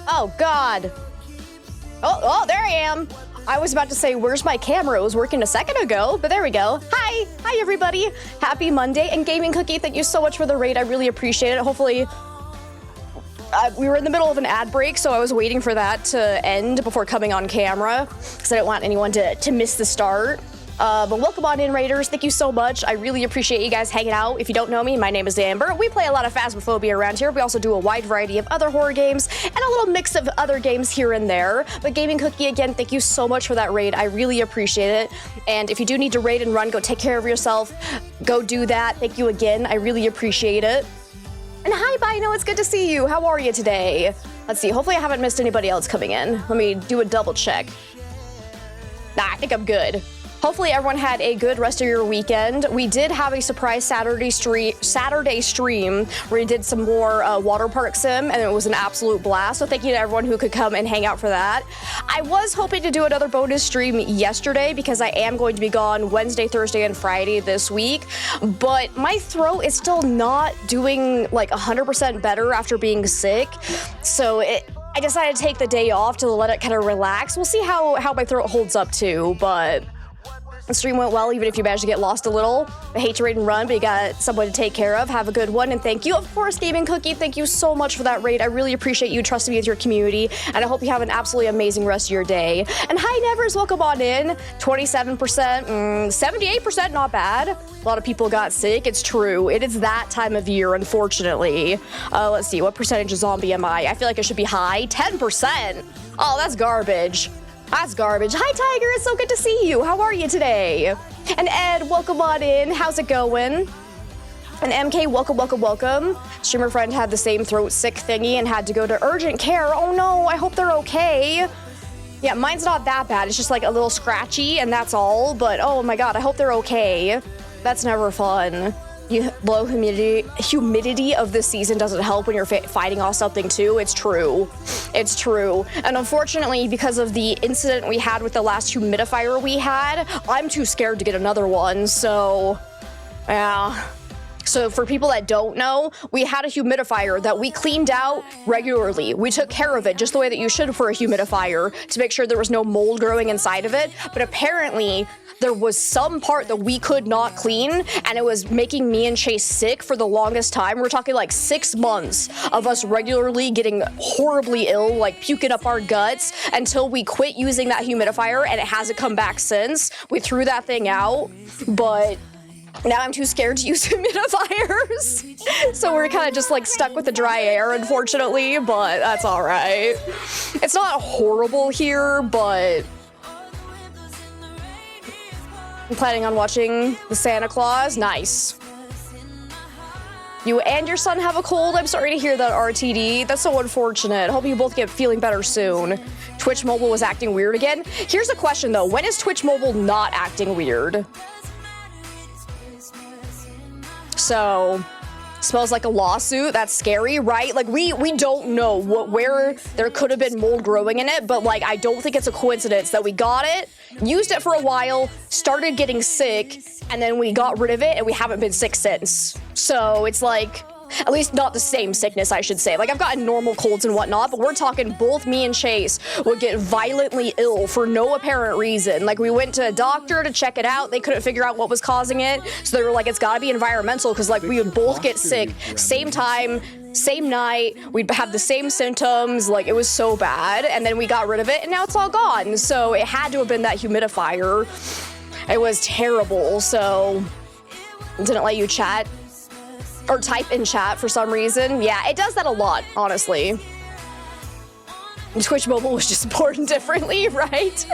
Oh, God. Oh, there I am. I was about to say, where's my camera? It was working a second ago, but there we go. Hi, everybody. Happy Monday. And Gaming Cookie, thank you so much for the raid. I really appreciate it. Hopefully, we were in the middle of an ad break, so I was waiting for that to end before coming on camera, because I didn't want anyone to miss the start. But welcome on in, Raiders. Thank you so much. I really appreciate you guys hanging out. If you don't know me, my name is Amber. We play a lot of Phasmophobia around here. We also do a wide variety of other horror games and a little mix of other games here and there. But Gaming Cookie, again, thank you so much for that raid. I really appreciate it. And if you do need to raid and run, go take care of yourself. Go do that. Thank you again. I really appreciate it. And hi, Bino. It's good to see you. How are you today? Let's see. Hopefully I haven't missed anybody else coming in. Let me do a double check. Nah, I think I'm good. Hopefully everyone had a good rest of your weekend. We did have a surprise Saturday stream where we did some more water park sim, and it was an absolute blast. So thank you to everyone who could come and hang out for that. I was hoping to do another bonus stream yesterday because I am going to be gone Wednesday, Thursday, and Friday this week. But my throat is still not doing like 100% better after being sick. So I decided to take the day off to let it kind of relax. We'll see how my throat holds up too, but the stream went well, even if you managed to get lost a little. I hate to raid and run, but you got someone to take care of. Have a good one, and thank you. Of course, Gaming Cookie, thank you so much for that raid. I really appreciate you trusting me with your community, and I hope you have an absolutely amazing rest of your day. And hi, Nevers, welcome on in. 27%, 78%, not bad. A lot of people got sick. It's true. It is that time of year, unfortunately. Let's see, what percentage of zombie am I? I feel like it should be high. 10%. Oh, that's garbage. That's garbage. Hi, Tiger. It's so good to see you. How are you today? And Ed, welcome on in. How's it going? And MK, welcome. Streamer friend had the same throat sick thingy and had to go to urgent care. Oh no, I hope they're okay. Yeah, mine's not that bad. It's just like a little scratchy and that's all. But oh my God, I hope they're okay. That's never fun. Low humidity of this season doesn't help when you're fighting off something too. It's true. It's true. And unfortunately, because of the incident we had with the last humidifier we had, I'm too scared to get another one. So, yeah. So for people that don't know, we had a humidifier that we cleaned out regularly. We took care of it just the way that you should for a humidifier to make sure there was no mold growing inside of it. But apparently, there was some part that we could not clean, and it was making me and Chase sick for the longest time. We're talking like 6 months of us regularly getting horribly ill, like puking up our guts, until we quit using that humidifier, and it hasn't come back since. We threw that thing out, but now I'm too scared to use humidifiers. So we're kind of just like stuck with the dry air, unfortunately, but that's all right. It's not horrible here, but I'm planning on watching the Santa Claus. Nice. You and your son have a cold? I'm sorry to hear that, RTD. That's so unfortunate. Hope you both get feeling better soon. Twitch Mobile was acting weird again. Here's a question though. When is Twitch Mobile not acting weird? So, smells like a lawsuit. That's scary, right? Like we don't know where there could have been mold growing in it, but like I don't think it's a coincidence that we got it, used it for a while, started getting sick, and then we got rid of it and we haven't been sick since. So it's like, at least not the same sickness, I should say. Like I've gotten normal colds and whatnot, but we're talking both me and Chase would get violently ill for no apparent reason. Like we went to a doctor to check it out. They couldn't figure out what was causing it. So they were like, it's gotta be environmental, because like we would both get sick, same time, same night, we'd have the same symptoms. Like it was so bad. And then we got rid of it and now it's all gone. So it had to have been that humidifier. It was terrible. So didn't let you chat or type in chat for some reason. Yeah, it does that a lot, honestly. Twitch Mobile was just born differently, right?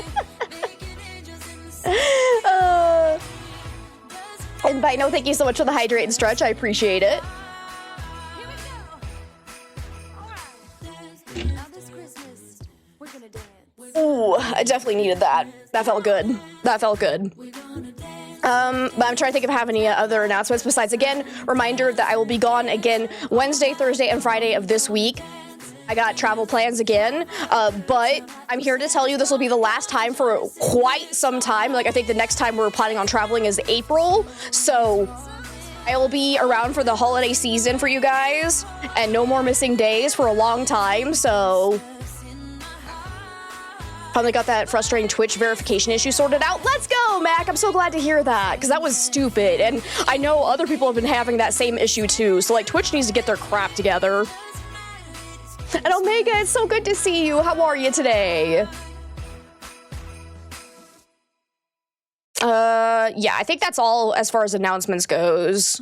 And Bino, thank you so much for the hydrate and stretch. I appreciate it. Ooh, I definitely needed that. That felt good. That felt good. But I'm trying to think if I have any other announcements besides, again, reminder that I will be gone again Wednesday, Thursday, and Friday of this week. I got travel plans again, but I'm here to tell you this will be the last time for quite some time. Like, I think the next time we're planning on traveling is April, so I will be around for the holiday season for you guys, and no more missing days for a long time, so... Finally got that frustrating Twitch verification issue sorted out. Let's go, Mac! I'm so glad to hear that, because that was stupid, and I know other people have been having that same issue too, so like Twitch needs to get their crap together. And Omega, it's so good to see you. How are you today? Yeah, I think that's all as far as announcements goes.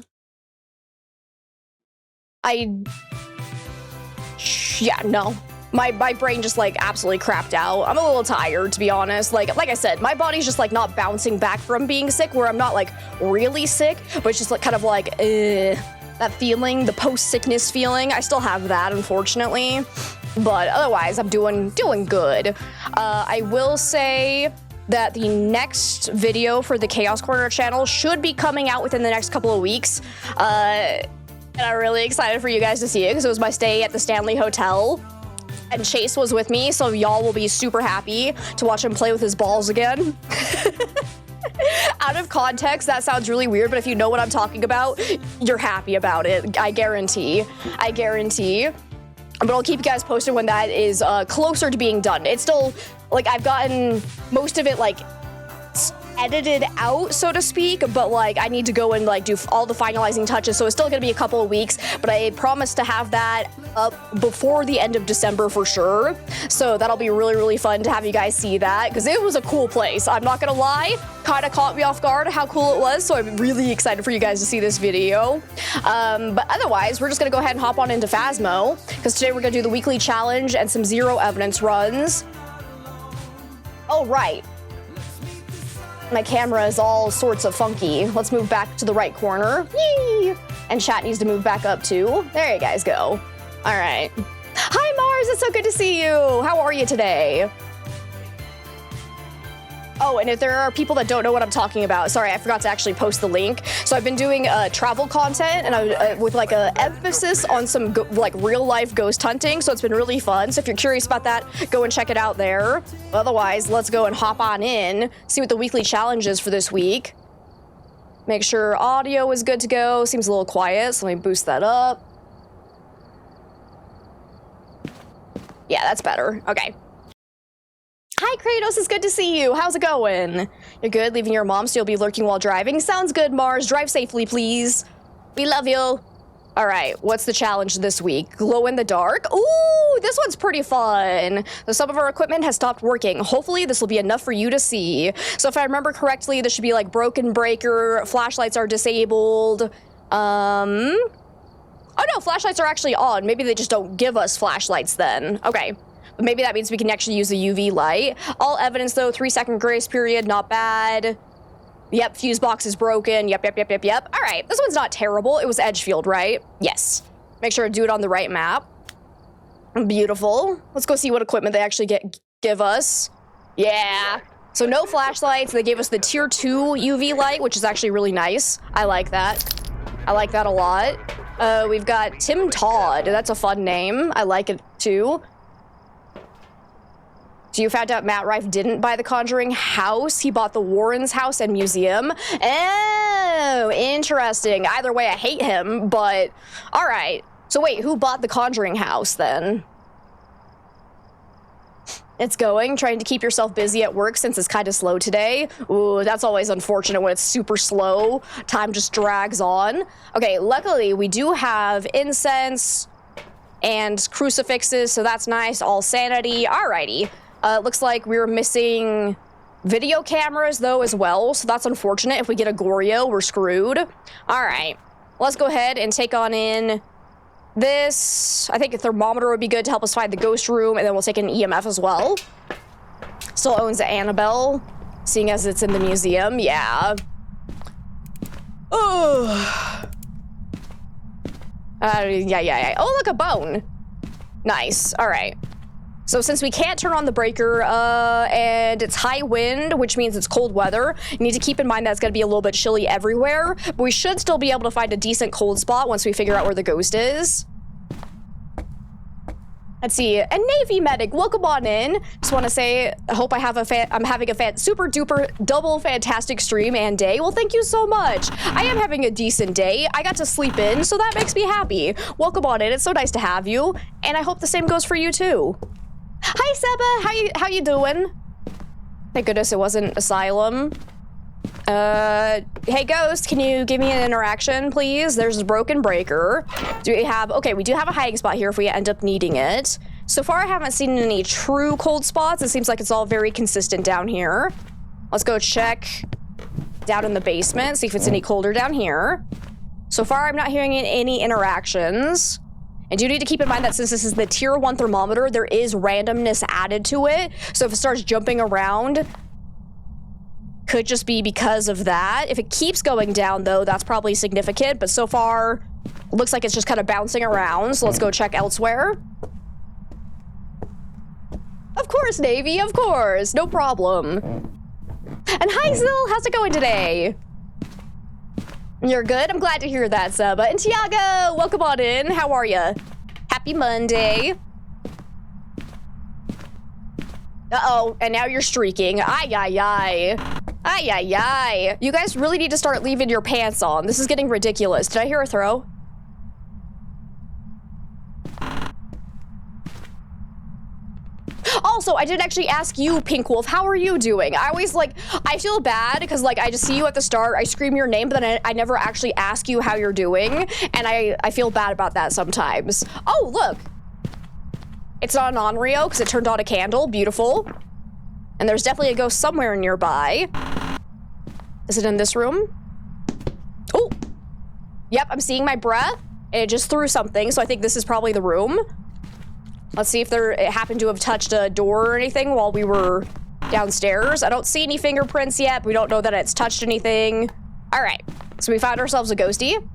Yeah, no. My brain just like absolutely crapped out. I'm a little tired, to be honest. Like I said, my body's just like not bouncing back from being sick, where I'm not like really sick, but it's just like kind of like that feeling, the post-sickness feeling. I still have that, unfortunately, but otherwise I'm doing good. I will say that the next video for the Chaos Corner channel should be coming out within the next couple of weeks. And I'm really excited for you guys to see it, because it was my stay at the Stanley Hotel. And Chase was with me, so y'all will be super happy to watch him play with his balls again. Out of context, that sounds really weird, but if you know what I'm talking about, you're happy about it. I guarantee. I guarantee. But I'll keep you guys posted when that is closer to being done. It's still, like, I've gotten most of it, like, edited out, so to speak, but like I need to go and like do all the finalizing touches, so it's still gonna be a couple of weeks, but I promise to have that up before the end of December for sure. So that'll be really fun to have you guys see that, because it was a cool place. I'm not gonna lie, kind of caught me off guard how cool it was, so I'm really excited for you guys to see this video. But otherwise, we're just gonna go ahead and hop on into Phasmo, because today we're gonna do the weekly challenge and some zero evidence runs. Oh, right. My camera is all sorts of funky. Let's move back to the right corner. Yee! And chat needs to move back up too. There you guys go. All right. Hi, Mars. It's so good to see you. How are you today? Oh, and if there are people that don't know what I'm talking about, sorry, I forgot to actually post the link. So I've been doing travel content, and with like a emphasis on some like real life ghost hunting. So it's been really fun. So if you're curious about that, go and check it out there. Otherwise, let's go and hop on in, see what the weekly challenge is for this week. Make sure audio is good to go. Seems a little quiet, so let me boost that up. Yeah, that's better. Okay. Hi, Kratos, it's good to see you. How's it going? You're good, leaving your mom so you'll be lurking while driving? Sounds good, Mars. Drive safely, please. We love you. All right, what's the challenge this week? Glow in the dark? Ooh, this one's pretty fun. So some of our equipment has stopped working. Hopefully this will be enough for you to see. So if I remember correctly, this should be like broken breaker, flashlights are disabled. Oh no, flashlights are actually on. Maybe they just don't give us flashlights then. Okay. But maybe that means we can actually use the UV light. All evidence though, 3-second grace period, not bad. Yep, fuse box is broken. Yep. All right, this one's not terrible. It was Edgefield, right? Yes. Make sure to do it on the right map. Beautiful. Let's go see what equipment they actually give us. Yeah. So no flashlights. They gave us the tier 2 UV light, which is actually really nice. I like that. I like that a lot. We've got Tim Todd. That's a fun name. I like it too. So you found out Matt Rife didn't buy the Conjuring house. He bought the Warrens house and museum. Oh, interesting. Either way, I hate him, but all right. So wait, who bought the Conjuring house then? It's going, trying to keep yourself busy at work since it's kind of slow today. Ooh, that's always unfortunate when it's super slow. Time just drags on. Okay, luckily we do have incense and crucifixes, so that's nice. All sanity. Alrighty. Looks like we were missing video cameras, though, as well, so that's unfortunate. If we get a Goryo, we're screwed. All right, let's go ahead and take on in this. I think a thermometer would be good to help us find the ghost room, and then we'll take an EMF as well. Still owns the Annabelle, seeing as it's in the museum. Yeah. Oh. Yeah. Oh, look, a bone. Nice. All right. So since we can't turn on the breaker, and it's high wind, which means it's cold weather, you need to keep in mind that it's going to be a little bit chilly everywhere, but we should still be able to find a decent cold spot once we figure out where the ghost is. Let's see, and Navy Medic, welcome on in. Just want to say, I hope I'm having a super duper double fantastic stream and day. Well, thank you so much. I am having a decent day. I got to sleep in, so that makes me happy. Welcome on in. It's so nice to have you, and I hope the same goes for you too. Hi Seba, how you doing? Thank goodness it wasn't Asylum. Hey Ghost, can you give me an interaction, please? There's a broken breaker. Do we have, okay, we do have a hiding spot here if we end up needing it. So far, I haven't seen any true cold spots. It seems like it's all very consistent down here. Let's go check down in the basement, see if it's any colder down here. So far, I'm not hearing any interactions. And you need to keep in mind that since this is the tier 1 thermometer, there is randomness added to it. So if it starts jumping around, could just be because of that. If it keeps going down, though, that's probably significant. But so far, it looks like it's just kind of bouncing around. So let's go check elsewhere. Of course, Navy, of course. No problem. And hi, Zil. How's it going today? You're good? I'm glad to hear that, Seba. And Tiago, welcome on in. How are you? Happy Monday. Uh-oh, and now you're streaking. Ay, ay, ay. Ay, ay, ay. You guys really need to start leaving your pants on. This is getting ridiculous. Did I hear a throw? Also, I did actually ask you, Pink Wolf, how are you doing? I always, like, I feel bad because, like, I just see you at the start, I scream your name, but then I never actually ask you how you're doing, and I feel bad about that sometimes. Oh, look. It's not an Onryo because it turned on a candle. Beautiful. And there's definitely a ghost somewhere nearby. Is it in this room? Oh. Yep, I'm seeing my breath, and it just threw something, so I think this is probably the room. Let's see if it happened to have touched a door or anything while we were downstairs. I don't see any fingerprints yet, but we don't know that it's touched anything. All right, so we found ourselves a ghostie.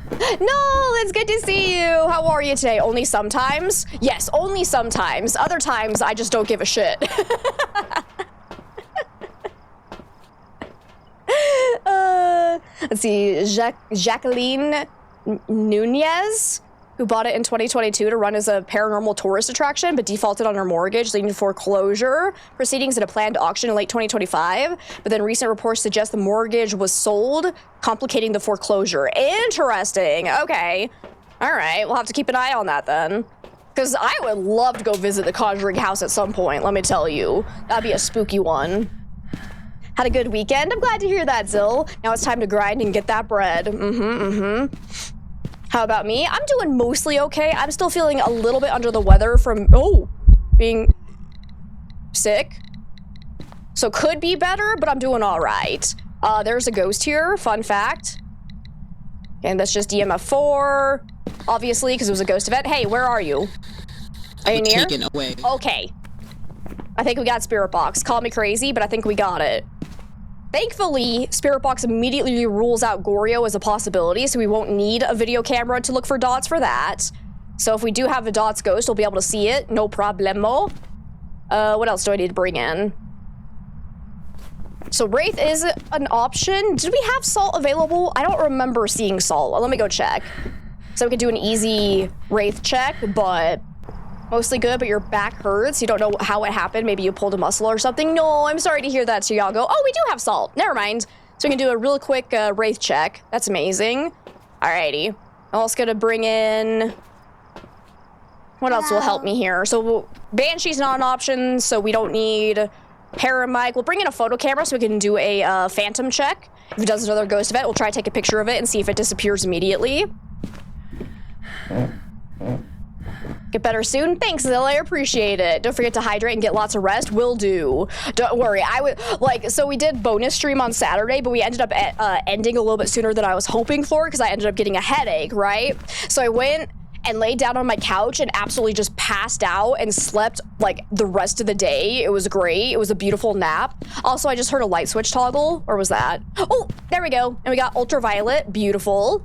No, it's good to see you. How are you today? Only sometimes? Yes, only sometimes. Other times, I just don't give a shit. Let's see, Jacqueline Nunez, who bought it in 2022 to run as a paranormal tourist attraction, but defaulted on her mortgage, leading to foreclosure proceedings at a planned auction in late 2025. But then recent reports suggest the mortgage was sold, complicating the foreclosure. Interesting. Okay. All right. We'll have to keep an eye on that then. Because I would love to go visit the Conjuring house at some point, let me tell you. That'd be a spooky one. Had a good weekend? I'm glad to hear that, Zil. Now it's time to grind and get that bread. How about me? I'm doing mostly okay. I'm still feeling a little bit under the weather from, being sick. So could be better, but I'm doing all right. There's a ghost here, fun fact. And that's just EMF 4, obviously, because it was a ghost event. Hey, where are you? Are you near? Taken away. Okay. I think we got Spirit Box. Call me crazy, but I think we got it. Thankfully, Spirit Box immediately rules out Goryo as a possibility, so we won't need a video camera to look for dots for that. So if we do have a dots ghost, we'll be able to see it. No problemo. What else do I need to bring in? So Wraith is an option. Did we have salt available? I don't remember seeing salt. Let me go check. So we could do an easy Wraith check, but mostly good, but your back hurts. You don't know how it happened. Maybe you pulled a muscle or something. No, I'm sorry to hear that, Tiago. Oh, we do have salt. Never mind. So we can do a real quick Wraith check. That's amazing. Alrighty. I'm also gonna bring in... What else will help me here? So Banshee's not an option, so we don't need Paramic. We'll bring in a photo camera so we can do a phantom check. If it does another ghost event, we'll try to take a picture of it and see if it disappears immediately. Get better soon. Thanks, Zil. I appreciate it. Don't forget to hydrate and get lots of rest. Will do. Don't worry. I would so we did bonus stream on Saturday, but we ended up ending a little bit sooner than I was hoping for because I ended up getting a headache, right? So I went and laid down on my couch and absolutely just passed out and slept like the rest of the day. It was great. It was a beautiful nap. Also, I just heard a light switch toggle. Or was that? Oh, there we go. And we got ultraviolet. Beautiful.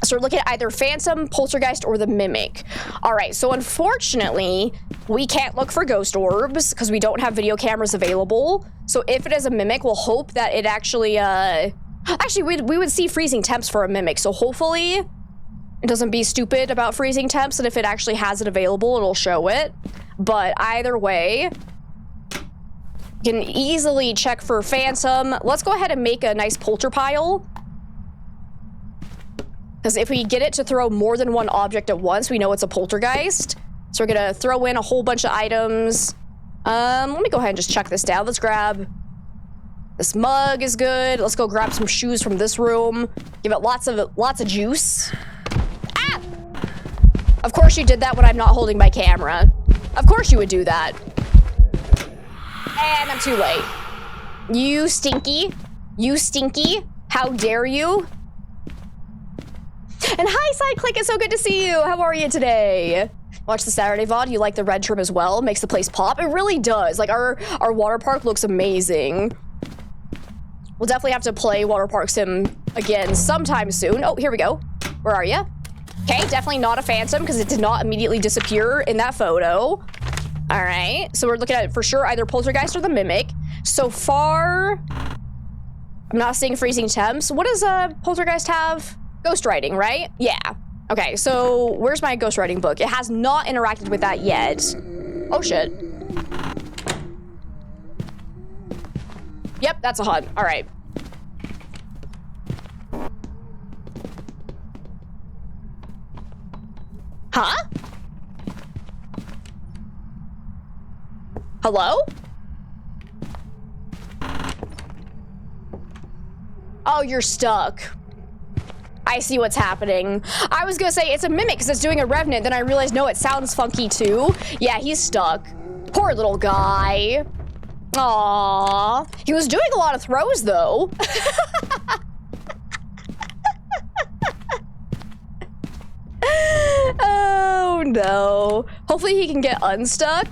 So we're looking at either Phantom, Poltergeist, or the Mimic. All right, so unfortunately, we can't look for ghost orbs because we don't have video cameras available. So if it is a Mimic, we'll hope that it actually, actually, we would see freezing temps for a Mimic. So hopefully It doesn't be stupid about freezing temps, and if it actually has it available, it'll show it. But either way, you can easily check for phantom. Let's go ahead and make a nice polter pile. Because if we get it to throw more than one object at once, we know it's a poltergeist. So we're gonna throw in a whole bunch of items. Let me go ahead and just check this down. Let's grab this mug is good. Let's go grab some shoes from this room. Give it lots of juice. Ah! Of course you did that when I'm not holding my camera. Of course you would do that. And I'm too late. You stinky. You stinky. How dare you? And hi, Sideclick, it's so good to see you. How are you today? Watch the Saturday VOD. You like the red trim as well? Makes the place pop. It really does. Like, our water park looks amazing. We'll definitely have to play Water Park Sim again sometime soon. Oh, here we go. Where are you? Okay, definitely not a phantom because it did not immediately disappear in that photo. All right, so we're looking at for sure either Poltergeist or the Mimic. So far, I'm not seeing freezing temps. What does Poltergeist have? Ghostwriting, right? Yeah. Okay, so where's my ghostwriting book? It has not interacted with that yet. Oh, shit. Yep, that's a HUD. All right. Huh? Hello? Oh, you're stuck. I see what's happening. I was gonna say it's a Mimic because it's doing a Revenant, then I realized no, it sounds funky too. Yeah, he's stuck. Poor little guy. Aww. He was doing a lot of throws though. Oh no. Hopefully he can get unstuck.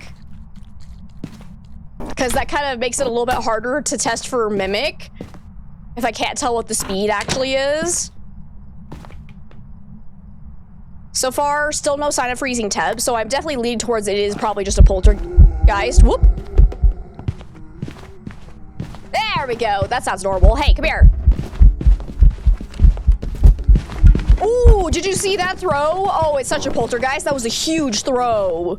Because that kind of makes it a little bit harder to test for Mimic. If I can't tell what the speed actually is. So far, still no sign of freezing temp, so I'm definitely leaning towards it is probably just a poltergeist. Whoop. There we go. That sounds normal. Hey, come here. Ooh, did you see that throw? Oh, it's such a poltergeist. That was a huge throw.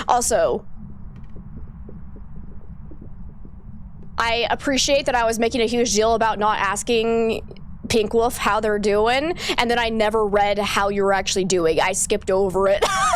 Also, I appreciate that I was making a huge deal about not asking Pink Wolf how they're doing, and then I never read how you were actually doing. I skipped over it. Oh,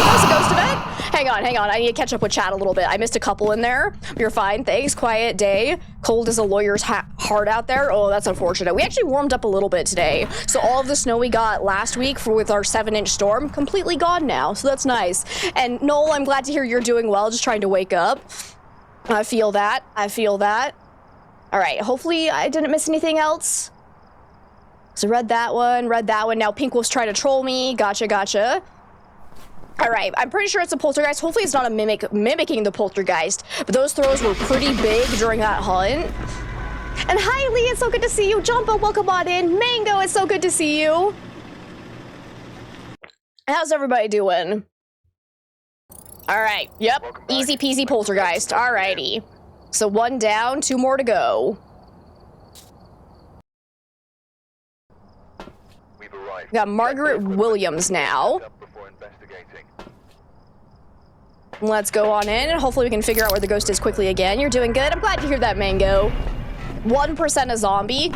that was a ghost event? Hang on. I need to catch up with chat a little bit. I missed a couple in there. You're fine. Thanks. Quiet day. Cold as a lawyer's heart out there. Oh, that's unfortunate. We actually warmed up a little bit today. So all of the snow we got last week with our 7-inch storm, completely gone now. So that's nice. And Noel, I'm glad to hear you're doing well. Just trying to wake up. I feel that. I feel that. All right. Hopefully I didn't miss anything else. So read that one. Now Pink Wolf's trying to troll me. Gotcha. All right, I'm pretty sure it's a poltergeist. Hopefully it's not a mimic mimicking the poltergeist, but those throws were pretty big during that hunt. And hi, Lee, it's so good to see you. Jumbo, welcome on in. Mango, it's so good to see you. How's everybody doing? All right, yep, easy peasy poltergeist. All righty. So 1 down, 2 more to go. We got Margaret Williams now. Let's go on in, and hopefully we can figure out where the ghost is quickly again. You're doing good. I'm glad to hear that, Mango. 1% a zombie.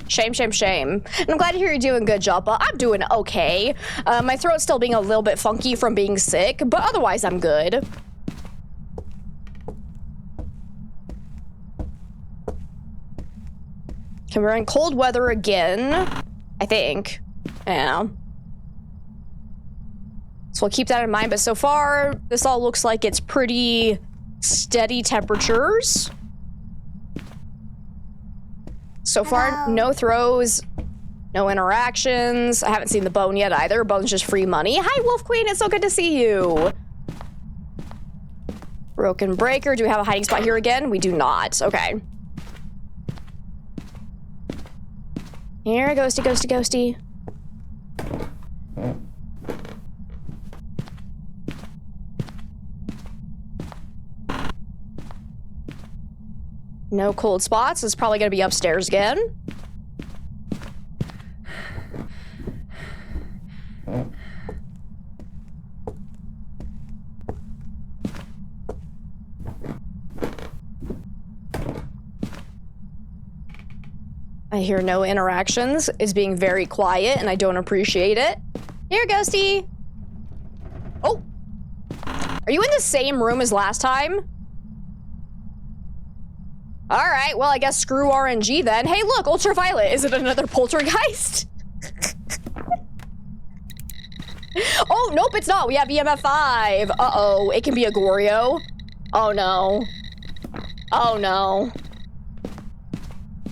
Shame. And I'm glad to hear you're doing good, Joppa. I'm doing okay. My throat's still being a little bit funky from being sick, but otherwise I'm good. Okay, we're in cold weather again, I think. Yeah. So we'll keep that in mind, but so far, this all looks like it's pretty steady temperatures. So far, no throws, no interactions. I haven't seen the bone yet either. Bone's just free money. Hi, Wolf Queen, it's so good to see you. Broken Breaker, do we have a hiding spot here again? We do not, okay. Here, ghosty. No cold spots. It's probably gonna be upstairs again. I hear no interactions. It's being very quiet and I don't appreciate it. Here, Ghosty. Oh. Are you in the same room as last time? All right, well, I guess screw RNG then. Hey, look, ultraviolet. Is it another poltergeist? Oh, nope, it's not. We have EMF 5. Uh-oh, it can be a Goryo. Oh, no. Oh, no.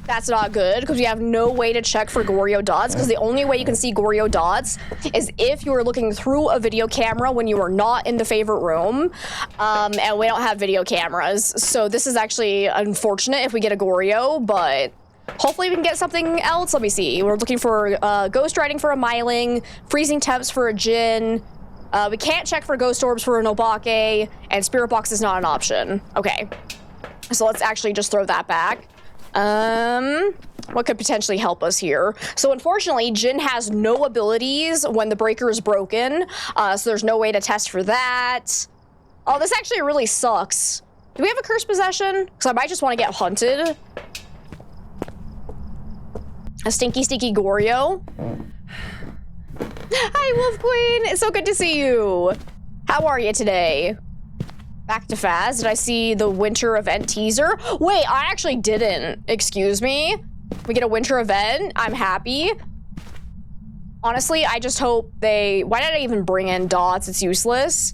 That's not good, because we have no way to check for Goryo dots, because the only way you can see Goryo dots is if you are looking through a video camera when you are not in the favorite room, and we don't have video cameras. So this is actually unfortunate if we get a Goryo, but hopefully we can get something else. Let me see. We're looking for ghost writing for a Myling, freezing temps for a Jinn. We can't check for ghost orbs for an Obake, and spirit box is not an option. Okay, so let's actually just throw that back. What could potentially help us here? So unfortunately, Jinn has no abilities when the breaker is broken, so there's no way to test for that. Oh, this actually really sucks. Do we have a cursed possession? Because I might just want to get hunted. A stinky Goryo. Hi, Wolf Queen. It's so good to see you. How are you today? Back to Phaz. Did I see the winter event teaser? Wait, I actually didn't. Excuse me. We get a winter event. I'm happy. Honestly, I just hope they... Why did I even bring in dots? It's useless.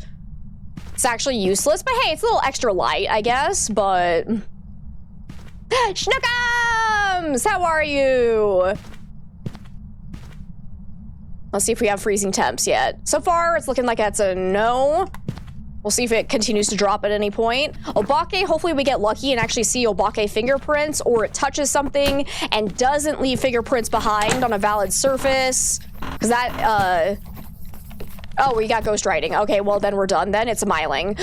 It's actually useless, but hey, it's a little extra light, I guess, but... Schnookums! How are you? Let's see if we have freezing temps yet. So far, it's looking like that's a no. We'll see if it continues to drop at any point. Obake, hopefully we get lucky and actually see Obake fingerprints, or it touches something and doesn't leave fingerprints behind on a valid surface. Because that, oh, we got ghost writing. Okay, well then we're done then. It's a Myling.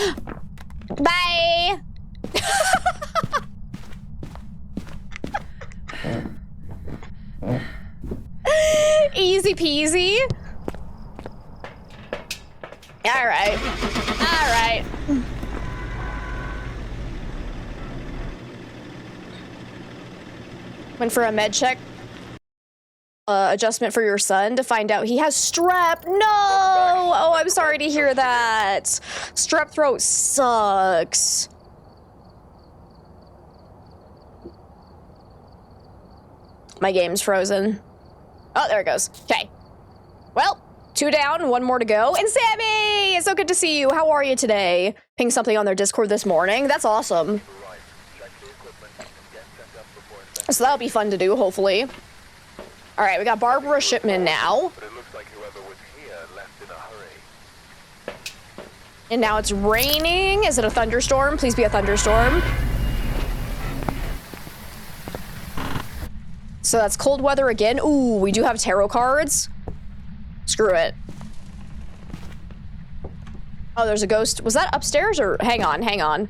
Bye! Easy peasy. All right. All right. Went for a med check. Adjustment for your son to find out he has strep. No! Oh, I'm sorry to hear that. Strep throat sucks. My game's frozen. Oh, there it goes. Okay. Well, 2 down, 1 more to go. And Sammy! It's so good to see you. How are you today? Ping something on their Discord this morning. That's awesome. So that'll be fun to do, hopefully. All right, we got Barbara Shipman now. And now it's raining. Is it a thunderstorm? Please be a thunderstorm. So that's cold weather again. Ooh, we do have tarot cards. Screw it. Oh, there's a ghost. Was that upstairs or... Hang on, hang on.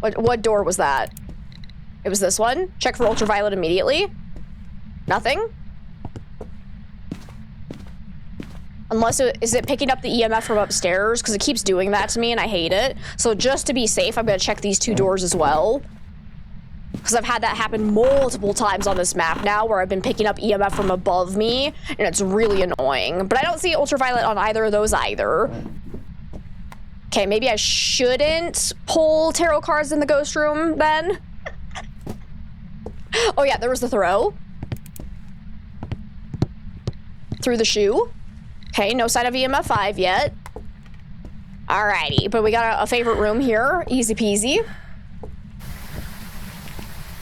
What door was that? It was this one. Check for ultraviolet immediately. Nothing. Unless is it picking up the EMF from upstairs? Because it keeps doing that to me and I hate it. So just to be safe, I'm going to check these 2 doors as well. Because I've had that happen multiple times on this map now, where I've been picking up EMF from above me, and it's really annoying. But I don't see ultraviolet on either of those either. Okay, maybe I shouldn't pull tarot cards in the ghost room then. Oh yeah, there was the throw. Through the shoe. Okay, no sign of EMF 5 yet. Alrighty, but we got a favorite room here. Easy peasy.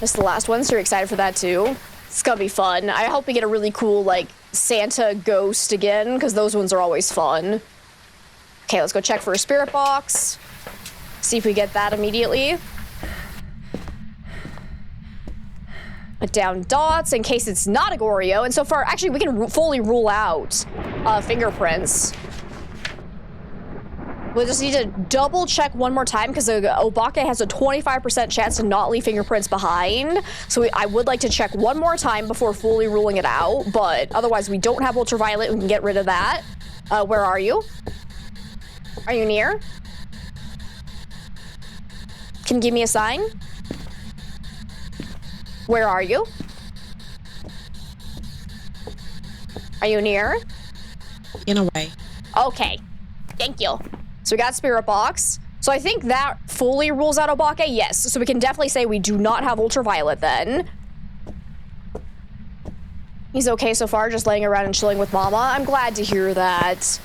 This is the last one, so you're excited for that too. It's gonna be fun. I hope we get a really cool, like, Santa ghost again, because those ones are always fun. Okay, let's go check for a spirit box. See if we get that immediately. Put down dots in case it's not a Goryo. And so far, actually, we can fully rule out fingerprints. We'll just need to double check one more time because Obake has a 25% chance to not leave fingerprints behind. So I would like to check one more time before fully ruling it out, but otherwise we don't have ultraviolet. We can get rid of that. Where are you? Are you near? Can you give me a sign? Where are you? Are you near? In a way. Okay. Thank you. So we got Spirit Box. So I think that fully rules out Obake. Yes. So we can definitely say we do not have ultraviolet then. He's okay so far, just laying around and chilling with Mama. I'm glad to hear that.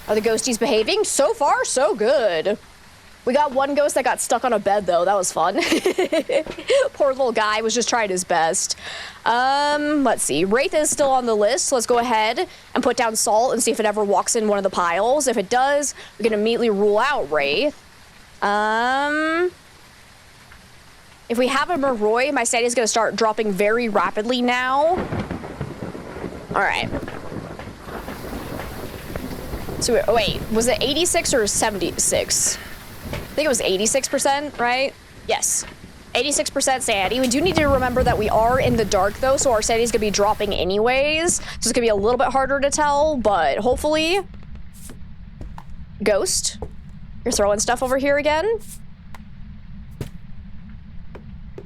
Are the ghosties behaving? So far, so good. We got one ghost that got stuck on a bed, though. That was fun. Poor little guy was just trying his best. Let's see. Wraith is still on the list. So let's go ahead and put down Salt and see if it ever walks in one of the piles. If it does, we can immediately rule out Wraith. If we have a Moroi, my sanity is going to start dropping very rapidly now. All right. So wait, was it 86 or 76? I think it was 86%, right? Yes. 86% sanity. We do need to remember that we are in the dark, though, so our sanity is going to be dropping anyways. So it's going to be a little bit harder to tell, but hopefully... Ghost, you're throwing stuff over here again.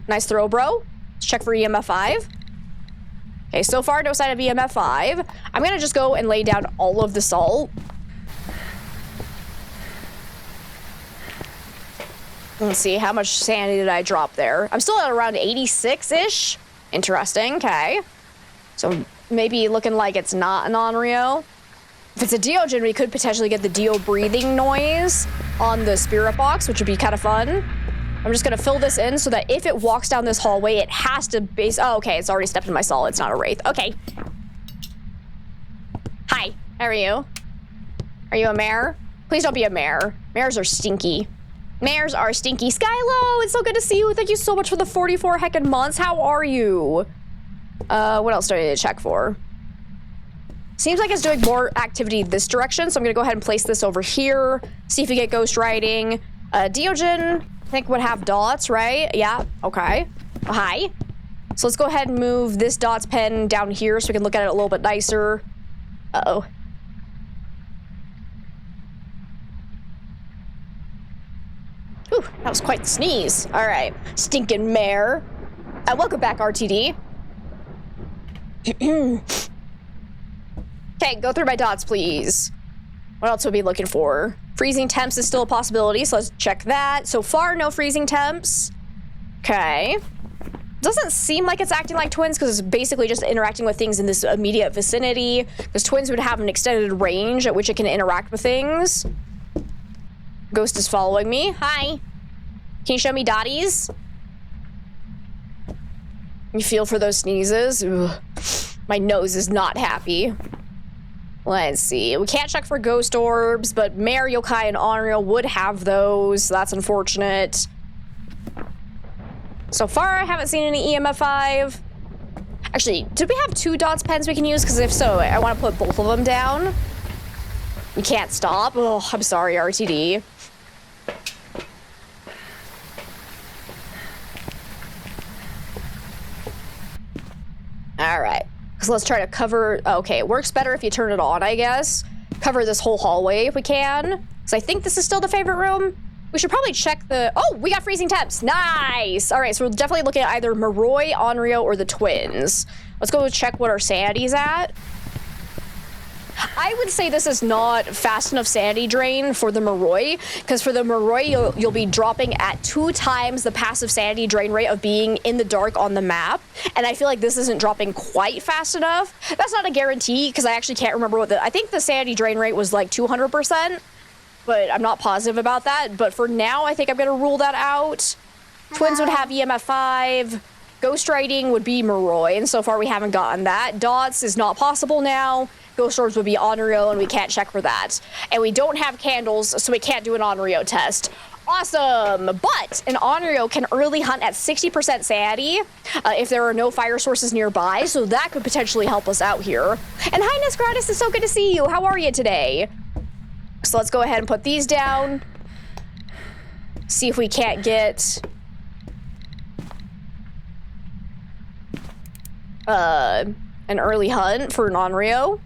Nice throw, bro. Let's check for EMF 5. Okay, so far, no sign of EMF 5. I'm going to just go and lay down all of the salt. Let's see, how much sanity did I drop there? I'm still at around 86-ish. Interesting, okay. So maybe looking like it's not an Onryo. If it's a Deogen, we could potentially get the Dio breathing noise on the Spirit Box, which would be kind of fun. I'm just gonna fill this in so that if it walks down this hallway, it has to base... Oh, okay, it's already stepped in my salt. It's not a Wraith. Okay. Hi, how are you? Are you a mare? Please don't be a mare. Mares are stinky. Mares are stinky. Skylo, it's so good to see you. Thank you so much for the 44 heckin' months. How are you? What else do I need to check for? Seems like it's doing more activity this direction, so I'm gonna go ahead and place this over here. See if we get ghost riding. Deogen, I think would have dots, right? Yeah, okay. Oh, hi. So let's go ahead and move this dots pen down here so we can look at it a little bit nicer. Uh-oh. Ooh, that was quite the sneeze. All right, stinking mare. Welcome back, RTD. Okay, go through my dots, please. What else would we be looking for? Freezing temps is still a possibility, so let's check that. So far, no freezing temps. Okay. Doesn't seem like it's acting like twins because it's basically just interacting with things in this immediate vicinity. Because twins would have an extended range at which it can interact with things. Ghost is following me. Hi. Can you show me dotties? You feel for those sneezes? Ugh. My nose is not happy. Let's see. We can't check for ghost orbs, but Mare, Yokai, and Onryo would have those. So that's unfortunate. So far, I haven't seen any EMF 5. Actually, did we have 2 dots pens we can use? Because if so, I want to put both of them down. You can't stop. Oh, I'm sorry, RTD. All right. So let's try to cover... Okay, it works better if you turn it on, I guess. Cover this whole hallway if we can. So I think this is still the favorite room. We should probably check the... Oh, we got freezing temps. Nice. All right, so we're definitely looking at either Moroi, Onryo, or the twins. Let's go check what our sanity's at. I would say this is not fast enough sanity drain for the Moroi, because for the Moroi, you'll be dropping at 2 times the passive sanity drain rate of being in the dark on the map, and I feel like this isn't dropping quite fast enough. That's not a guarantee, because I actually can't remember what I think the sanity drain rate was like 200%, but I'm not positive about that. But for now, I think I'm going to rule that out. Twins would have EMF 5. Ghost riding would be Moroi, and so far we haven't gotten that. Dots is not possible now. Ghost orbs would be Onryo, and we can't check for that. And we don't have candles, so we can't do an Onryo test. Awesome! But an Onryo can early hunt at 60% sanity if there are no fire sources nearby, so that could potentially help us out here. And hi, Nesgratis, it's so good to see you. How are you today? So let's go ahead and put these down. See if we can't get an early hunt for non-Rio.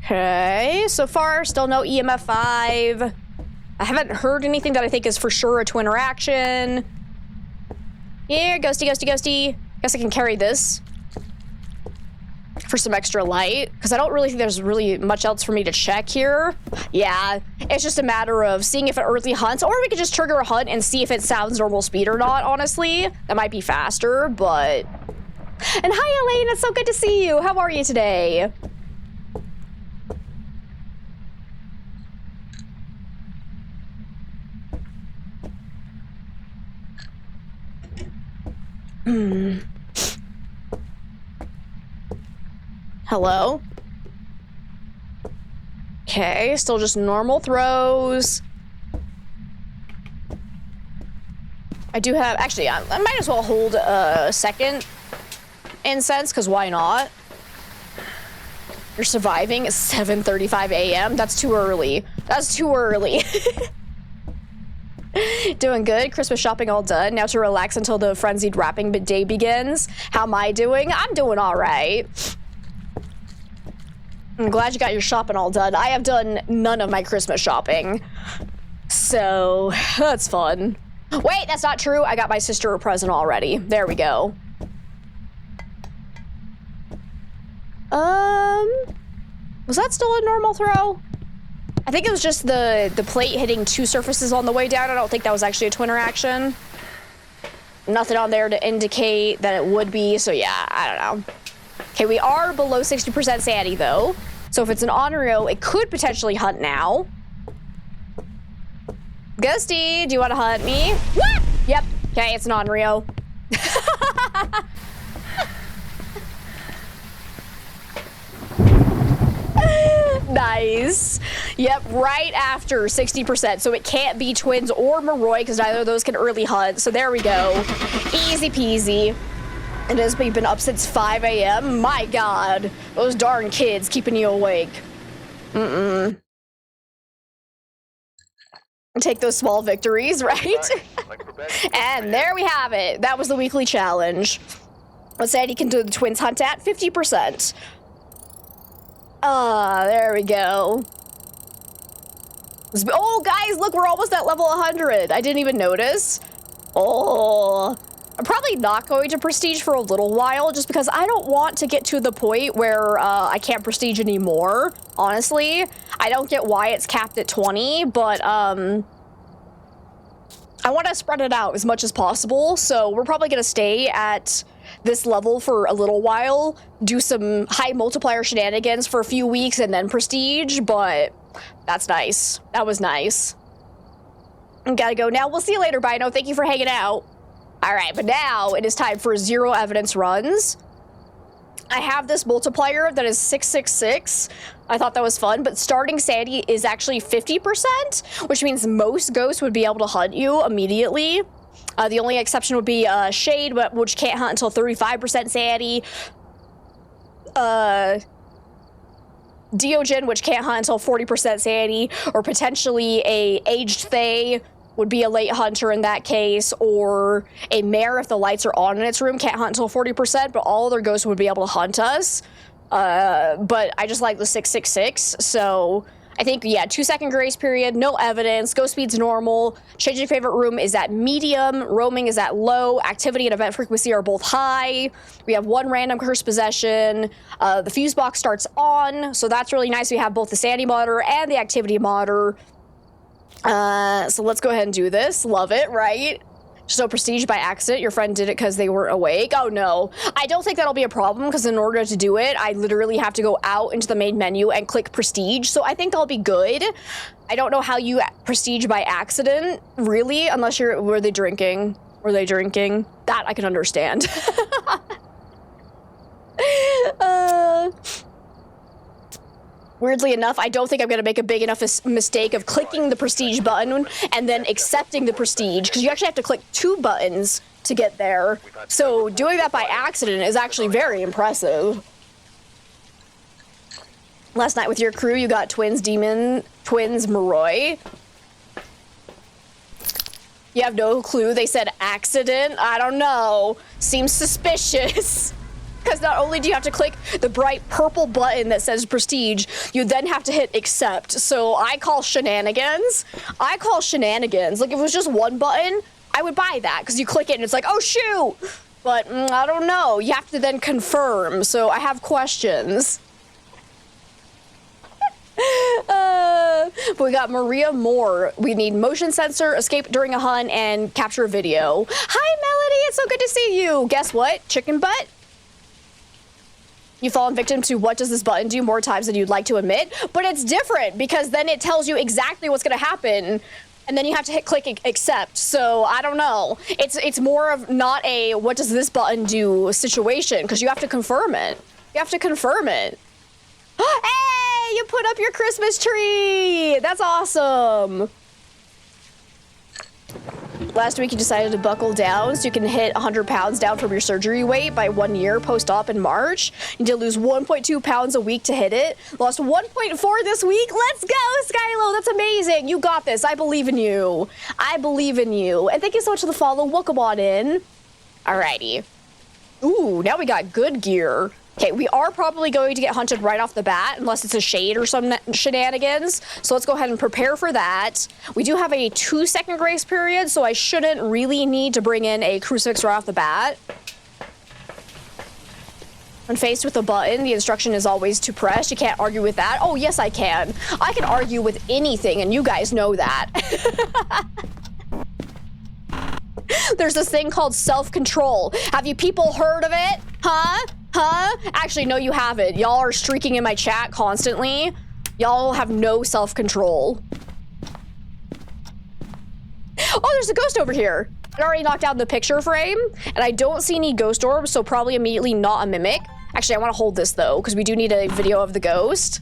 Okay, so far still no EMF 5. I haven't heard anything that I think is for sure a twin interaction. Here, ghosty, ghosty, ghosty. Guess I can carry this for some extra light, because I don't really think there's really much else for me to check here. Yeah, it's just a matter of seeing if it early hunts, or we could just trigger a hunt and see if it sounds normal speed or not, honestly. That might be faster, but... And hi, Elaine, it's so good to see you. How are you today? Hello? Okay, still just normal throws. I do have, actually, I might as well hold a second incense, because why not? You're surviving at 7:35 a.m.? That's too early. That's too early. Doing good. Christmas shopping all done. Now to relax until the frenzied wrapping day begins. How am I doing? I'm doing all right. I'm glad you got your shopping all done. I have done none of my Christmas shopping. So, that's fun. Wait, that's not true. I got my sister a present already. There we go. Was that still a normal throw? I think it was just the plate hitting two surfaces on the way down. I don't think that was actually a twin interaction. Nothing on there to indicate that it would be, so yeah, I don't know. Okay, we are below 60% sanity though. So if it's an on-Rio, it could potentially hunt now. Ghosty, do you want to hunt me? What? Yep. Okay, it's an on-Rio. Nice. Yep, right after 60%. So it can't be twins or Moroi because neither of those can early hunt. So there we go. Easy peasy. And as we've been up since 5 a.m. My God, those darn kids keeping you awake. Take those small victories, right? And there we have it. That was the weekly challenge. Let's say he can do the twins hunt at 50%. There we go. Oh, guys, look, we're almost at level 100. I didn't even notice. Oh, I'm probably not going to prestige for a little while just because I don't want to get to the point where I can't prestige anymore. Honestly, I don't get why it's capped at 20, but I want to spread it out as much as possible. So we're probably going to stay at this level for a little while, do some high multiplier shenanigans for a few weeks and then prestige, but that's nice. That was nice. Gotta go now. We'll see you later, Bino. Thank you for hanging out. All right, but now it is time for 0 evidence runs. I have this multiplier that is 666. I thought that was fun, but starting sanity is actually 50%, which means most ghosts would be able to hunt you immediately. The only exception would be Shade, which can't hunt until 35% sanity. Diogen, which can't hunt until 40% sanity, or potentially a aged Fae would be a late hunter in that case, or a mare if the lights are on in its room can't hunt until 40%, but all other ghosts would be able to hunt us. But I just like the 666, so I think, yeah, 2-second grace period, no evidence, ghost speed's normal, changing favorite room is at medium, roaming is at low, activity and event frequency are both high, we have 1 random curse possession, the fuse box starts on, so that's really nice. We have both the sanity monitor and the activity monitor. So let's go ahead and do this. Love it, right? So prestige by accident. Your friend did it because they were awake. Oh no, I don't think that'll be a problem because in order to do it, I literally have to go out into the main menu and click prestige. So I think I'll be good. I don't know how you prestige by accident, really, unless were they drinking? Were they drinking? That I can understand. Weirdly enough, I don't think I'm going to make a big enough mistake of clicking the prestige button and then accepting the prestige, because you actually have to click 2 buttons to get there. So doing that by accident is actually very impressive. Last night with your crew, you got twins Moroi. You have no clue. They said accident. I don't know. Seems suspicious. Because not only do you have to click the bright purple button that says prestige, you then have to hit accept. So I call shenanigans. I call shenanigans. Like if it was just one button, I would buy that because you click it and it's like, oh shoot. But I don't know. You have to then confirm. So I have questions. But we got Maria Moore. We need motion sensor, escape during a hunt, and capture video. Hi, Melody. It's so good to see you. Guess what? Chicken butt. You've fallen victim to what does this button do more times than you'd like to admit. But it's different because then it tells you exactly what's going to happen. And then you have to hit click accept. So I don't know. It's more of not a what does this button do situation because you have to confirm it. You have to confirm it. Hey, you put up your Christmas tree. That's awesome. Last week you decided to buckle down so you can hit 100 pounds down from your surgery weight by 1 year post-op in March. You did lose 1.2 pounds a week to hit it. Lost 1.4 this week. Let's go, Skylo. That's amazing. You got this. I believe in you. I believe in you. And thank you so much for the follow. Welcome on in. Alrighty. Ooh, now we got good gear. Okay, we are probably going to get hunted right off the bat, unless it's a shade or some shenanigans. So let's go ahead and prepare for that. We do have a 2-second grace period, so I shouldn't really need to bring in a crucifix right off the bat. When faced with a button, the instruction is always to press. You can't argue with that. Oh, yes, I can. I can argue with anything, and you guys know that. There's this thing called self-control. Have you people heard of it? Huh? Huh? Actually, no, you haven't. Y'all are streaking in my chat constantly. Y'all have no self-control. Oh, there's a ghost over here. I already knocked down the picture frame, and I don't see any ghost orbs, so probably immediately not a mimic. Actually, I want to hold this, though, because we do need a video of the ghost.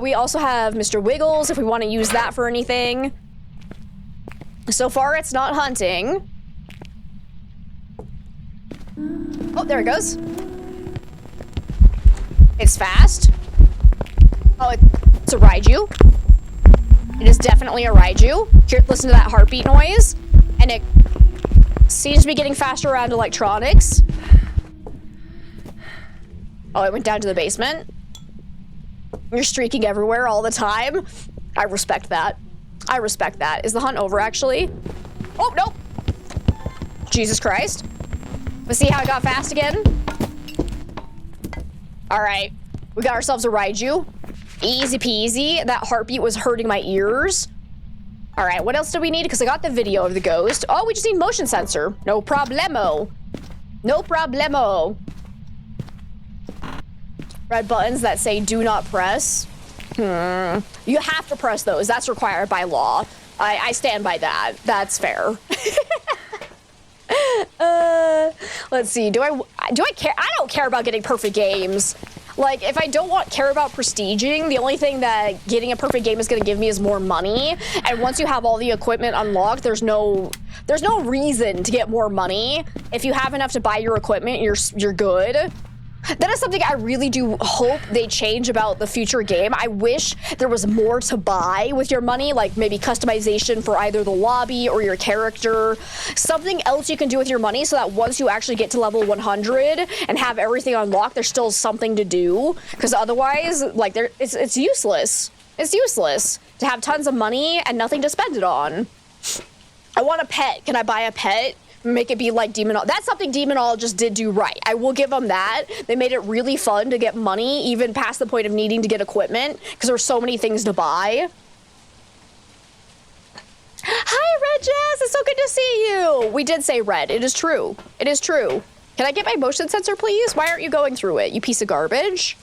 We also have Mr. Wiggles, if we want to use that for anything. So far, it's not hunting. Oh, there it goes. It's fast. Oh, it's a Raiju. It is definitely a Raiju. Here, listen to that heartbeat noise. And it seems to be getting faster around electronics. Oh, it went down to the basement. You're streaking everywhere all the time. I respect that. I respect that. Is the hunt over, actually? Oh, nope. Jesus Christ. Let's see how it got fast again. All right. We got ourselves a Raiju. Easy peasy. That heartbeat was hurting my ears. All right, what else do we need? Because I got the video of the ghost. Oh, we just need motion sensor. No problemo. No problemo. Red buttons that say do not press. You have to press those. That's required by law. I stand by that. That's fair. Let's see. Do I care? I don't care about getting perfect games. Like, if I don't care about prestiging, the only thing that getting a perfect game is going to give me is more money. And once you have all the equipment unlocked, there's no reason to get more money. If you have enough to buy your equipment, you're good. That is something I really do hope they change about the future game. I wish there was more to buy with your money, like maybe customization for either the lobby or your character. Something else you can do with your money so that once you actually get to level 100 and have everything unlocked, there's still something to do. Because otherwise, like, it's useless. It's useless to have tons of money and nothing to spend it on. I want a pet. Can I buy a pet? Make it be like Demonol. That's something Demonologist did do right. I will give them that. They made it really fun to get money, even past the point of needing to get equipment, because there were so many things to buy. Hi, Red Jazz. It's so good to see you. We did say red. It is true. It is true. Can I get my motion sensor, please? Why aren't you going through it, you piece of garbage?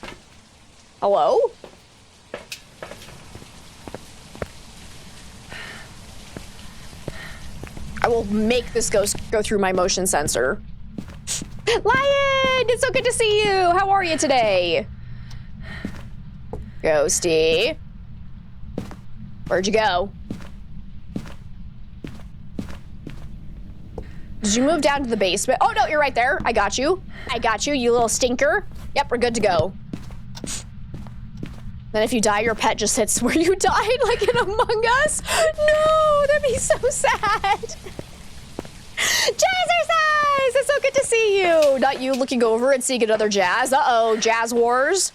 Hello? I will make this ghost go through my motion sensor. Lion! It's so good to see you! How are you today? Ghosty. Where'd you go? Did you move down to the basement? Oh, no, you're right there. I got you. I got you, you little stinker. Yep, we're good to go. Then if you die, your pet just sits where you died, like in Among Us. No, that'd be so sad. Jazzercise! It's so good to see you. Not you looking over and seeing another Jazz. Uh-oh, Jazz Wars.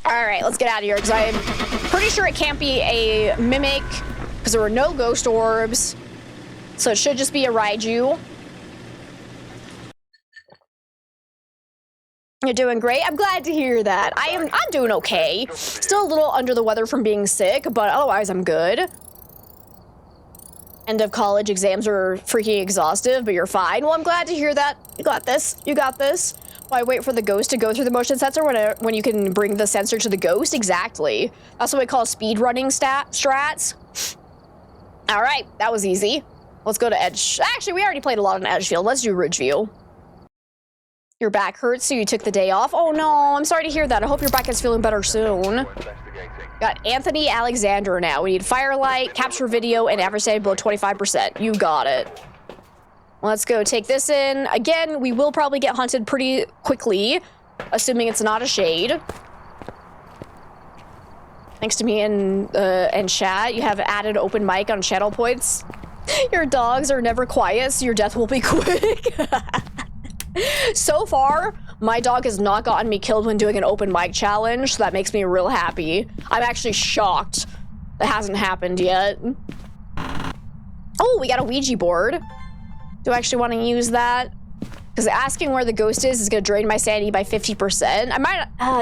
All right, let's get out of here because I'm pretty sure it can't be a mimic because there were no ghost orbs. So it should just be a Raiju. You're doing great. I'm glad to hear that. I'm doing okay. Still a little under the weather from being sick, but otherwise I'm good. End of college exams are freaking exhaustive, but you're fine. Well, I'm glad to hear that. You got this. You got this. Why wait for the ghost to go through the motion sensor when you can bring the sensor to the ghost? Exactly. That's what we call speed running strats. All right, that was easy. Let's go to Edge. Actually, we already played a lot on Edgefield. Let's do Ridgeview. Your back hurts, so you took the day off. Oh no, I'm sorry to hear that. I hope your back is feeling better soon. Got Anthony Alexander now. We need Firelight, Capture Video, and Adversary below 25%. You got it. Let's go take this in. Again, we will probably get hunted pretty quickly, assuming it's not a shade. Thanks to me and chat, you have added open mic on channel points. Your dogs are never quiet, so your death will be quick. So far, my dog has not gotten me killed when doing an open mic challenge, so that makes me real happy. I'm actually shocked that hasn't happened yet. Oh, we got a Ouija board. Do I actually want to use that? Because asking where the ghost is going to drain my sanity by 50%.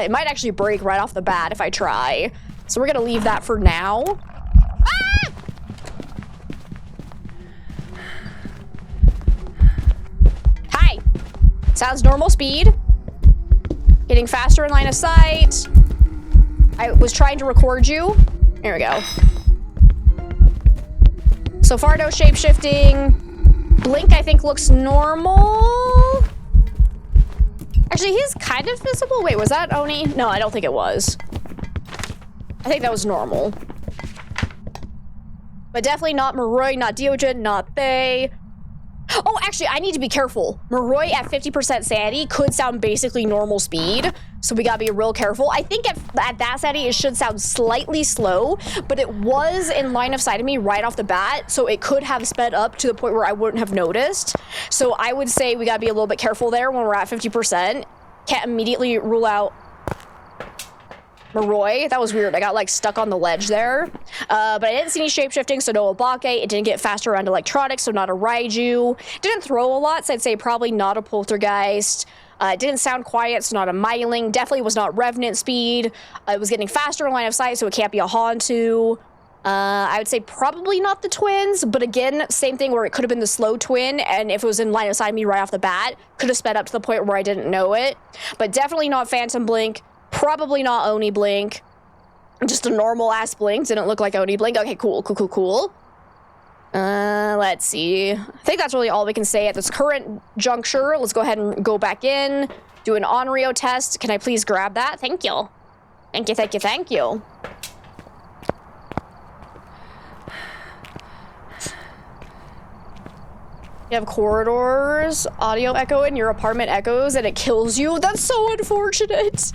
It might actually break right off the bat if I try. So we're going to leave that for now. Ah! Hi. Sounds normal speed. Getting faster in line of sight. I was trying to record you. There we go. So far, no shape-shifting. Blink, I think, looks normal. Actually, he's kind of visible. Wait, was that Oni? No, I don't think it was. I think that was normal. But definitely not Maroi, not Diogen, not they. Oh, actually, I need to be careful. Maroi at 50% sanity could sound basically normal speed, so we gotta be real careful. I think at that sanity, it should sound slightly slow, but it was in line of sight of me right off the bat, so it could have sped up to the point where I wouldn't have noticed. So I would say we gotta be a little bit careful there when we're at 50%. Can't immediately rule out Maroi. That was weird. I got like stuck on the ledge there. But I didn't see any shapeshifting, so no Obake. It didn't get faster around electronics, so not a Raiju. Didn't throw a lot, so I'd say probably not a Poltergeist. It didn't sound quiet, so not a Myling. Definitely was not Revenant speed. It was getting faster in line of sight, so it can't be a Hantu. I would say probably not the twins, but again, same thing where it could have been the slow twin, and if it was in line of sight of me right off the bat, could have sped up to the point where I didn't know it. But definitely not Phantom Blink. Probably not Oni Blink. Just a normal ass blink. Didn't look like Oni Blink. Okay, cool. Let's see. I think that's really all we can say at this current juncture. Let's go ahead and go back in. Do an Onryo test. Can I please grab that? Thank you. Thank you. You have corridors, audio echo in your apartment echoes, and it kills you. That's so unfortunate.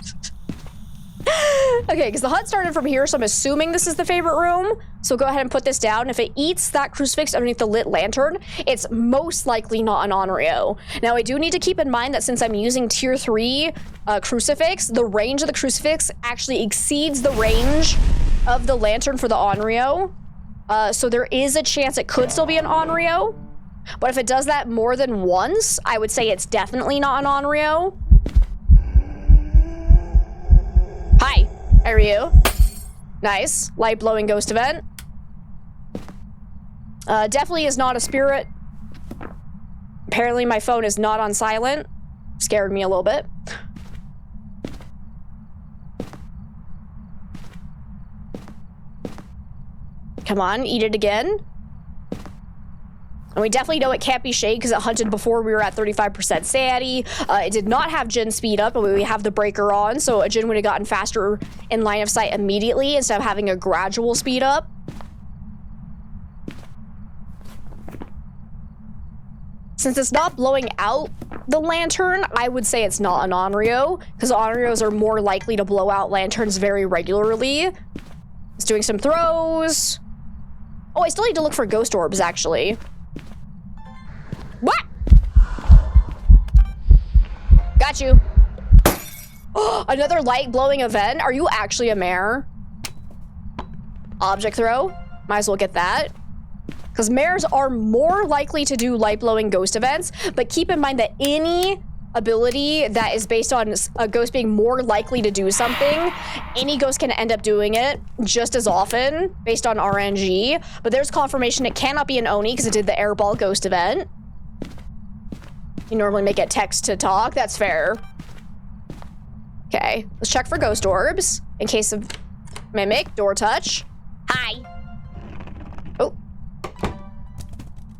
Okay, because the HUD started from here, so I'm assuming this is the favorite room. So go ahead and put this down. If it eats that crucifix underneath the lit lantern, it's most likely not an Onryo. Now, I do need to keep in mind that since I'm using tier 3 crucifix, the range of the crucifix actually exceeds the range of the lantern for the Onryo. So there is a chance it could still be an Onryo. But if it does that more than once, I would say it's definitely not an Onryo. Hi, how are you? Nice, light blowing ghost event. Definitely is not a spirit. Apparently my phone is not on silent. Scared me a little bit. Come on, eat it again. And we definitely know it can't be Shade because it hunted before we were at 35% sanity. It did not have Jin speed up, but we have the breaker on, so a Jin would have gotten faster in line of sight immediately instead of having a gradual speed up. Since it's not blowing out the lantern, I would say it's not an Onryo, because Onryos are more likely to blow out lanterns very regularly. It's doing some throws. Oh, I still need to look for ghost orbs, actually. What? Got you. Oh, another light blowing event? Are you actually a mare? Object throw? Might as well get that. Because mares are more likely to do light blowing ghost events, but keep in mind that any ability that is based on a ghost being more likely to do something, any ghost can end up doing it just as often based on RNG. But there's confirmation it cannot be an Oni because it did the airball ghost event. You normally make it text to talk. That's fair. Okay, let's check for ghost orbs in case of mimic, door touch. Hi. Oh.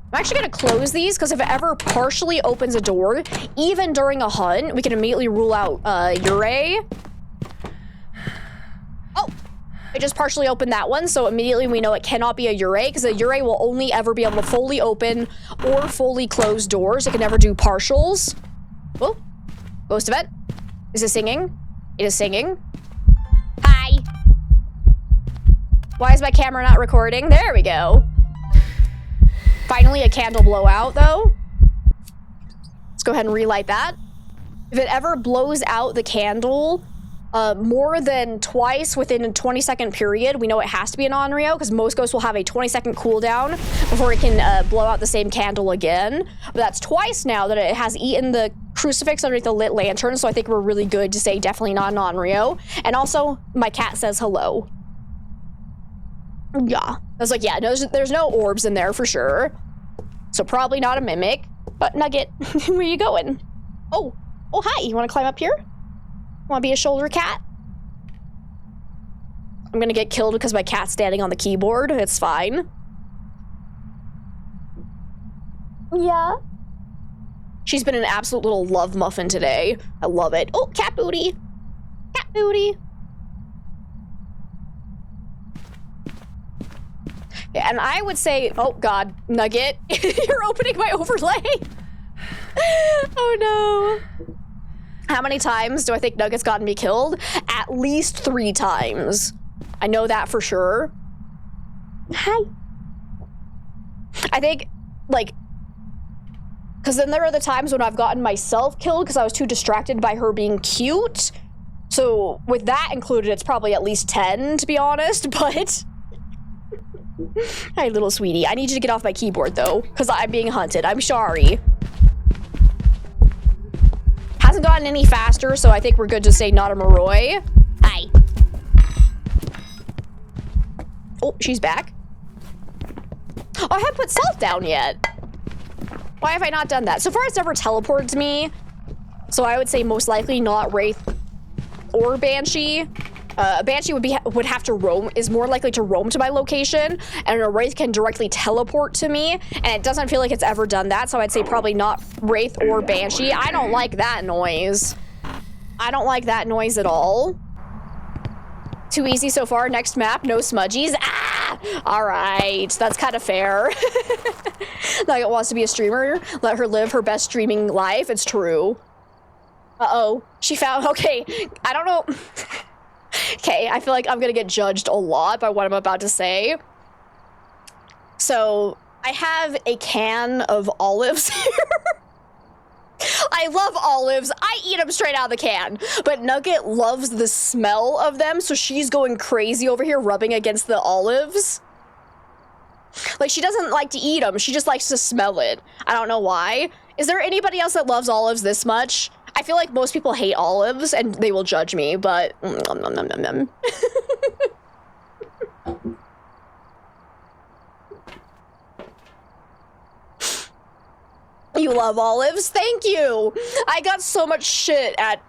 I'm actually gonna close these because if it ever partially opens a door, even during a hunt, we can immediately rule out Yurei. Oh, I just partially opened that one, so immediately we know it cannot be a Yurei because a Yurei will only ever be able to fully open or fully close doors. It can never do partials. Oh, ghost event. Is it singing? It is singing. Hi. Why is my camera not recording? There we go. Finally, a candle blowout, though. Let's go ahead and relight that. If it ever blows out the candle more than twice within a 20-second period, we know it has to be an Onryo, because most ghosts will have a 20-second cooldown before it can blow out the same candle again. But that's twice now that it has eaten the crucifix underneath the lit lantern, so I think we're really good to say definitely not an Onryo. And also, my cat says hello. Yeah. I was like, yeah, no, there's no orbs in there for sure. So probably not a mimic. But Nugget, where are you going? Oh, hi. You want to climb up here? Want to be a shoulder cat? I'm gonna get killed because my cat's standing on the keyboard. It's fine. Yeah. She's been an absolute little love muffin today. I love it. Oh, cat booty. Cat booty. Yeah, and I would say, oh God, Nugget, you're opening my overlay. Oh no. How many times do I think Nugget's gotten me killed? At least 3 times. I know that for sure. Hi. I think, like, because then there are the times when I've gotten myself killed because I was too distracted by her being cute. So with that included, it's probably at least 10, to be honest, but... Hi, little sweetie. I need you to get off my keyboard, though, because I'm being hunted. I'm sorry. Hasn't gotten any faster, so I think we're good to say not a Moroi. Hi. Oh, she's back. Oh, I haven't put self down yet. Why have I not done that? So far, it's never teleported to me. So I would say most likely not Wraith or Banshee. A Banshee would have to roam, is more likely to roam to my location, and a Wraith can directly teleport to me, and it doesn't feel like it's ever done that, so I'd say probably not Wraith or Banshee. I don't like that noise. I don't like that noise at all. Too easy so far. Next map, no smudgies. Ah! Alright, that's kind of fair. Nugget wants to be a streamer. Let her live her best streaming life. It's true. Uh-oh. She found... Okay, I don't know... Okay, I feel like I'm gonna get judged a lot by what I'm about to say. So, I have a can of olives here. I love olives. I eat them straight out of the can. But Nugget loves the smell of them, so she's going crazy over here rubbing against the olives. Like, she doesn't like to eat them. She just likes to smell it. I don't know why. Is there anybody else that loves olives this much? I feel like most people hate olives, and they will judge me, but... Nom, nom, nom, nom, nom. You love olives? Thank you! I got so much shit at,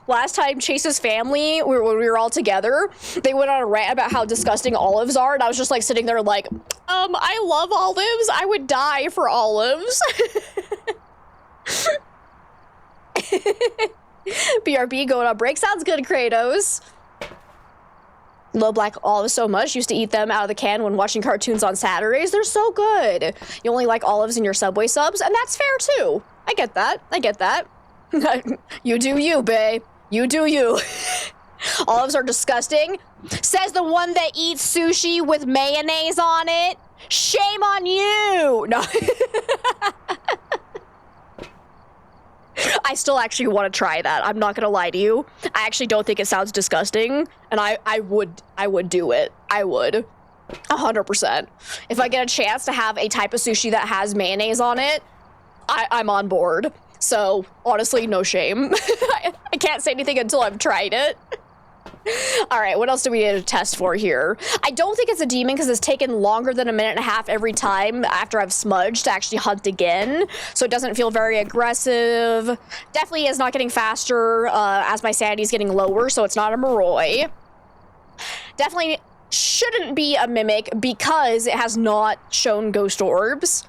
last time Chase's family, when we were all together, they went on a rant about how disgusting olives are, and I was just, like, sitting there like, I love olives. I would die for olives. BRB going on break. Sounds good, Kratos. Love black olives so much. Used to eat them out of the can when watching cartoons on Saturdays. They're so good. You only like olives in your Subway subs, and that's fair too. I get that. I get that. You do you, bae. You do you. Olives are disgusting. Says the one that eats sushi with mayonnaise on it. Shame on you. No. I still actually want to try that. I'm not gonna lie to you. I actually don't think it sounds disgusting, and I would do it. I would. 100%. If I get a chance to have a type of sushi that has mayonnaise on it, I'm on board. So, honestly, no shame. I can't say anything until I've tried it. Alright, what else do we need to test for here? I don't think it's a demon because it's taken longer than 1.5 minutes every time after I've smudged to actually hunt again. So it doesn't feel very aggressive. Definitely is not getting faster as my sanity is getting lower, so it's not a Moroi. Definitely shouldn't be a mimic because it has not shown ghost orbs.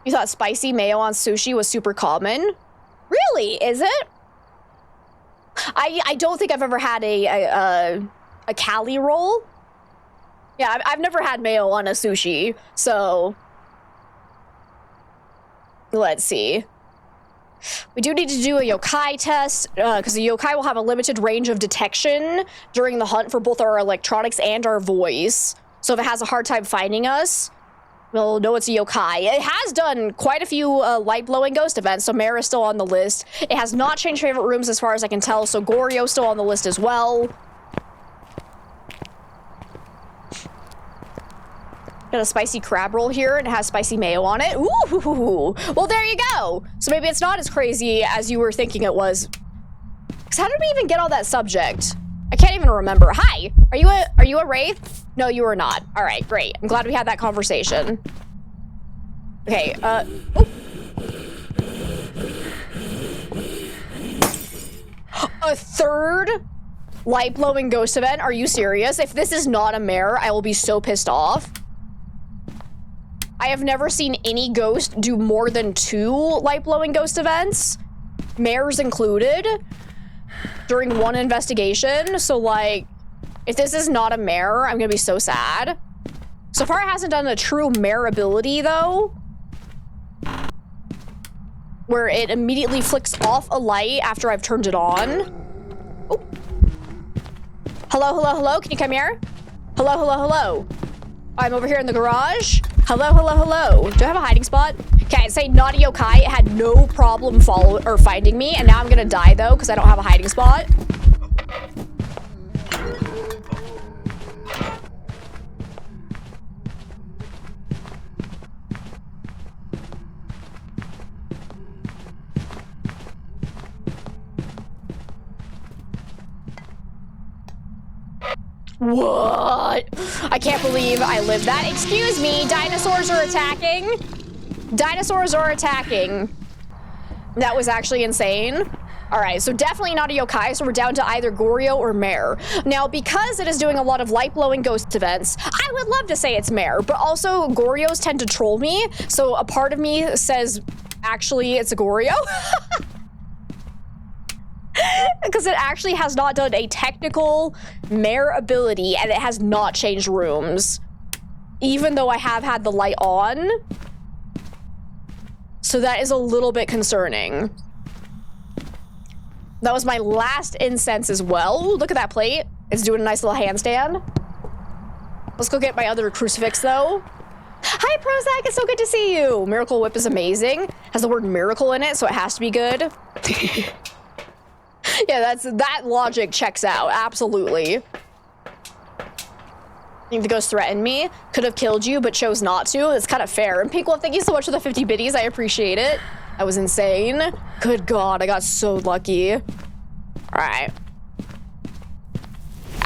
You thought spicy mayo on sushi was super common? Really? Is it? I don't think I've ever had a Cali roll. Yeah, I've never had mayo on a sushi, so let's see. We do need to do a yokai test because the yokai will have a limited range of detection during the hunt for both our electronics and our voice. So if it has a hard time finding us, we'll know it's a yokai. It has done quite a few light-blowing ghost events, so Mare is still on the list. It has not changed favorite rooms as far as I can tell, so Goryo's still on the list as well. Got a spicy crab roll here, and it has spicy mayo on it. Ooh! Well, there you go! So maybe it's not as crazy as you were thinking it was. Because how did we even get on that subject? I can't even remember. Hi! Are you a wraith? No, you are not. All right, great. I'm glad we had that conversation. Okay, a third light-blowing ghost event? Are you serious? If this is not a mare, I will be so pissed off. I have never seen any ghost do more than 2 light-blowing ghost events, mares included, during one investigation. So, like, if this is not a mare, I'm gonna be so sad. So far, it hasn't done a true mare ability, though, where it immediately flicks off a light after I've turned it on. Oh. Hello, hello, hello. Can you come here? Hello, hello, hello. I'm over here in the garage. Hello, hello, hello. Do I have a hiding spot? Okay, I'd say not a yokai. It had no problem finding me, and now I'm gonna die, though, because I don't have a hiding spot. What? I can't believe I lived that. Excuse me, dinosaurs are attacking. Dinosaurs are attacking. That was actually insane. All right, so definitely not a yokai, so we're down to either Goryo or mare. Now, because it is doing a lot of light-blowing ghost events, I would love to say it's mare, but also Goryos tend to troll me, so a part of me says, actually, it's a Goryo. Because it actually has not done a technical mare ability, and it has not changed rooms. Even though I have had the light on. So that is a little bit concerning. That was my last incense as well. Ooh, look at that plate. It's doing a nice little handstand. Let's go get my other crucifix, though. Hi, Prozac. It's so good to see you. Miracle Whip is amazing. Has the word miracle in it, so it has to be good. Yeah, that logic checks out. Absolutely. I think the ghost threatened me. Could have killed you, but chose not to. It's kind of fair. And Pinkwolf, thank you so much for the 50 biddies. I appreciate it. That was insane. Good God, I got so lucky. All right.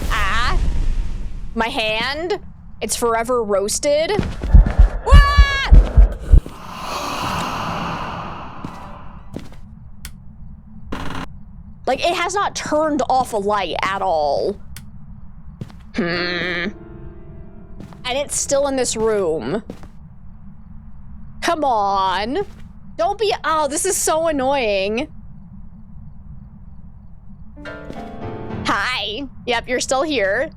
Ah. My hand. It's forever roasted. Ah! Like, it has not turned off a light at all. And it's still in this room. Come on. Don't be- oh, this is so annoying. Hi. Yep, you're still here.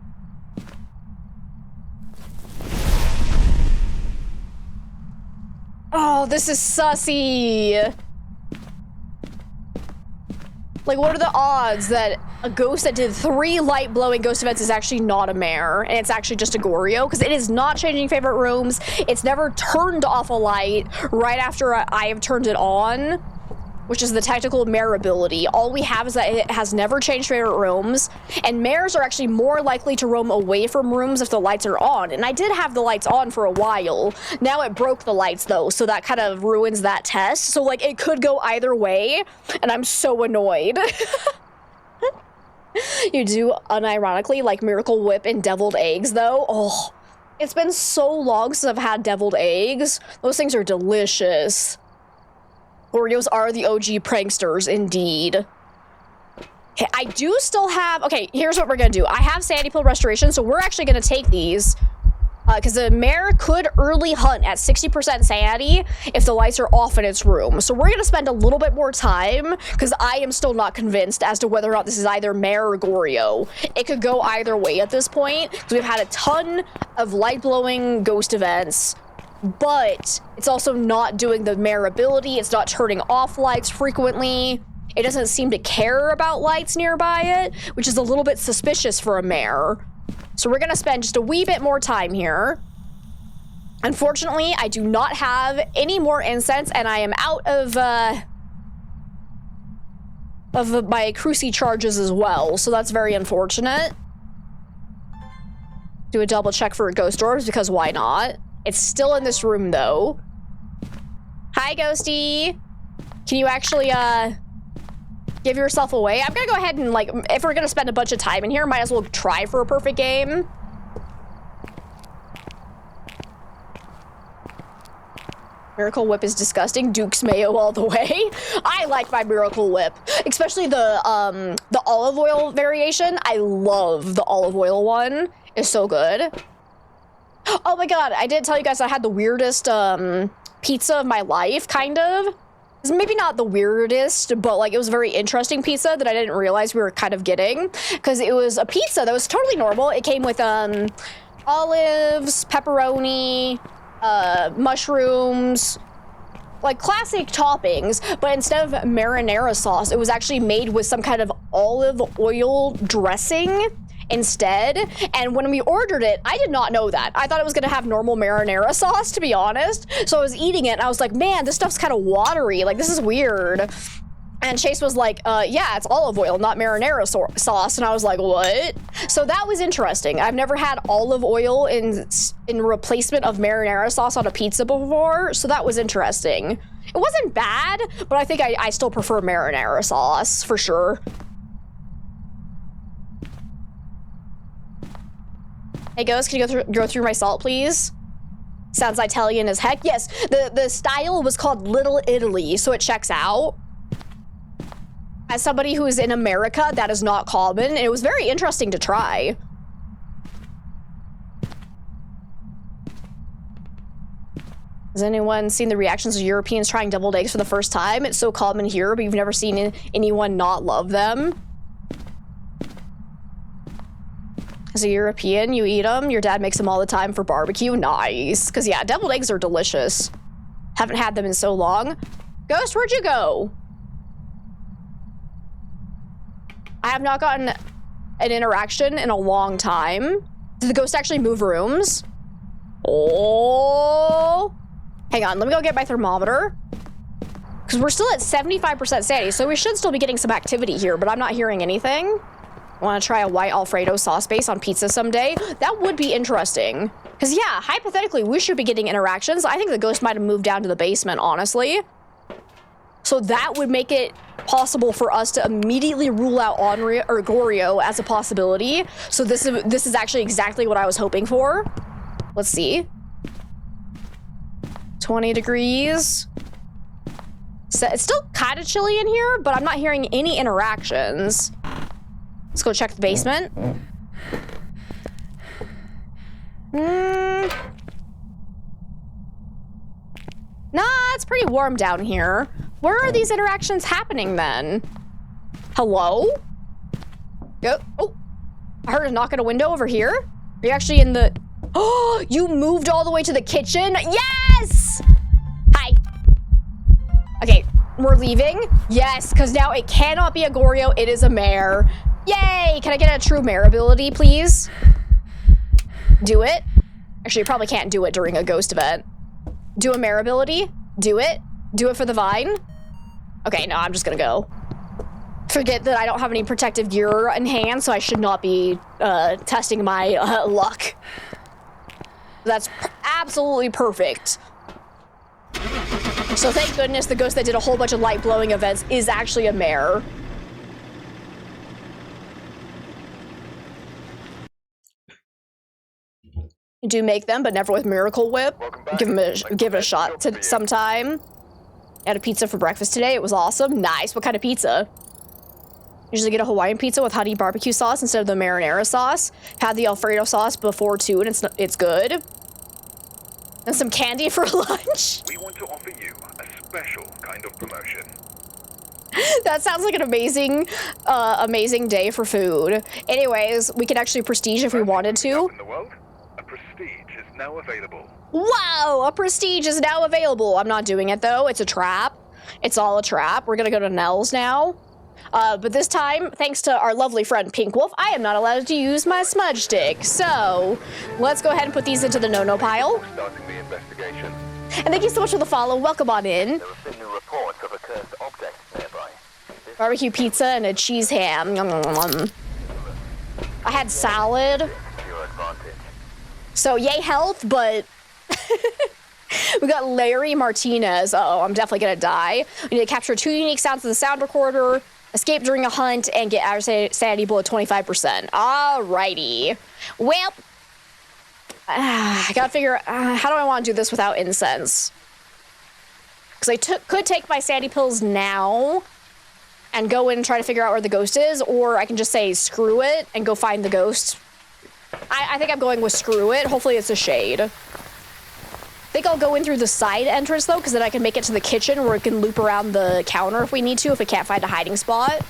Oh, this is sussy. Like, what are the odds that a ghost that did 3 light-blowing ghost events is actually not a mare, and it's actually just a Goryo? Because it is not changing favorite rooms. It's never turned off a light right after I have turned it on, which is the technical mare ability. All we have is that it has never changed favorite rooms, and mares are actually more likely to roam away from rooms if the lights are on. And I did have the lights on for a while. Now it broke the lights though, so that kind of ruins that test. So like it could go either way, and I'm so annoyed. You do unironically like Miracle Whip and deviled eggs though. Oh, it's been so long since I've had deviled eggs. Those things are delicious. Oreos are the OG pranksters, indeed. Okay, I do still have... Okay, here's what we're gonna do. I have Sandy Pill Restoration, so we're actually gonna take these. Because the mare could early hunt at 60% sanity if the lights are off in its room. So we're gonna spend a little bit more time, because I am still not convinced as to whether or not this is either mare or Goryo. It could go either way at this point, because we've had a ton of light-blowing ghost events, but it's also not doing the mare ability. It's not turning off lights frequently. It doesn't seem to care about lights nearby it, which is a little bit suspicious for a mare. So we're gonna spend just a wee bit more time here. Unfortunately, I do not have any more incense, and I am out of my Cruci charges as well, so that's very unfortunate. Do a double check for ghost orbs, because why not? It's still in this room, though. Hi, Ghosty. Can you actually, give yourself away? I'm gonna go ahead and, like, if we're gonna spend a bunch of time in here, might as well try for a perfect game. Miracle Whip is disgusting. Duke's Mayo all the way. I like my Miracle Whip. Especially the olive oil variation. I love the olive oil one. It's so good. Oh my god, I didn't tell you guys I had the weirdest pizza of my life, kind of. It's maybe not the weirdest, but like it was a very interesting pizza that I didn't realize we were kind of getting. Because it was a pizza that was totally normal. It came with olives, pepperoni, mushrooms, like classic toppings, but instead of marinara sauce, it was actually made with some kind of olive oil dressing instead. And when we ordered it, I did not know that. I thought it was gonna have normal marinara sauce, to be honest. So I was eating it and I was like, man, this stuff's kind of watery. Like, this is weird. And Chase was like, yeah, it's olive oil, not marinara sauce. And I was like, what? So that was interesting. I've never had olive oil in replacement of marinara sauce on a pizza before. So that was interesting. It wasn't bad, but I think I still prefer marinara sauce for sure. Hey, Ghost, can you go through my salt, please? Sounds Italian as heck. Yes, the style was called Little Italy, so it checks out. As somebody who is in America, that is not common, and it was very interesting to try. Has anyone seen the reactions of Europeans trying deviled eggs for the first time? It's so common here, but you've never seen anyone not love them. As a European, you eat them. Your dad makes them all the time for barbecue. Nice. Because, yeah, deviled eggs are delicious. Haven't had them in so long. Ghost, where'd you go? I have not gotten an interaction in a long time. Did the ghost actually move rooms? Oh. Hang on, let me go get my thermometer. Because we're still at 75% sanity, so we should still be getting some activity here, but I'm not hearing anything. Want to try a white Alfredo sauce base on pizza someday? That would be interesting. Because, yeah, hypothetically, we should be getting interactions. I think the ghost might have moved down to the basement, honestly. So that would make it possible for us to immediately rule out Onryo or Goryo as a possibility. So this is actually exactly what I was hoping for. Let's see. 20 degrees. So it's still kind of chilly in here, but I'm not hearing any interactions. Let's go check the basement. Nah, it's pretty warm down here. Where are these interactions happening then? Hello? Oh, I heard a knock at a window over here. Are you actually in the... Oh, you moved all the way to the kitchen? Yes! Hi. Okay, we're leaving. Yes, because now it cannot be a Goryo, it is a mare. Yay! Can I get a true mare ability, please? Do it. Actually, you probably can't do it during a ghost event. Do a mare ability. Do it. Do it for the vine. Okay, no, I'm just gonna go. Forget that I don't have any protective gear in hand, so I should not be testing my luck. That's absolutely perfect. So thank goodness the ghost that did a whole bunch of light blowing events is actually a mare. Do make them, but never with Miracle Whip. Give it a shot to sometime. I had a pizza for breakfast today. It was awesome. Nice. What kind of pizza? Usually get a Hawaiian pizza with honey barbecue sauce instead of the marinara sauce. Had the Alfredo sauce before too, and it's good. And some candy for lunch. We want to offer you a special kind of promotion. That sounds like an amazing, amazing day for food. Anyways, we could actually prestige if we wanted to. In the world, a prestige is now available. Wow, a prestige is now available. I'm not doing it though. It's a trap. It's all a trap. We're gonna go to Nell's now. But this time, thanks to our lovely friend Pink Wolf, I am not allowed to use my smudge stick. So, let's go ahead and put these into the no-no pile. Starting the investigation. And thank you so much for the follow. Welcome on in. There have been new reports of a cursed object nearby. Barbecue pizza and a cheese ham. Nom, nom, nom. I had salad. To your advantage. So, yay health, but... We got Larry Martinez. Uh-oh, I'm definitely gonna die. We need to capture 2 unique sounds of the sound recorder, escape during a hunt, and get our sanity below 25%. Alrighty. Well, I gotta figure how do I want to do this without incense? Because I could take my sanity pills now and go in and try to figure out where the ghost is, or I can just say screw it and go find the ghost. I think I'm going with screw it. Hopefully it's a shade. I think I'll go in through the side entrance though, because then I can make it to the kitchen where it can loop around the counter if we need to, if we can't find a hiding spot.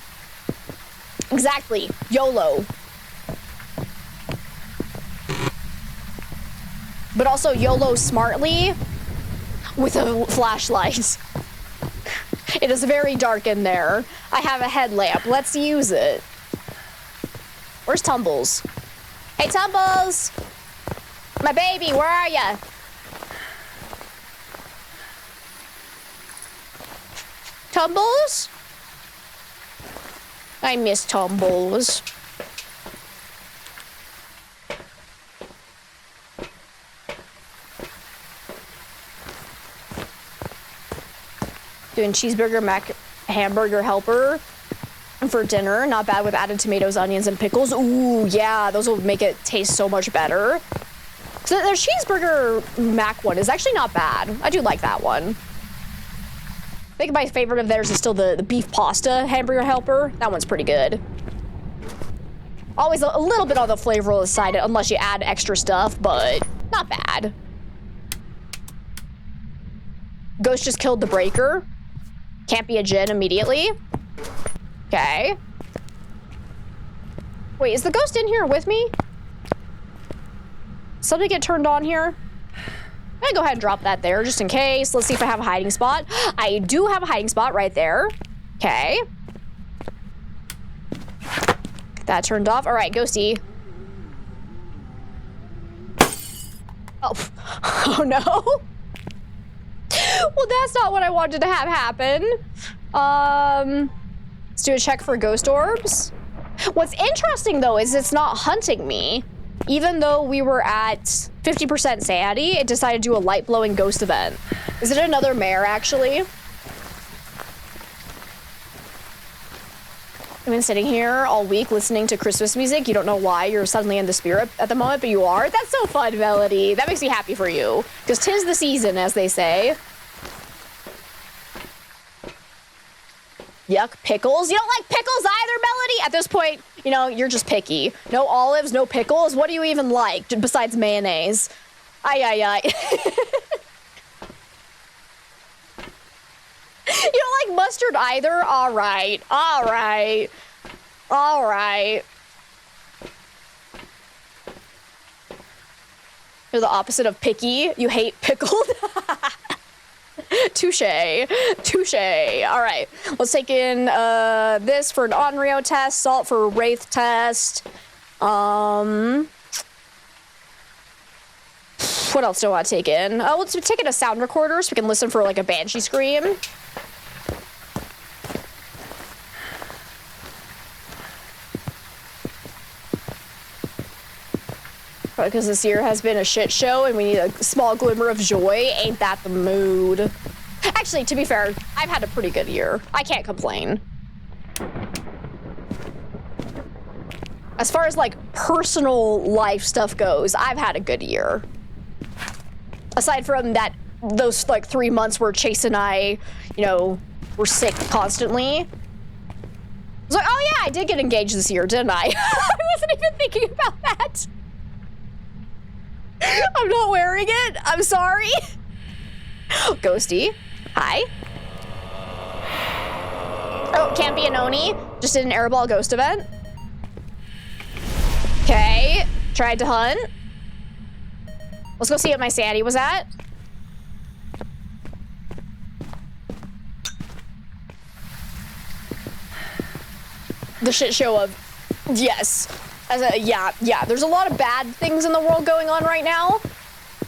Exactly. YOLO. But also YOLO smartly with a flashlight. It is very dark in there. I have a headlamp. Let's use it. Where's Tumbles? Hey, Tumbles! My baby, where are ya? Tumbles? I miss Tumbles. Doing cheeseburger, hamburger helper for dinner. Not bad with added tomatoes, onions, and pickles. Ooh, yeah, those will make it taste so much better. So their cheeseburger mac one is actually not bad. I do like that one. I think my favorite of theirs is still the beef pasta hamburger helper. That one's pretty good. Always a little bit on the flavorless side unless you add extra stuff, but not bad. Ghost just killed the breaker. Can't be a Jinn immediately. Okay. Wait, is the ghost in here with me? Something get turned on here? I'm gonna go ahead and drop that there just in case. Let's see if I have a hiding spot. I do have a hiding spot right there. Okay. That turned off. All right, ghosty. Oh, oh no. Well, that's not what I wanted to have happen. Let's do a check for ghost orbs. What's interesting though is it's not hunting me. Even though we were at 50% sanity, it decided to do a light blowing ghost event. Is it another mare actually? I've been sitting here all week listening to Christmas music. You don't know why you're suddenly in the spirit at the moment, but you are. That's so fun, Melody. That makes me happy for you. Because 'tis the season, as they say. Yuck, pickles. You don't like pickles either, Melody? At this point, you know, you're just picky. No olives, no pickles. What do you even like besides mayonnaise? Ay, ay, ay. You don't like mustard either? All right, all right, all right. You're the opposite of picky. You hate pickled. Touche. Touche. All right. Let's take in this for an Onryo test, salt for a Wraith test. What else do I want to take in? Let's take in a sound recorder so we can listen for like a banshee scream. Because this year has been a shit show and we need a small glimmer of joy. Ain't that the mood? Actually, to be fair, I've had a pretty good year. I can't complain. As far as like personal life stuff goes, I've had a good year. Aside from that, those like 3 months where Chase and I, you know, were sick constantly. I was like, oh yeah, I did get engaged this year, didn't I? I wasn't even thinking about that. I'm not wearing it. I'm sorry. Ghosty. Hi. Oh, can't be an Oni. Just did an airball ghost event. Okay. Tried to hunt. Let's go see what my sanity was at. The shit show of yes. Yeah, there's a lot of bad things in the world going on right now,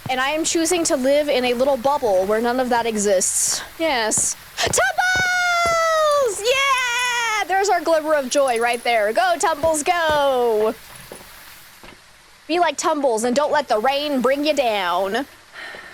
and I am choosing to live in a little bubble where none of that exists. Yes. Tumbles! Yeah! There's our glimmer of joy right there. Go, Tumbles, go! Be like Tumbles and don't let the rain bring you down.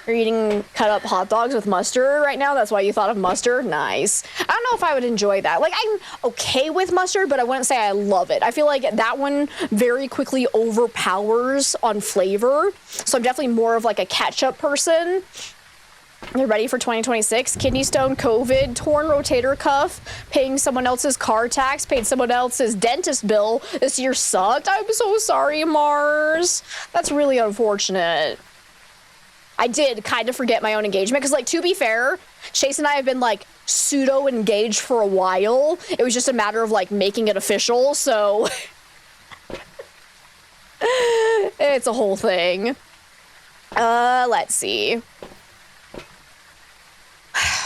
You're eating cut up hot dogs with mustard right now? That's why you thought of mustard? Nice. I don't know if I would enjoy that. Like, I'm okay with mustard, but I wouldn't say I love it. I feel like that one very quickly overpowers on flavor. So I'm definitely more of like a ketchup person. You're ready for 2026? Kidney stone, COVID, torn rotator cuff, paying someone else's car tax, paid someone else's dentist bill. This year sucked. I'm so sorry, Mars. That's really unfortunate. I did kind of forget my own engagement because, like, to be fair, Chase and I have been, like, pseudo-engaged for a while. It was just a matter of, like, making it official, so... it's a whole thing. Let's see.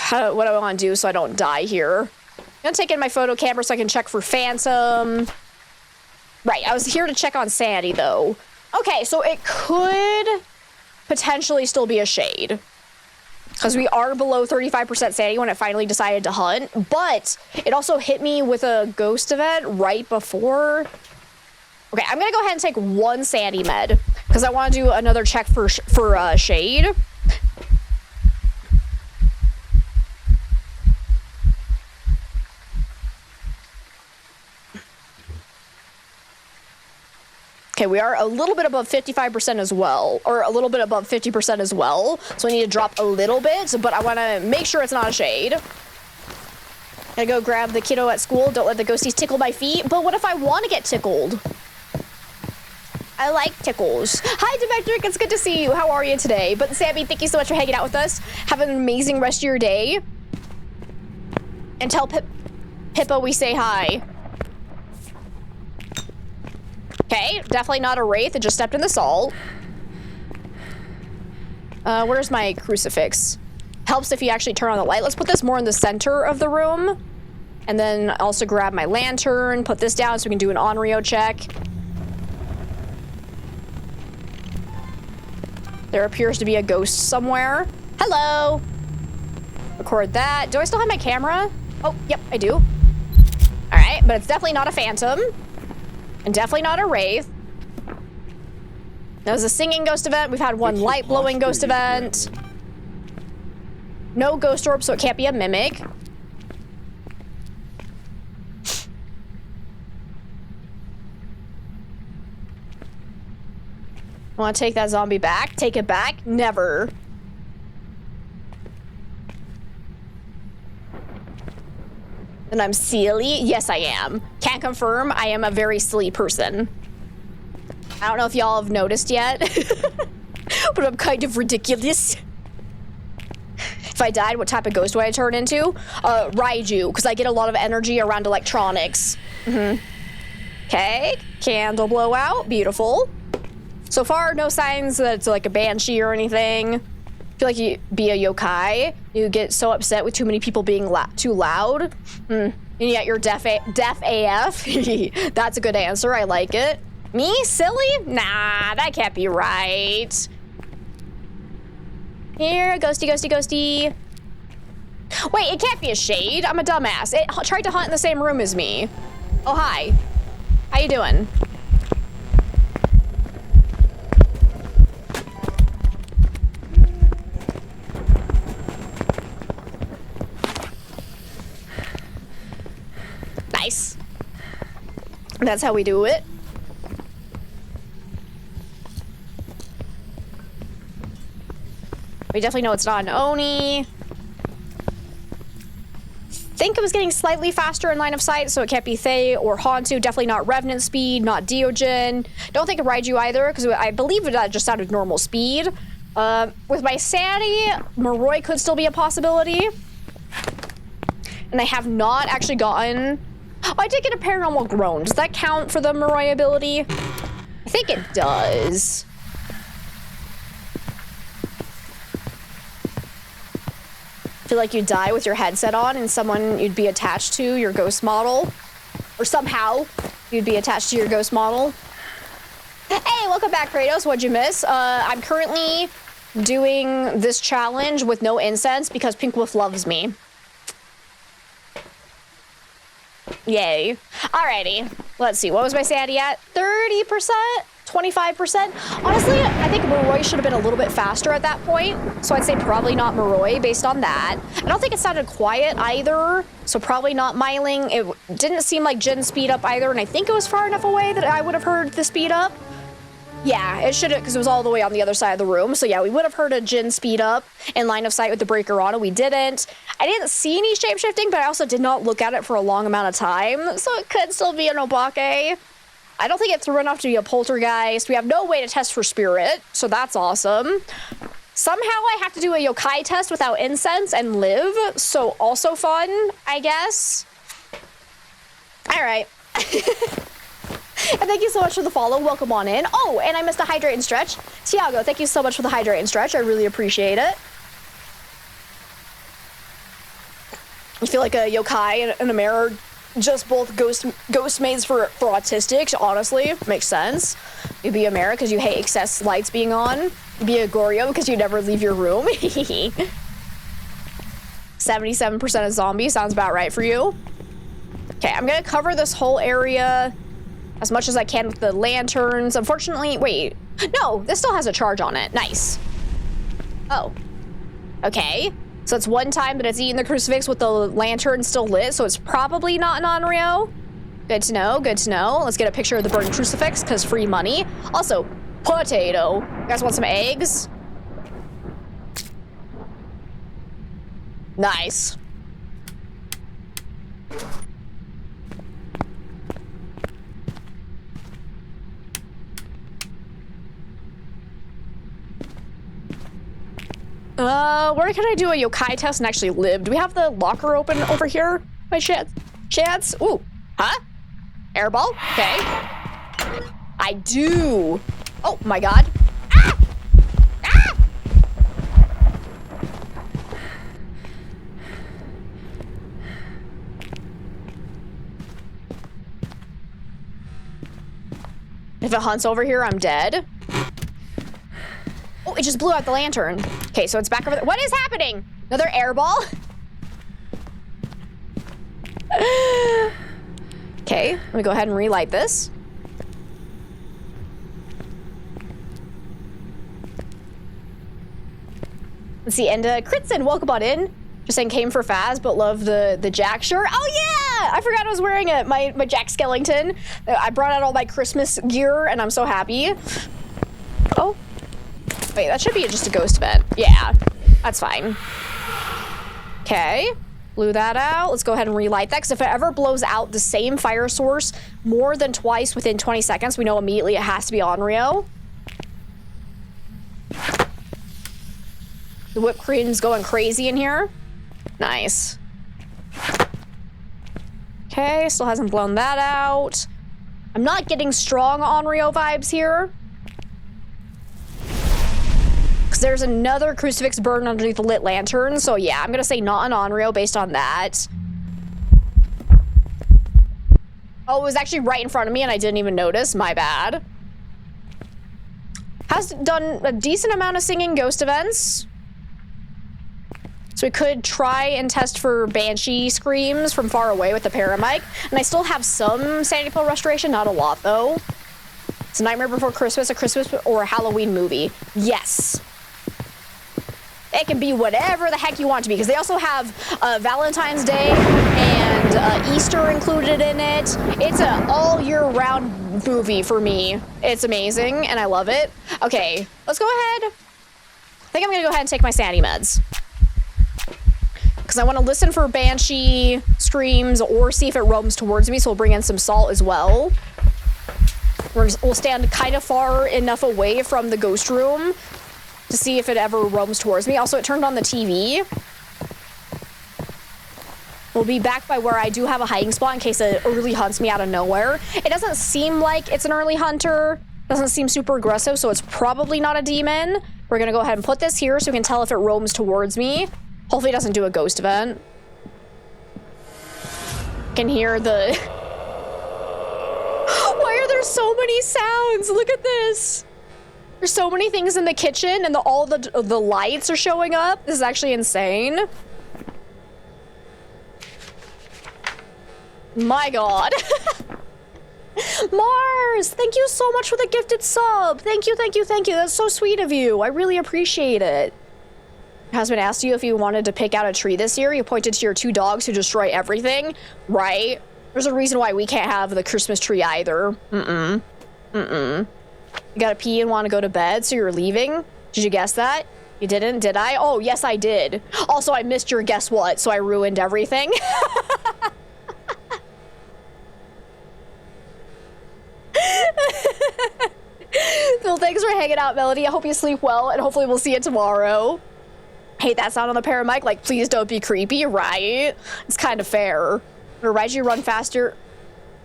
What do I want to do so I don't die here? I'm gonna take in my photo camera so I can check for Phantom. Right, I was here to check on sanity, though. Okay, so it could... potentially still be a shade because we are below 35% sanity when it finally decided to hunt, but it also hit me with a ghost event right before. Okay, I'm gonna go ahead and take one sanity med because I want to do another check for shade. Okay, we are a little bit above 55% as well, or a little bit above 50% as well. So we need to drop a little bit, but I want to make sure it's not a shade. Gotta go grab the kiddo at school. Don't let the ghosties tickle my feet. But what if I want to get tickled? I like tickles. Hi, Domectric. It's good to see you. How are you today? But Sammy, thank you so much for hanging out with us. Have an amazing rest of your day. And tell Pippa we say hi. Okay, definitely not a wraith. It just stepped in the salt. Where's my crucifix? Helps if you actually turn on the light. Let's put this more in the center of the room. And then also grab my lantern, put this down so we can do an Onryo check. There appears to be a ghost somewhere. Hello! Record that. Do I still have my camera? Oh, yep, I do. Alright, but it's definitely not a phantom. And definitely not a wraith. That was a singing ghost event. We've had one light blowing ghost event. No ghost orb, so it can't be a mimic. Want to take that zombie back? Take it back? Never. And I'm silly? Yes, I am. Can't confirm. I am a very silly person. I don't know if y'all have noticed yet, but I'm kind of ridiculous. If I died, what type of ghost would I turn into? Raiju, because I get a lot of energy around electronics. Okay, candle blowout. Beautiful. So far, no signs that it's like a banshee or anything. I feel like you be a yokai. You get so upset with too many people being too loud. And yet you're deaf AF. That's a good answer. I like it. Me? Silly? Nah, that can't be right. Here, ghosty, ghosty, ghosty. Wait, it can't be a shade. I'm a dumbass. It tried to hunt in the same room as me. Oh, hi. How you doing? Nice. That's how we do it. We definitely know it's not an Oni. Think it was getting slightly faster in line of sight, so it can't be Thay or Hantu. Definitely not Revenant speed, not Diogen. Don't think of Raiju either, because I believe that just sounded normal speed. With my sanity, Moroi could still be a possibility. And I have not actually gotten... Oh, I did get a paranormal groan. Does that count for the Moroi ability? I think it does. I feel like you'd die with your headset on and someone you'd be attached to, your ghost model. Or somehow you'd be attached to your ghost model. Hey, welcome back, Kratos. What'd you miss? I'm currently doing this challenge with no incense because Pink Wolf loves me. Yay. Alrighty. Let's see. What was my sanity at? 30%? 25%? Honestly, I think Moroi should have been a little bit faster at that point. So I'd say probably not Moroi based on that. I don't think it sounded quiet either. So probably not Myling. It didn't seem like Jin speed up either. And I think it was far enough away that I would have heard the speed up. Yeah, it should have, because it was all the way on the other side of the room. So yeah, we would have heard a Jin speed up in line of sight with the breaker on it. We didn't. I didn't see any shapeshifting, but I also did not look at it for a long amount of time. So it could still be an Obake. I don't think it threw enough to be a poltergeist. We have no way to test for spirit, so that's awesome. Somehow I have to do a yokai test without incense and live, so also fun, I guess. All right. And thank you so much for the follow. Welcome on in. Oh, and I missed a hydrate and stretch. Tiago, thank you so much for the hydrate and stretch. I really appreciate it. I feel like a yokai and a mirror, just both ghost maids for autistics, honestly. Makes sense. You'd be a Mara because you hate excess lights being on. You'd be a Goryo because you never leave your room. 77% of zombies sounds about right for you. Okay, I'm gonna cover this whole area as much as I can with the lanterns. Unfortunately, wait. No, this still has a charge on it. Nice. Oh. Okay. So it's one time that it's eating the crucifix with the lantern still lit, so it's probably not an Onryo. Good to know, good to know. Let's get a picture of the burned crucifix, because free money. Also, potato. You guys want some eggs? Nice. Where can I do a yokai test and actually live? Do we have the locker open over here? My chance? Ooh, huh? Airball? Okay. I do. Oh my god. Ah! Ah! If it hunts over here, I'm dead. Oh, it just blew out the lantern. Okay, so it's back over there. What is happening? Another airball? Okay, let me go ahead and relight this. Let's see, and Kritson, welcome on in. Just saying came for Phas, but love the Jack shirt. Oh yeah! I forgot I was wearing it, my Jack Skellington. I brought out all my Christmas gear, and I'm so happy. Oh. Wait, that should be just a ghost vent. Yeah, that's fine. Okay, blew that out. Let's go ahead and relight that, because if it ever blows out the same fire source more than twice within 20 seconds, we know immediately it has to be Onryo. The whipped cream's going crazy in here. Nice. Okay, still hasn't blown that out. I'm not getting strong Onryo vibes here. Because there's another crucifix burned underneath the lit lantern. So yeah, I'm gonna say not an Onryo based on that. Oh, it was actually right in front of me and I didn't even notice. My bad. Has done a decent amount of singing ghost events. So we could try and test for banshee screams from far away with the paramic. And I still have some sanity pill restoration, not a lot though. It's a Nightmare Before Christmas, a Christmas or a Halloween movie. Yes. It can be whatever the heck you want to be, because they also have Valentine's Day and Easter included in it. It's an all-year-round movie for me. It's amazing, and I love it. Okay, let's go ahead. I think I'm gonna go ahead and take my sanity meds. Because I want to listen for banshee screams or see if it roams towards me, so we'll bring in some salt as well. We'll stand kind of far enough away from the ghost room to see if it ever roams towards me. Also, it turned on the TV. We'll be back by where I do have a hiding spot in case it early hunts me out of nowhere. It doesn't seem like it's an early hunter. Doesn't seem super aggressive, so it's probably not a demon. We're gonna go ahead and put this here so we can tell if it roams towards me. Hopefully it doesn't do a ghost event. Can hear the... Why are there so many sounds? Look at this. There's so many things in the kitchen and all the lights are showing up. This is actually insane. My god. Mars, thank you so much for the gifted sub. Thank you, thank you, thank you. That's so sweet of you. I really appreciate it. Husband asked you if you wanted to pick out a tree this year. You pointed to your 2 dogs who destroy everything. Right? There's a reason why we can't have the Christmas tree either. You gotta pee and want to go to bed, so you're leaving? Did you guess that? You didn't, did I? Oh, yes, I did. Also, I missed your guess what, so I ruined everything. Well, thanks for hanging out, Melody. I hope you sleep well, and hopefully we'll see you tomorrow. Hey, that sound on the paramic, like, please don't be creepy, right? It's kind of fair. Or why'd you run faster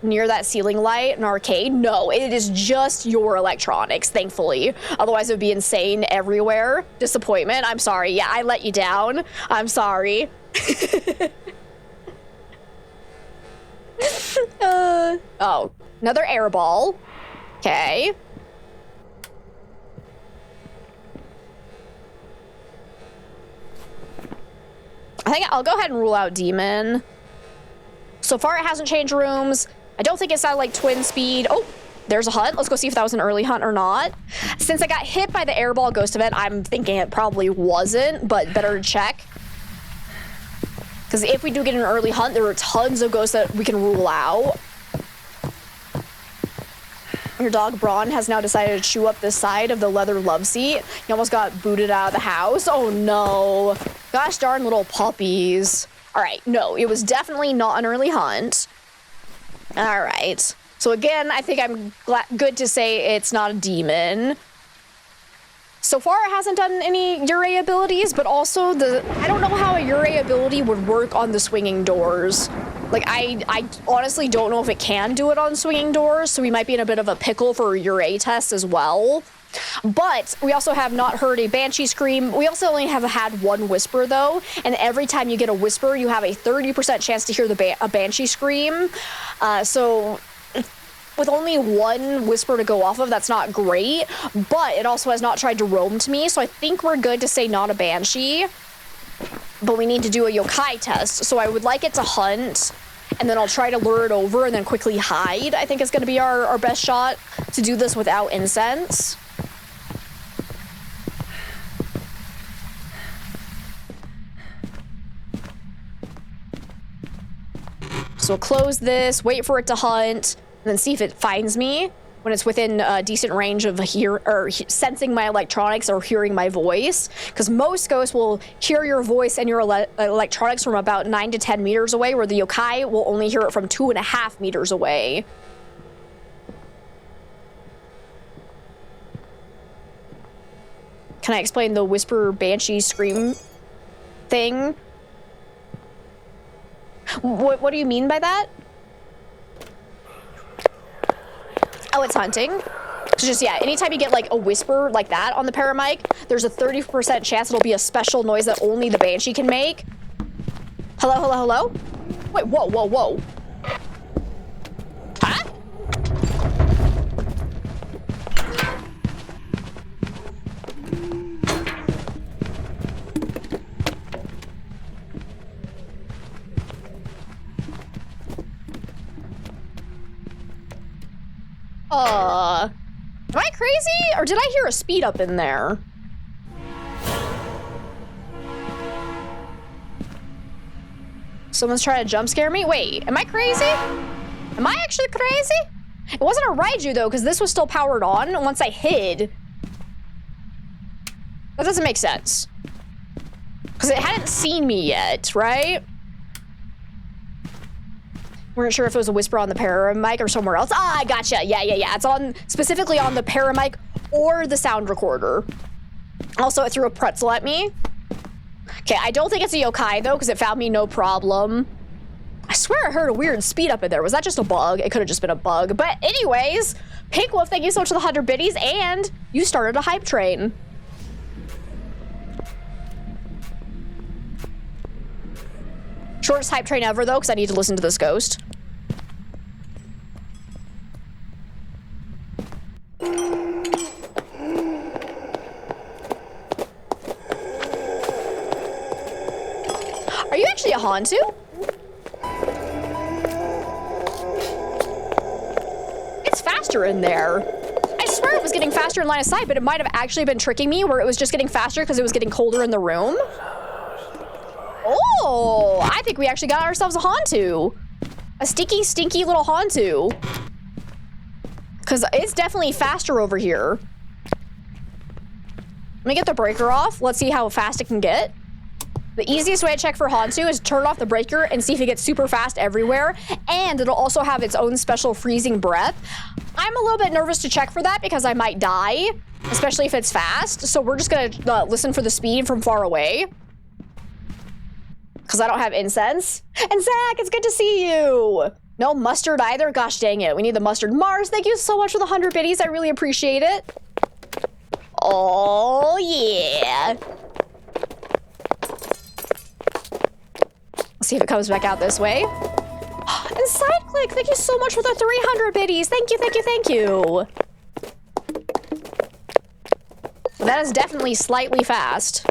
near that ceiling light, an arcade? No, it is just your electronics, thankfully. Otherwise, it would be insane everywhere. Disappointment. I'm sorry. Yeah, I let you down. I'm sorry. Oh, another air ball. Okay. I think I'll go ahead and rule out demon. So far, it hasn't changed rooms. I don't think it's at like twin speed. Oh, there's a hunt. Let's go see if that was an early hunt or not. Since I got hit by the airball ghost event, I'm thinking it probably wasn't, but better to check. Because if we do get an early hunt, there are tons of ghosts that we can rule out. Your dog Braun has now decided to chew up the side of the leather love seat. He almost got booted out of the house. Oh no. Gosh darn little puppies. All right, no, it was definitely not an early hunt. All right. So again, I think I'm good to say it's not a demon. So far, it hasn't done any Ure abilities, but also I don't know how a Ure ability would work on the swinging doors. Like, I honestly don't know if it can do it on swinging doors, so we might be in a bit of a pickle for a Ure test as well. But we also have not heard a banshee scream. We also only have had 1 whisper, though, and every time you get a whisper, you have a 30% chance to hear a banshee scream. So with only 1 whisper to go off of, that's not great, but it also has not tried to roam to me, so I think we're good to say not a banshee. But we need to do a yokai test, so I would like it to hunt, and then I'll try to lure it over and then quickly hide. I think it's going to be our best shot to do this without incense. So we'll close this, wait for it to hunt, and then see if it finds me when it's within a decent range of sensing my electronics or hearing my voice. Because most ghosts will hear your voice and your electronics from about 9 to 10 meters away, where the yokai will only hear it from 2.5 meters away. Can I explain the whisper banshee scream thing? What do you mean by that? Oh, it's hunting. So just, yeah, anytime you get like a whisper like that on the paramic, there's a 30% chance it'll be a special noise that only the Banshee can make. Hello, hello, hello? Wait, whoa, whoa, whoa. Huh? Am I crazy? Or did I hear a speed up in there? Someone's trying to jump scare me? Wait, am I crazy? Am I actually crazy? It wasn't a Raiju though, because this was still powered on once I hid. That doesn't make sense. Because it hadn't seen me yet, right? Weren't sure if it was a whisper on the paramic or somewhere else. Ah, I gotcha. Yeah. It's on specifically on the paramic or the sound recorder. Also, it threw a pretzel at me. Okay, I don't think it's a yokai though, because it found me no problem. I swear I heard a weird speed up in there. Was that just a bug? It could have just been a bug. But anyways, Pink Wolf, thank you so much for the 100 biddies, and you started a hype train. Shortest hype train ever though, because I need to listen to this ghost. Are you actually a Hantu? It's faster in there. I swear it was getting faster in line of sight, but it might have actually been tricking me where it was just getting faster because it was getting colder in the room. Oh, I think we actually got ourselves a Hantu. A stinky, stinky little Hantu. Because it's definitely faster over here. Let me get the breaker off. Let's see how fast it can get. The easiest way to check for Hantu is turn off the breaker and see if it gets super fast everywhere. And it'll also have its own special freezing breath. I'm a little bit nervous to check for that because I might die, especially if it's fast. So we're just gonna listen for the speed from far away. Because I don't have incense. And Zach, it's good to see you. No mustard either? Gosh dang it. We need the mustard. Mars, thank you so much for the 100 biddies. I really appreciate it. Oh, yeah. Let's see if it comes back out this way. And Sideclick, thank you so much for the 300 biddies. Thank you, thank you, thank you. That is definitely slightly fast.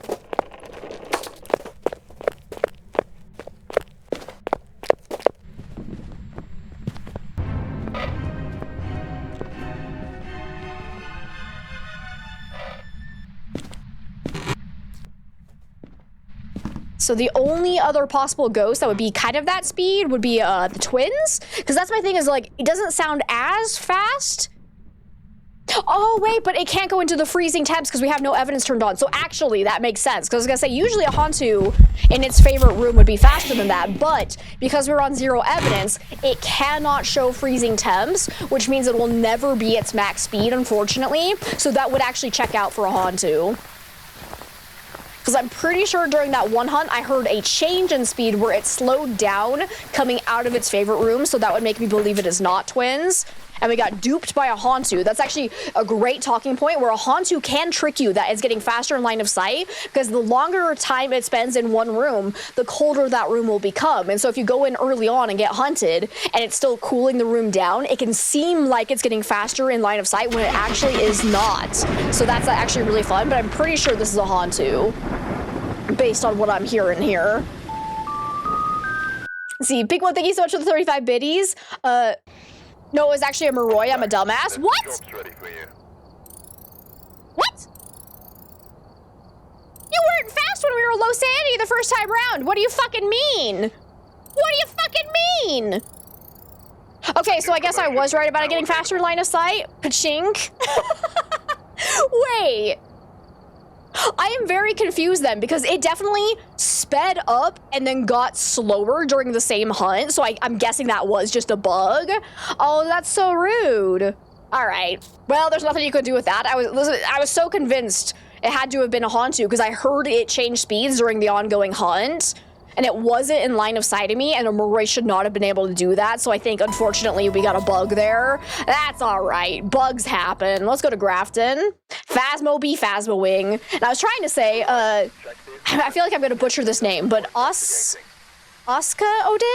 So the only other possible ghost that would be kind of that speed would be the twins. Because that's my thing is like, it doesn't sound as fast. Oh, wait, but it can't go into the freezing temps because we have no evidence turned on. So actually, that makes sense. Because I was going to say, usually a Hantu in its favorite room would be faster than that. But because we're on 0 evidence, it cannot show freezing temps, which means it will never be its max speed, unfortunately. So that would actually check out for a Hantu. Because I'm pretty sure during that one hunt, I heard a change in speed where it slowed down coming out of its favorite room. So that would make me believe it is not twins. And we got duped by a Hantu. That's actually a great talking point where a Hantu can trick you that it's getting faster in line of sight. Because the longer time it spends in one room, the colder that room will become. And so if you go in early on and get hunted and it's still cooling the room down, it can seem like it's getting faster in line of sight when it actually is not. So that's actually really fun, but I'm pretty sure this is a Hantu based on what I'm hearing here. Let's see, Big One, thank you so much for the 35 biddies. No, it was actually a Moroi. I'm a dumbass. What? What? You weren't fast when we were low sanity the first time round. What do you fucking mean? What do you fucking mean? Okay, so I guess I was right about it getting faster in line of sight. Pachink. Wait. I am very confused then because it definitely sped up and then got slower during the same hunt. So I'm guessing that was just a bug. Oh, that's so rude. All right. Well, there's nothing you could do with that. I was so convinced it had to have been a Hantu because I heard it change speeds during the ongoing hunt. and it wasn't in line of sight of me, and a Moroi should not have been able to do that, so I think, unfortunately, we got a bug there. That's all right. Bugs happen. Let's go to Grafton. Phasmo be Phasmoing. And I was trying to say, I feel like I'm going to butcher this name, but Oska Odin?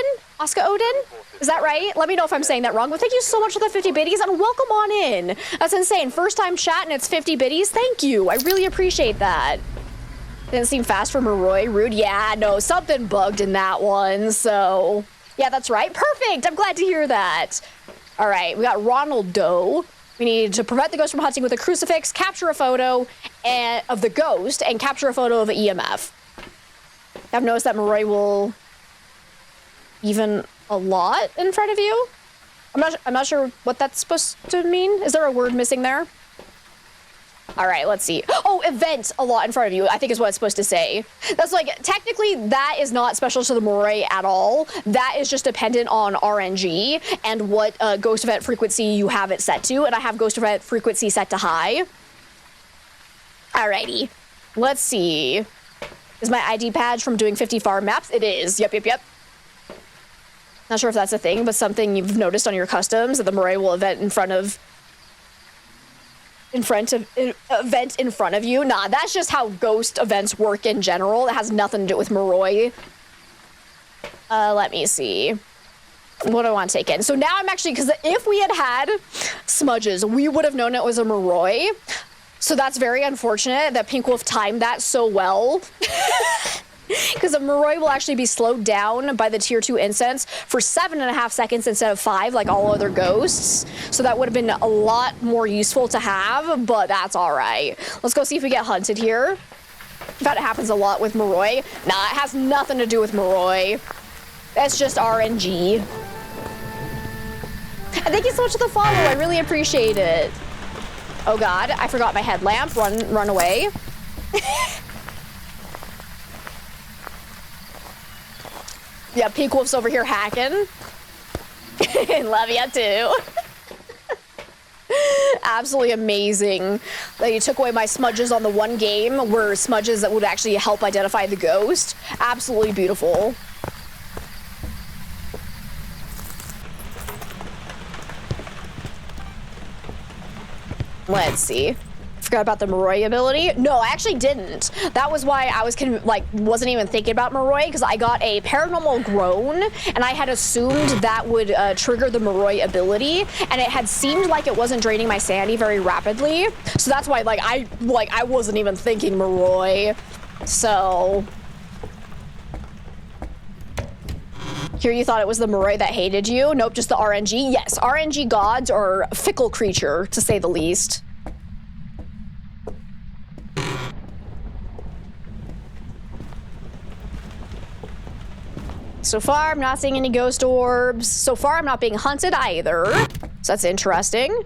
Is that right? Let me know if I'm saying that wrong, but thank you so much for the 50 biddies, and welcome on in. That's insane. First time chat, and it's 50 biddies. Thank you. I really appreciate that. Didn't seem fast for Moroi. Rude. Yeah, no, something bugged in that one, so... Yeah, that's right. Perfect! I'm glad to hear that. All right, we got Ronald Doe. We need to prevent the ghost from hunting with a crucifix, capture a photo of the ghost, and capture a photo of an EMF. I've noticed that Moroi will... even a lot in front of you? I'm not sure what that's supposed to mean. Is there a word missing there? All right, let's see. Oh, event a lot in front of you, I think is what it's supposed to say. That's like, technically, that is not special to the Moroi at all. That is just dependent on RNG and what ghost event frequency you have it set to. And I have ghost event frequency set to high. Alrighty, let's see. Is my ID badge from doing 50 farm maps? It is, yep. Not sure if that's a thing, but something you've noticed on your customs that the Moroi will event in front of you. Nah, that's just how ghost events work in general. It has nothing to do with Moroi. Let me see. What do I want to take in? So now I'm actually, because if we had smudges, we would have known it was a Moroi. So that's very unfortunate that Pink Wolf timed that so well. Because a Moroi will actually be slowed down by the tier 2 incense for 7.5 seconds instead of 5, like all other ghosts. So that would have been a lot more useful to have, but that's all right. Let's go see if we get hunted here. In fact, it happens a lot with Moroi. Nah, it has nothing to do with Moroi. That's just RNG. And thank you so much for the follow. I really appreciate it. Oh God, I forgot my headlamp. Run away. Yeah, Pink Wolf's over here hacking. Love ya too. Absolutely amazing that you took away my smudges on the one game were smudges that would actually help identify the ghost. Absolutely beautiful. Let's see. Forgot about the Moroi ability. No, I actually didn't. That was why I was wasn't even thinking about Moroi, because I got a paranormal groan and I had assumed that would trigger the Moroi ability, and it had seemed like it wasn't draining my sanity very rapidly. So that's why I wasn't even thinking Moroi. So here you thought it was the Moroi that hated you? Nope, just the RNG. Yes, RNG gods are a fickle creature, to say the least. So far, I'm not seeing any ghost orbs. So far, I'm not being hunted either. So that's interesting.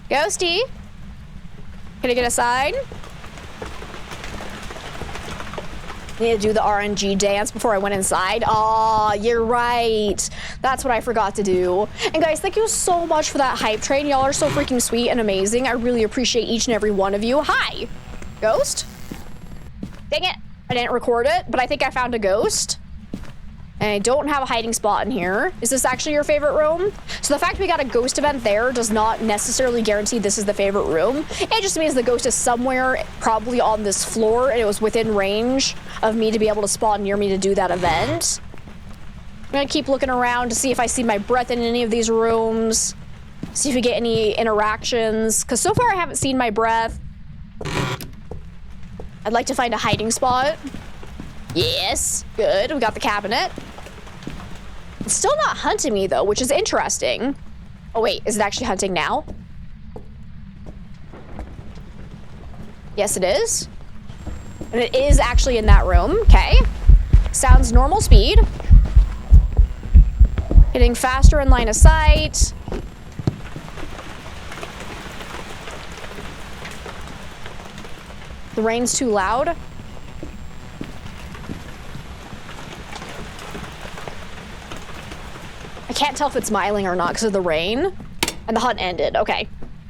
Ghosty? Can I get a sign? Need to do the RNG dance before I went inside. Aw, you're right. That's what I forgot to do. And guys, thank you so much for that hype train. Y'all are so freaking sweet and amazing. I really appreciate each and every one of you. Hi, ghost? Dang it, I didn't record it, but I think I found a ghost. And I don't have a hiding spot in here. Is this actually your favorite room? So the fact we got a ghost event there does not necessarily guarantee this is the favorite room. It just means the ghost is somewhere, probably on this floor, and it was within range of me to be able to spawn near me to do that event. I'm gonna keep looking around to see if I see my breath in any of these rooms. See if we get any interactions, because so far I haven't seen my breath. I'd like to find a hiding spot. Yes, good. We got the cabinet. It's still not hunting me though, which is interesting. Oh wait, is it actually hunting now? Yes, it is. And it is actually in that room. Okay. Sounds normal speed. Getting faster in line of sight. The rain's too loud. I can't tell if it's smiling or not because of the rain. And the hunt ended. Okay.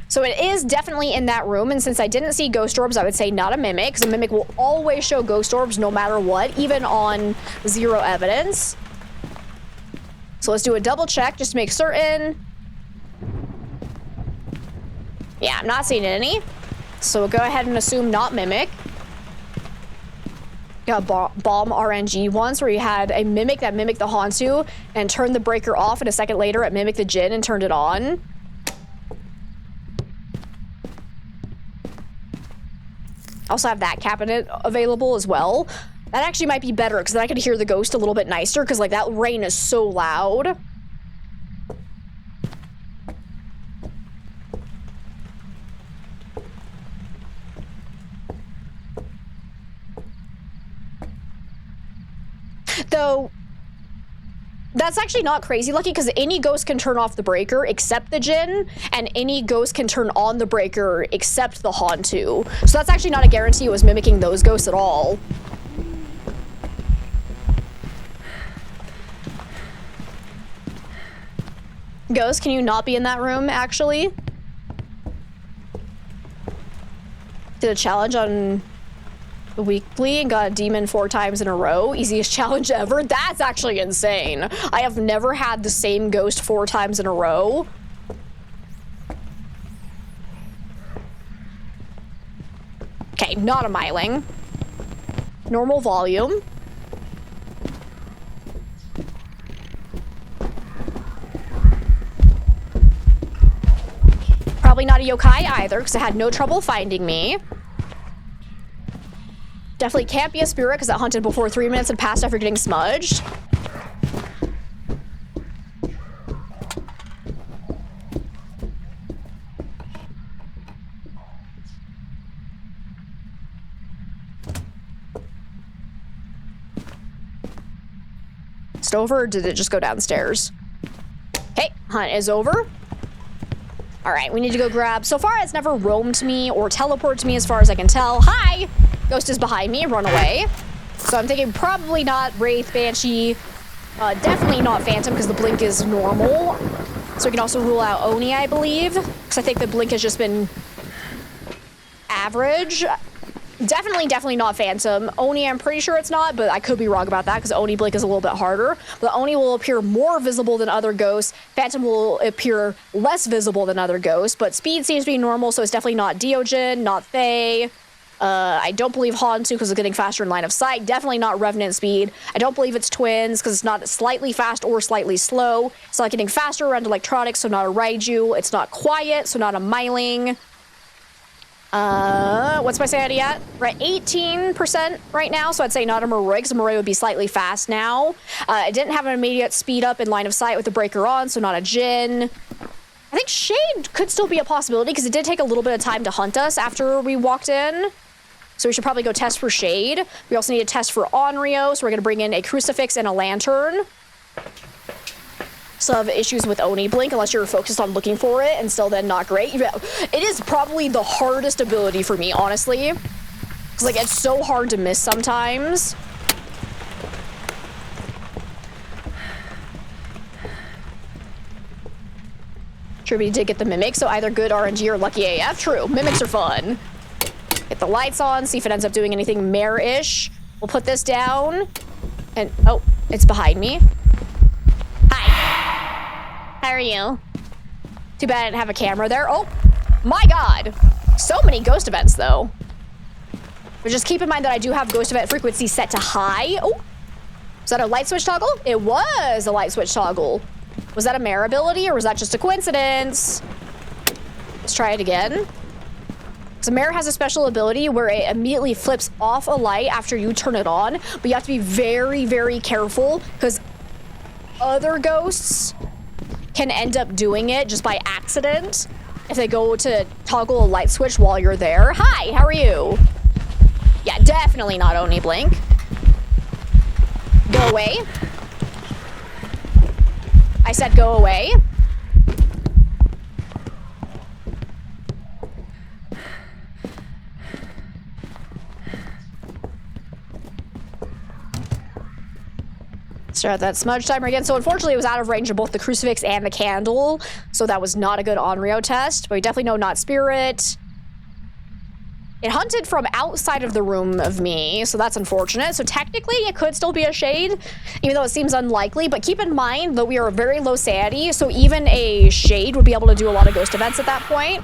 So So it is definitely in that room, and since I didn't see ghost orbs, I would say not a mimic, because a mimic will always show ghost orbs no matter what, even on 0 evidence. So let's do a double check just to make certain. Yeah, I'm not seeing any. So we'll go ahead and assume not mimic. Got bomb RNG once where you had a mimic that mimicked the Hantu and turned the breaker off, and a second later it mimicked the Jinn and turned it on. Also have that cabinet available as well. That actually might be better because then I could hear the ghost a little bit nicer because like that rain is so loud. Though, that's actually not crazy lucky because any ghost can turn off the breaker except the Jinn, and any ghost can turn on the breaker except the Hantu. So that's actually not a guarantee it was mimicking those ghosts at all. Ghost, can you not be in that room, actually? Did a challenge on the weekly and got a demon 4 times in a row. Easiest challenge ever. That's actually insane. I have never had the same ghost 4 times in a row. Okay, not a miling. Normal volume. Probably not a yokai either, because it had no trouble finding me. Definitely can't be a spirit, because it hunted before 3 minutes had passed after getting smudged. Is it over, or did it just go downstairs? Okay, hunt is over. All right, we need to go grab. So far, it's never roamed me or teleported me as far as I can tell. Hi! Ghost is behind me, run away. So I'm thinking probably not Wraith, Banshee. Definitely not Phantom because the blink is normal. So we can also rule out Oni, I believe. Because I think the blink has just been average. Definitely not Phantom. Oni, I'm pretty sure it's not, but I could be wrong about that because Oni blink is a little bit harder. But Oni will appear more visible than other ghosts. Phantom will appear less visible than other ghosts, but speed seems to be normal, so it's definitely not Deogen, not Fae. I don't believe Hantu because it's getting faster in line of sight. Definitely not Revenant speed. I don't believe it's Twins because it's not slightly fast or slightly slow. It's not getting faster around electronics, so not a Raiju. It's not quiet, so not a Myling. What's my sanity at? We're at 18% right now, so I'd say not a Maroi, because a Maroi would be slightly fast now. I didn't have an immediate speed up in line of sight with the breaker on, so not a Jinn. I think Shade could still be a possibility, because it did take a little bit of time to hunt us after we walked in. So we should probably go test for Shade. We also need to test for Onryo, so we're going to bring in a Crucifix and a Lantern. Still have issues with Oni Blink unless you're focused on looking for it, and still then not great. It is probably the hardest ability for me, honestly. Because, like, it's so hard to miss sometimes. True, we did get the Mimic, so either good RNG or lucky AF. True, Mimics are fun. Get the lights on, see if it ends up doing anything mare-ish. We'll put this down. And, oh, it's behind me. How are you? Too bad I didn't have a camera there. Oh, my God. So many ghost events, though. But just keep in mind that I do have ghost event frequency set to high. Oh, was that a light switch toggle? It was a light switch toggle. Was that a mare ability, or was that just a coincidence? Let's try it again. So mare has a special ability where it immediately flips off a light after you turn it on, but you have to be very, very careful because other ghosts can end up doing it just by accident if they go to toggle a light switch while you're there. Hi, how are you? Yeah, definitely not Oni Blink. Go away. I said go away. Start that smudge timer again. So unfortunately, it was out of range of both the crucifix and the candle. So that was not a good Onryo test. But we definitely know not spirit. It hunted from outside of the room of me, so that's unfortunate. So technically, it could still be a shade, even though it seems unlikely. But keep in mind that we are very low sanity, so even a shade would be able to do a lot of ghost events at that point.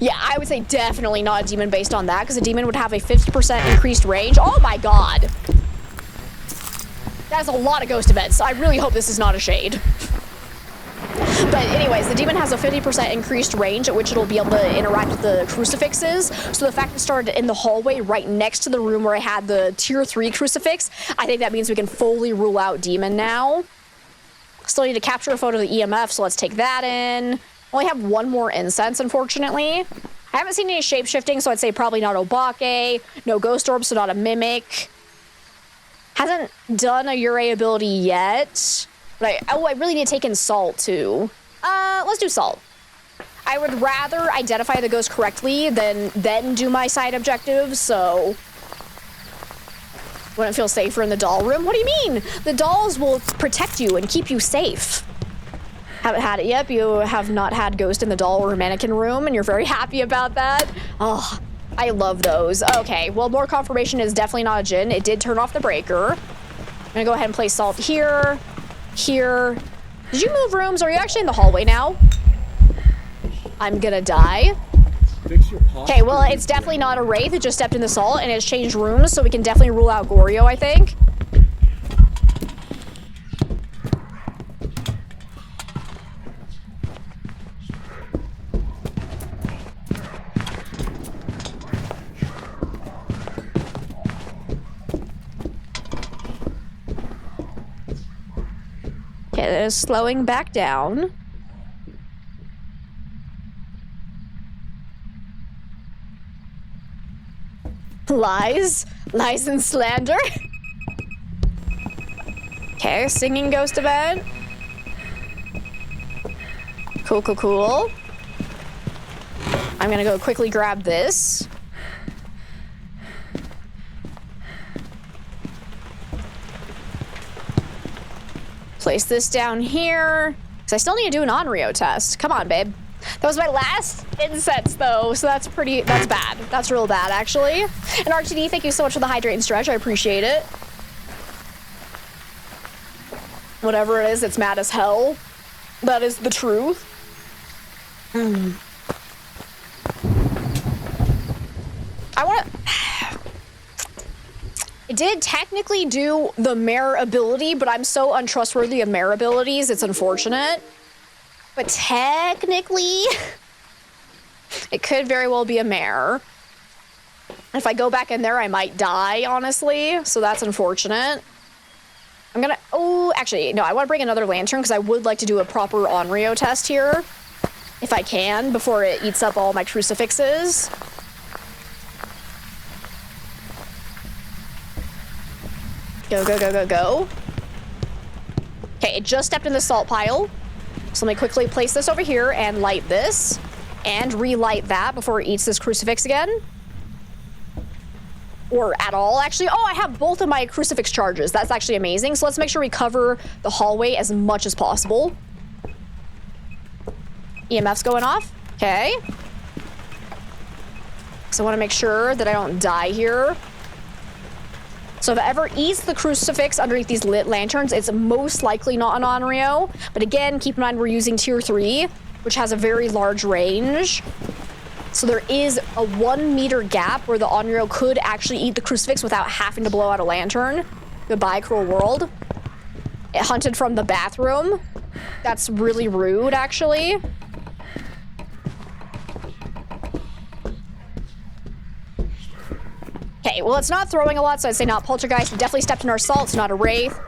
Yeah, I would say definitely not a demon based on that, because a demon would have a 50% increased range. Oh my god! That's a lot of ghost events. I really hope this is not a shade. But anyways, the demon has a 50% increased range at which it'll be able to interact with the crucifixes. So the fact it started in the hallway right next to the room where I had the tier 3 crucifix, I think that means we can fully rule out demon now. Still need to capture a photo of the EMF, so let's take that in. Only have one more incense, unfortunately. I haven't seen any shape-shifting, so I'd say probably not Obake. No ghost orb, so not a mimic. Hasn't done a Ure ability yet. But I really need to take in salt, too. Let's do salt. I would rather identify the ghost correctly than do my side objectives, so... Wouldn't feel safer in the doll room? What do you mean? The dolls will protect you and keep you safe. Haven't had it yet. You have not had ghost in the doll or mannequin room, and you're very happy about that. Oh, I love those. Okay, well, more confirmation is definitely not a djinn. It did turn off the breaker. I'm gonna go ahead and place salt here. Here. Did you move rooms? Are you actually in the hallway now? I'm gonna die. Okay, well, it's definitely not a wraith. It just stepped in the salt and it's changed rooms, so we can definitely rule out Goryo, I think. Okay, that is slowing back down. Lies and slander. Okay, singing ghost event. Cool. I'm gonna go quickly grab this. Place this down here. Because I still need to do an Onryo test. Come on, babe. That was my last incense, though, so that's bad. That's real bad, actually. And RTD, thank you so much for the hydrate and stretch. I appreciate it. Whatever it is, it's mad as hell. That is the truth. I want to... It did technically do the mare ability, but I'm so untrustworthy of mare abilities, it's unfortunate. But technically, it could very well be a mare. If I go back in there, I might die, honestly. So that's unfortunate. I'm gonna... Oh, actually, no, I want to bring another lantern because I would like to do a proper Onryo test here. If I can, before it eats up all my crucifixes. Go. Okay, it just stepped in the salt pile. So let me quickly place this over here and light this. And relight that before it eats this crucifix again. Or at all, actually. Oh, I have both of my crucifix charges. That's actually amazing. So let's make sure we cover the hallway as much as possible. EMF's going off. Okay. So I want to make sure that I don't die here. So if it ever eats the crucifix underneath these lit lanterns, it's most likely not an Onryo. But again, keep in mind we're using tier 3, which has a very large range. So there is a 1 meter gap where the Onryo could actually eat the crucifix without having to blow out a lantern. Goodbye, cruel world. It hunted from the bathroom. That's really rude, actually. Okay, well, it's not throwing a lot, so I'd say not poltergeist. It definitely stepped in our salt. It's not a wraith.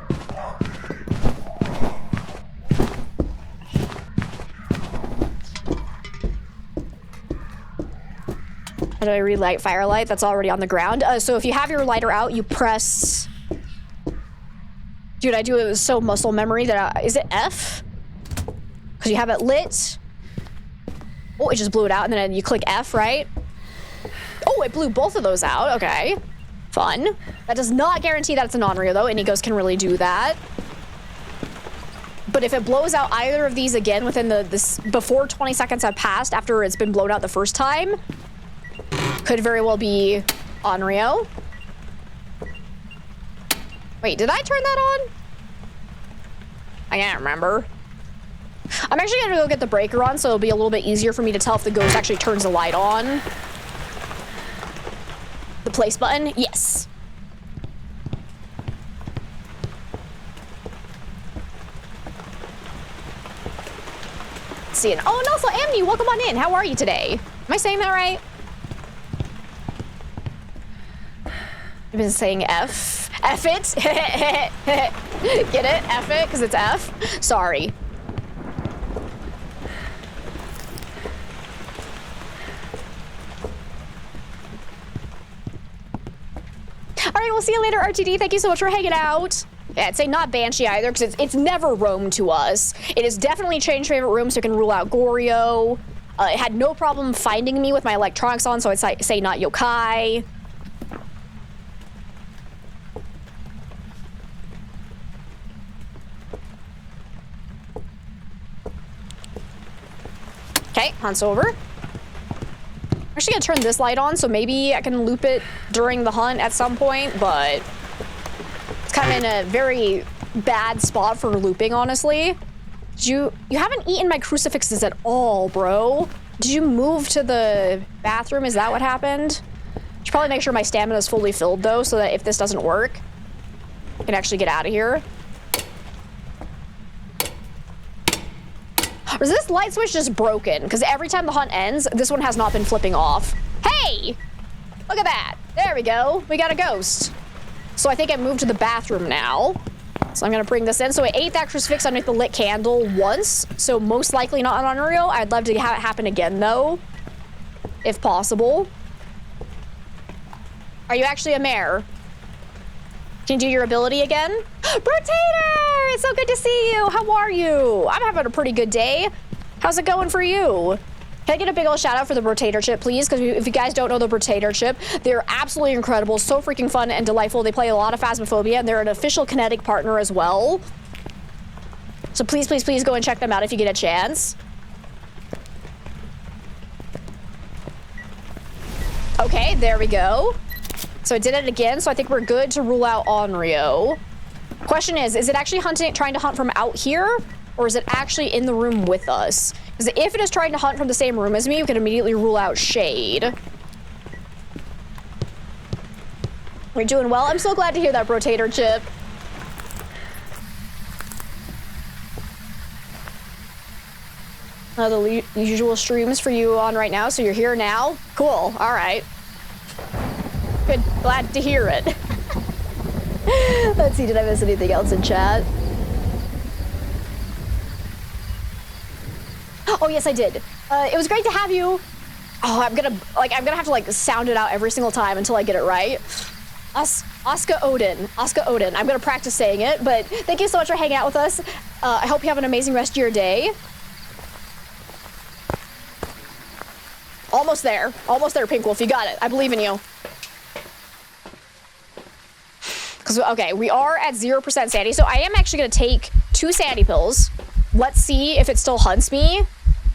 How do I relight firelight? That's already on the ground. So if you have your lighter out, you press... Dude, I do it so muscle memory that is it F? Because you have it lit. Oh, it just blew it out, and then you click F, right? Oh, it blew both of those out. Okay. Fun. That does not guarantee that it's an Onryo, though. Inigos can really do that. But if it blows out either of these again within before 20 seconds have passed after it's been blown out the first time, could very well be Onryo. Wait, did I turn that on? I can't remember. I'm actually gonna go get the breaker on, so it'll be a little bit easier for me to tell if the ghost actually turns the light on. The place button? Yes. Seeing. Oh, and also Amni, welcome on in. How are you today? Am I saying that right? I've been saying F. F it. Get it? F it, because it's F. Sorry. All right, we'll see you later, RTD. Thank you so much for hanging out. Yeah, I'd say not Banshee either, because it's never roamed to us. It has definitely changed favorite room, so it can rule out Goryo. It had no problem finding me with my electronics on, so I'd say not Yokai. Okay, Hunt's over. I'm actually gonna turn this light on, so maybe I can loop it during the hunt at some point, but it's kind of in a very bad spot for looping, honestly. You haven't eaten my crucifixes at all, bro. Did you move to the bathroom? Is that what happened? Should probably make sure my stamina is fully filled, though, so that if this doesn't work, I can actually get out of here. Or is this light switch just broken? Because every time the hunt ends, this one has not been flipping off. Hey! Look at that. There we go. We got a ghost. So I think it moved to the bathroom now. So I'm going to bring this in. So it ate that crucifix underneath the lit candle once. So most likely not an Unreal. I'd love to have it happen again, though. If possible. Are you actually a mare? Can you do your ability again? Brotator! It's so good to see you. How are you? I'm having a pretty good day. How's it going for you? Can I get a big old shout out for the Brotator chip, please? Because if you guys don't know the Brotator chip, they're absolutely incredible, so freaking fun and delightful. They play a lot of Phasmophobia, and they're an official Kinetic partner as well. So please, please, please go and check them out if you get a chance. Okay, there we go. So I did it again, so I think we're good to rule out Onryo. Question is it actually trying to hunt from out here, or is it actually in the room with us? Because if it is trying to hunt from the same room as me, we can immediately rule out Shade. We're doing well. I'm so glad to hear that, Brotator chip. The usual streams for you on right now, so you're here now? Cool, all right. Good, glad to hear it. Let's see, did I miss anything else in chat? Oh, yes, I did. It was great to have you. Oh, I'm gonna have to, like, sound it out every single time until I get it right. Oscar Odin. I'm gonna practice saying it, but thank you so much for hanging out with us. I hope you have an amazing rest of your day. Almost there, Pink Wolf. You got it. I believe in you. Okay, we are at 0% sanity, so I am actually going to take 2 sanity pills. Let's see if it still hunts me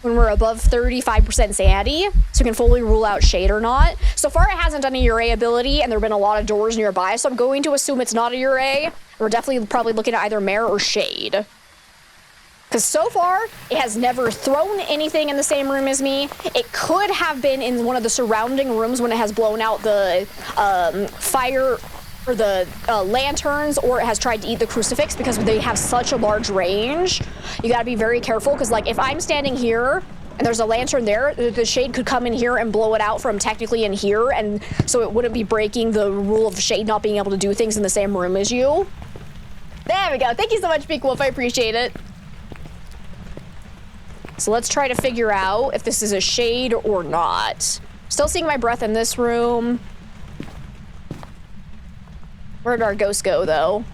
when we're above 35% sanity, so we can fully rule out Shade or not. So far, it hasn't done a Ure ability, and there have been a lot of doors nearby, so I'm going to assume it's not a Ure. We're definitely probably looking at either Mare or Shade. Because so far, it has never thrown anything in the same room as me. It could have been in one of the surrounding rooms when it has blown out the fire or the lanterns, or it has tried to eat the crucifix, because they have such a large range. You gotta be very careful, because like if I'm standing here and there's a lantern there, the Shade could come in here and blow it out from technically in here, and so it wouldn't be breaking the rule of Shade not being able to do things in the same room as you. There we go. Thank you so much, Pink Wolf. I appreciate it. So let's try to figure out if this is a Shade or not. Still seeing my breath in this room. Where did our ghost go, though?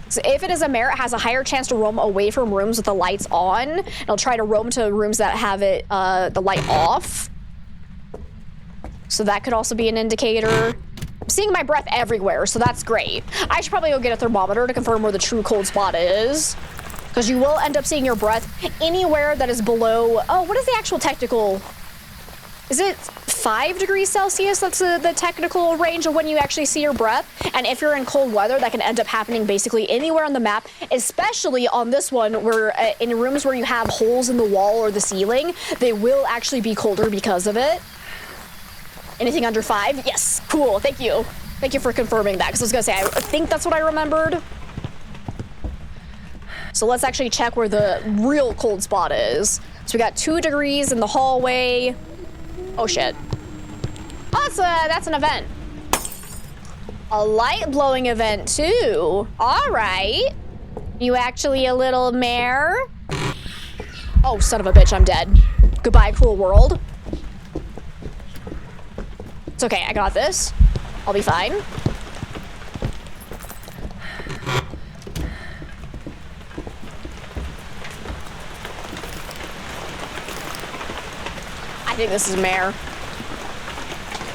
So if it is a Mare, it has a higher chance to roam away from rooms with the lights on. It'll try to roam to rooms that have it, the light off. So So that could also be an indicator. I'm seeing my breath everywhere, so that's great. I should probably go get a thermometer to confirm where the true cold spot is. Because you will end up seeing your breath anywhere that is below... Oh, what is the actual technical... Is it 5 degrees Celsius? That's the technical range of when you actually see your breath. And if you're in cold weather, that can end up happening basically anywhere on the map, especially on this one where in rooms where you have holes in the wall or the ceiling, they will actually be colder because of it. Anything under 5? Yes, cool, thank you. Thank you for confirming that, because I was gonna say, I think that's what I remembered. So let's actually check where the real cold spot is. So we got 2 degrees in the hallway. Oh shit. Oh, that's an event. A light blowing event too. All right. You actually a little mare? Oh, son of a bitch, I'm dead. Goodbye, cool world. It's okay, I got this. I'll be fine. I think this is mare.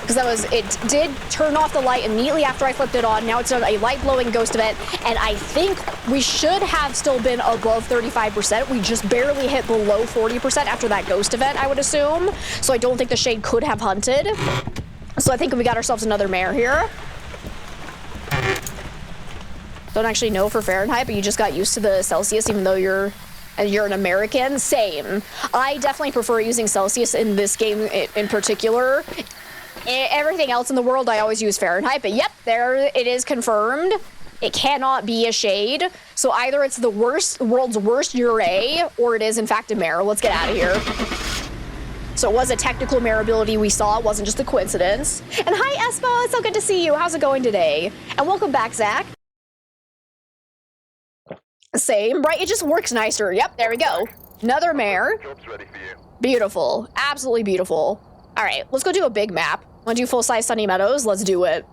Because it did turn off the light immediately after I flipped it on. Now it's a light blowing ghost event, and I think we should have still been above 35%. We just barely hit below 40% after that ghost event, I would assume. So I don't think the shade could have hunted. So I think we got ourselves another mare here. Don't actually know for Fahrenheit, but you just got used to the Celsius even though you're an American. Same. I definitely prefer using Celsius in this game in particular. Everything else in the world, I always use Fahrenheit, but yep, there it is confirmed. It cannot be a shade. So either it's the world's worst Ure, or it is in fact a mare. Let's get out of here. So it was a technical mare ability we saw. It wasn't just a coincidence. And hi, Espo. It's so good to see you. How's it going today? And welcome back, Zach. Same, right? It just works nicer. Yep, there we go. Another mare. Job's ready for you. Beautiful. Absolutely beautiful. All right, let's go do a big map. Want to do full-size Sunny Meadows? Let's do it.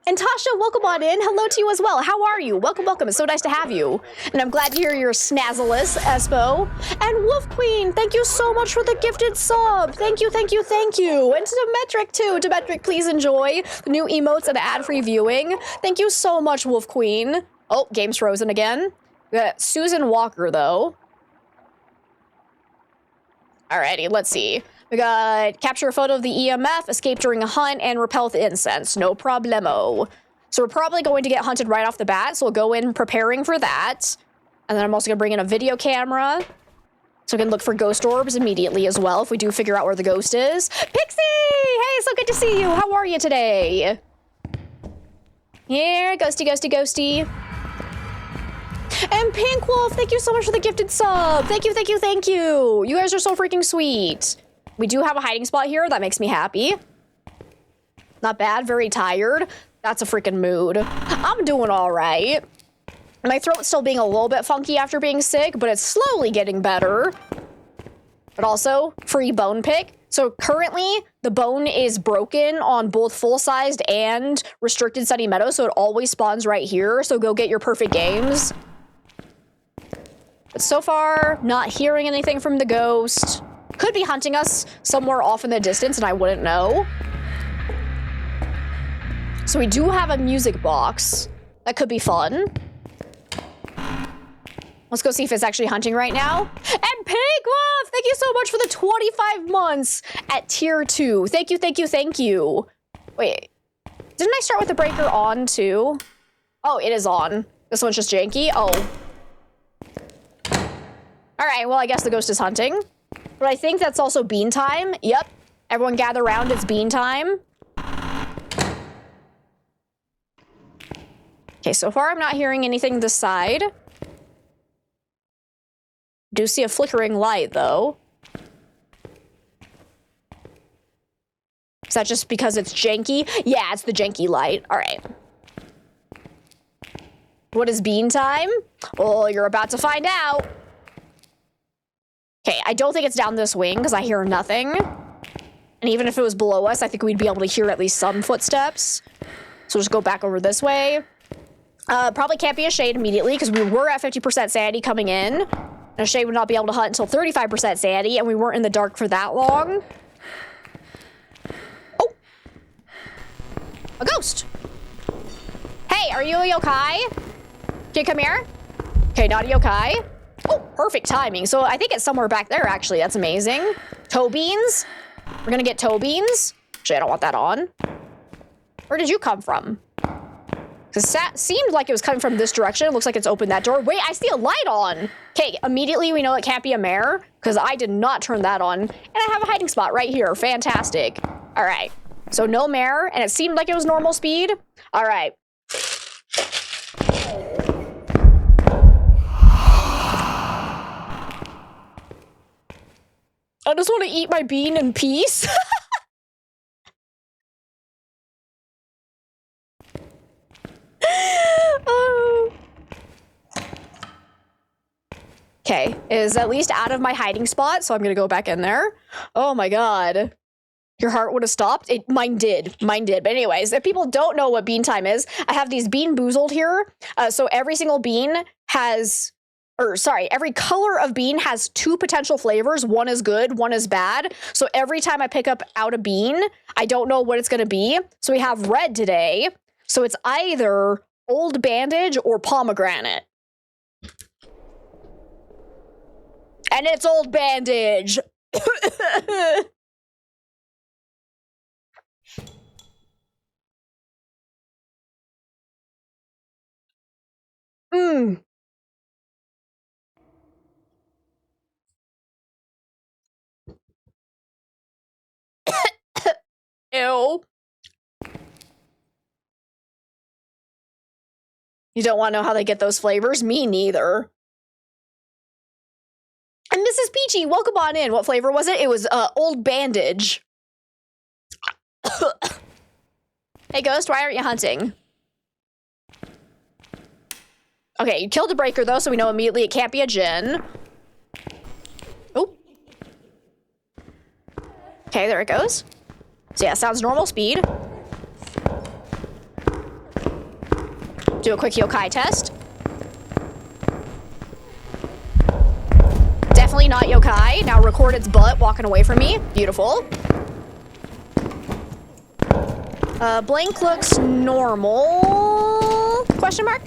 And Tasha, welcome on in. Hello to you as well. How are you? Welcome, welcome. It's so nice to have you. And I'm glad to hear you're snazzless, Espo. And Wolf Queen, thank you so much for the gifted sub. Thank you, thank you, thank you. And to Demetric too. Demetric, please enjoy the new emotes and ad-free viewing. Thank you so much, Wolf Queen. Oh, game's frozen again. We got Susan Walker, though. Alrighty, let's see. We got capture a photo of the EMF, escape during a hunt, and repel the incense. No problemo. So we're probably going to get hunted right off the bat, so we'll go in preparing for that. And then I'm also going to bring in a video camera, so we can look for ghost orbs immediately as well if we do figure out where the ghost is. Pixie! Hey, so good to see you. How are you today? Here, ghosty, ghosty, ghosty. And Pink Wolf, thank you so much for the gifted sub. Thank you, thank you, thank you. You guys are so freaking sweet. We do have a hiding spot here. That makes me happy. Not bad, very tired. That's a freaking mood. I'm doing all right. My throat's still being a little bit funky after being sick, but it's slowly getting better. But also, free bone pick. So currently, the bone is broken on both full-sized and restricted Sunny Meadow, so it always spawns right here. So go get your perfect games. But so far, not hearing anything from the ghost. Could be hunting us somewhere off in the distance and I wouldn't know. So we do have a music box. That could be fun. Let's go see if it's actually hunting right now. And Pink Wolf, thank you so much for the 25 months at tier 2. Thank you, thank you, thank you. Wait, didn't I start with the breaker on too? Oh, it is on. This one's just janky. Oh. All right, well, I guess the ghost is hunting. But I think that's also bean time. Yep. Everyone gather around, it's bean time. Okay, so far I'm not hearing anything this side. Do see a flickering light, though. Is that just because it's janky? Yeah, it's the janky light. All right. What is bean time? Oh, you're about to find out. Okay, I don't think it's down this wing because I hear nothing. And even if it was below us, I think we'd be able to hear at least some footsteps. So just go back over this way. Probably can't be a shade immediately because we were at 50% sanity coming in. And Shade would not be able to hunt until 35% sanity, and we weren't in the dark for that long. Oh! A ghost! Hey, are you a yokai? Can you come here? Okay, not a yokai. Oh, perfect timing. So I think it's somewhere back there, actually. That's amazing. Toe beans. We're gonna get toe beans. Actually, I don't want that on. Where did you come from? Because that seemed like it was coming from this direction. It looks like it's opened that door. Wait, I see a light on. Okay, immediately we know it can't be a mare because I did not turn that on. And I have a hiding spot right here. Fantastic. All right. So no mare, and it seemed like it was normal speed. All right. I just want to eat my bean in peace. Oh. Okay, is at least out of my hiding spot, so I'm gonna go back in there. Oh my god. Your heart would have stopped? Mine did. Mine did. But anyways, if people don't know what bean time is, I have these Bean Boozled here. So every single bean has... every color of bean has 2 potential flavors. One is good, one is bad. So every time I pick up out a bean, I don't know what it's gonna be. So we have red today. So it's either Old Bandage or Pomegranate. And it's Old Bandage! Mmm. Ew. You don't want to know how they get those flavors? Me neither. And Mrs. Peachy, welcome on in. What flavor was it? It was Old Bandage. Hey Ghost, why aren't you hunting? Okay, you killed a breaker though, so we know immediately it can't be a Jinn. Oh. Okay, there it goes. So yeah, sounds normal speed. Do a quick yokai test. Definitely not yokai. Now record its butt walking away from me. Beautiful. Blank looks normal. Question mark?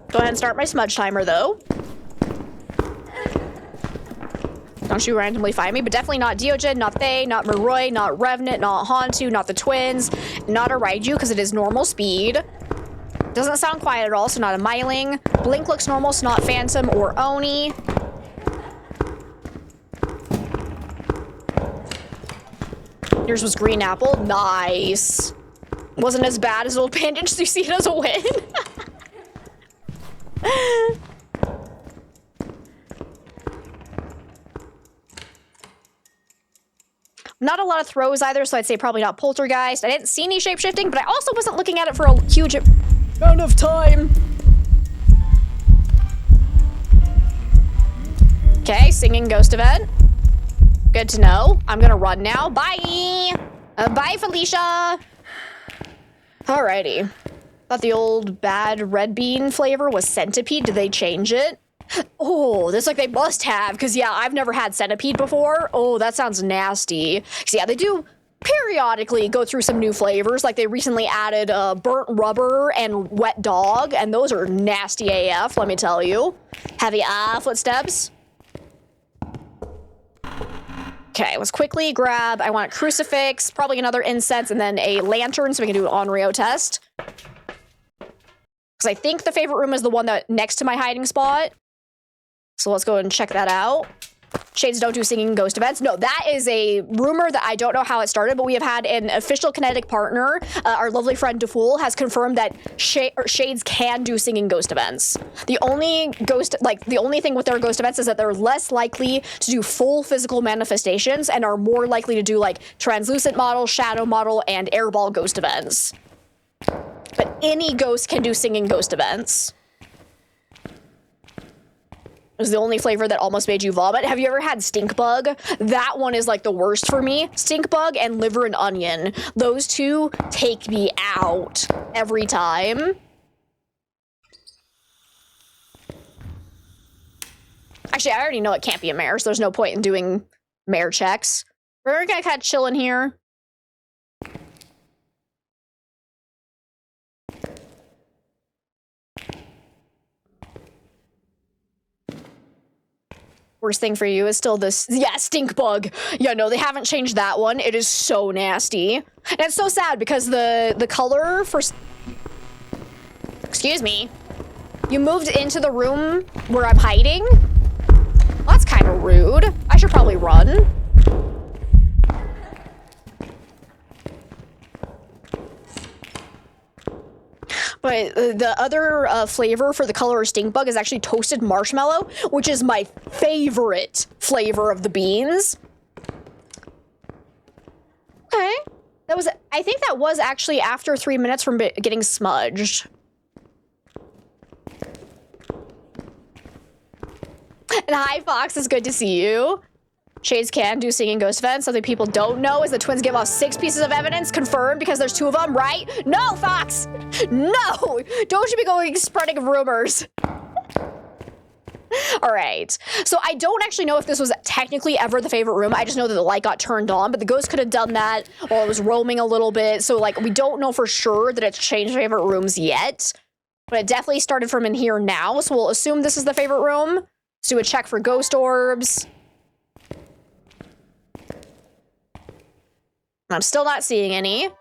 Go ahead and start my smudge timer though. Don't you randomly find me, but definitely not Deogen, not Thay, not Maroi, not Revenant, not Hantu, not the twins, not a Raiju because it is normal speed. Doesn't sound quiet at all, so not a Myling. Blink looks normal, so not Phantom or Oni. Yours was Green Apple. Nice. Wasn't as bad as Old Bandage, so you see it as a win. Not a lot of throws either, so I'd say probably not Poltergeist. I didn't see any shape-shifting, but I also wasn't looking at it for a huge amount of time. Okay, singing ghost event. Good to know. I'm gonna run now. Bye! Bye, Felicia! Alrighty. Thought the old bad red bean flavor was centipede. Did they change it? Oh, that's like they must have, because yeah, I've never had centipede before. Oh, that sounds nasty. Because yeah, they do periodically go through some new flavors. Like they recently added burnt rubber and wet dog, and those are nasty AF, let me tell you. Heavy footsteps. Okay, let's quickly grab, I want a crucifix, probably another incense, and then a lantern so we can do an Onryo test. Because I think the favorite room is the one that next to my hiding spot. So let's go and check that out. Shades don't do singing ghost events. No, that is a rumor that I don't know how it started, but we have had an official kinetic partner. Our lovely friend DeFool has confirmed that Shades can do singing ghost events. The only thing with their ghost events is that they're less likely to do full physical manifestations and are more likely to do like translucent model, shadow model, and airball ghost events. But any ghost can do singing ghost events. It was the only flavor that almost made you vomit. Have you ever had stink bug? That one is like the worst for me. Stink bug and liver and onion. Those two take me out every time. Actually, I already know it can't be a mare, so there's no point in doing mare checks. We're gonna kind of chill in here. Worst thing for you is still this, yeah, stink bug. Yeah, no, they haven't changed that one. It is so nasty. And it's so sad because the color for... Excuse me. You moved into the room where I'm hiding? Well, that's kind of rude. I should probably run. But the other flavor for the color of stink bug is actually toasted marshmallow, which is my favorite flavor of the beans. Okay. That was, I think that was actually after 3 minutes from getting smudged. And hi, Fox, it's good to see you. Shades can do singing ghost events. Something people don't know is the twins give off 6 pieces of evidence confirmed because there's 2 of them, right? No, Fox! No! Don't you be going spreading rumors. All right. So I don't actually know if this was technically ever the favorite room. I just know that the light got turned on, but the ghost could have done that while it was roaming a little bit. So, like, we don't know for sure that it's changed favorite rooms yet. But it definitely started from in here now, so we'll assume this is the favorite room. Let's do a check for ghost orbs. I'm still not seeing any. You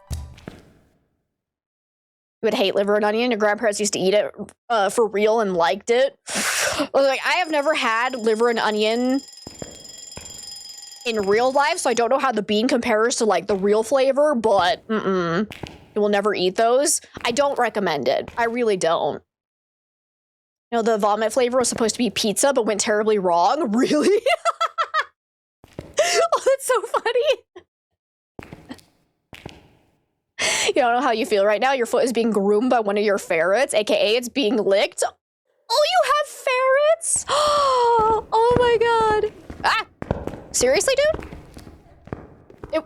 would hate liver and onion. Your grandparents used to eat it for real and liked it. Like, I have never had liver and onion in real life, so I don't know how the bean compares to, like, the real flavor, but you will never eat those. I don't recommend it. I really don't. You know, the vomit flavor was supposed to be pizza, but went terribly wrong. Really? Oh, that's so funny. You don't know how you feel right now. Your foot is being groomed by one of your ferrets, aka it's being licked. Oh, you have ferrets? Oh my god. Ah! Seriously, dude?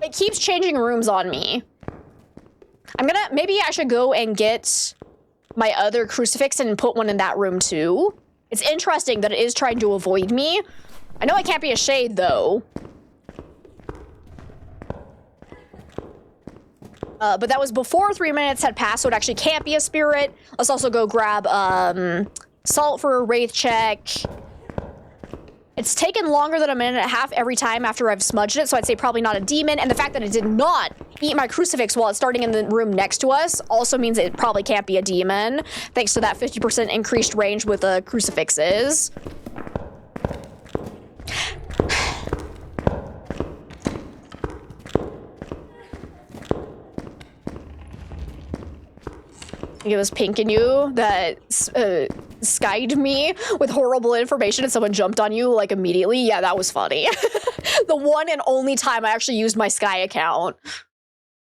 It keeps changing rooms on me. Maybe I should go and get my other crucifix and put one in that room too. It's interesting that it is trying to avoid me. I know it can't be a shade though. But that was before 3 minutes had passed, so it actually can't be a spirit. Let's also go grab salt for a wraith check. It's taken longer than a minute and a half every time after I've smudged it, so I'd say probably not a demon. And the fact that it did not eat my crucifix while it's starting in the room next to us also means it probably can't be a demon, thanks to that 50% increased range with the crucifixes. It was Pink and you that skied me with horrible information and someone jumped on you like immediately. Yeah, that was funny. The one and only time I actually used my Sky account.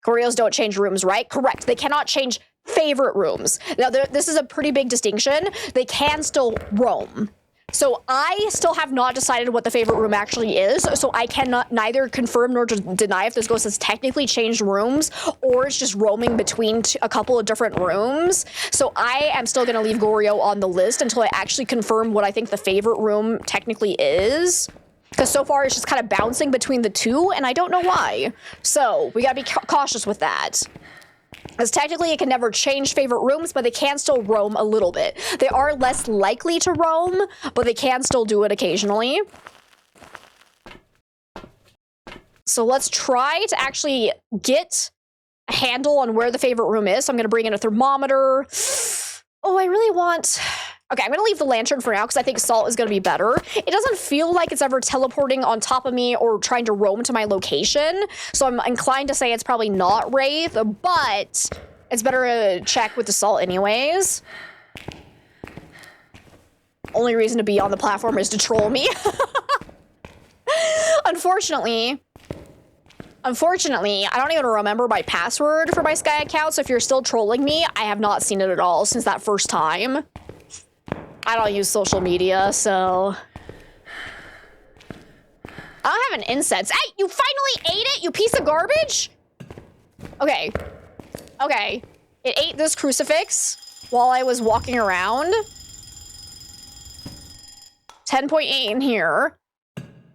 Choreos don't change rooms, right? Correct. They cannot change favorite rooms. Now, this is a pretty big distinction. They can still roam. So I still have not decided what the favorite room actually is, so I cannot neither confirm nor deny if this ghost has technically changed rooms or it's just roaming between a couple of different rooms. So I am still going to leave Goryo on the list until I actually confirm what I think the favorite room technically is. Because so far it's just kind of bouncing between the two, and I don't know why. So we gotta be cautious with that. Because technically it can never change favorite rooms, but they can still roam a little bit. They are less likely to roam, but they can still do it occasionally. So let's try to actually get a handle on where the favorite room is. So I'm going to bring in a thermometer. Oh, I really want... Okay, I'm going to leave the lantern for now because I think salt is going to be better. It doesn't feel like it's ever teleporting on top of me or trying to roam to my location. So I'm inclined to say it's probably not Wraith, but it's better to check with the salt anyways. Only reason to be on the platform is to troll me. Unfortunately, I don't even remember my password for my Sky account, so if you're still trolling me, I have not seen it at all since that first time. I don't use social media, so... I don't have an incense. Hey, you finally ate it, you piece of garbage? Okay. Okay. It ate this crucifix while I was walking around. 10.8 in here.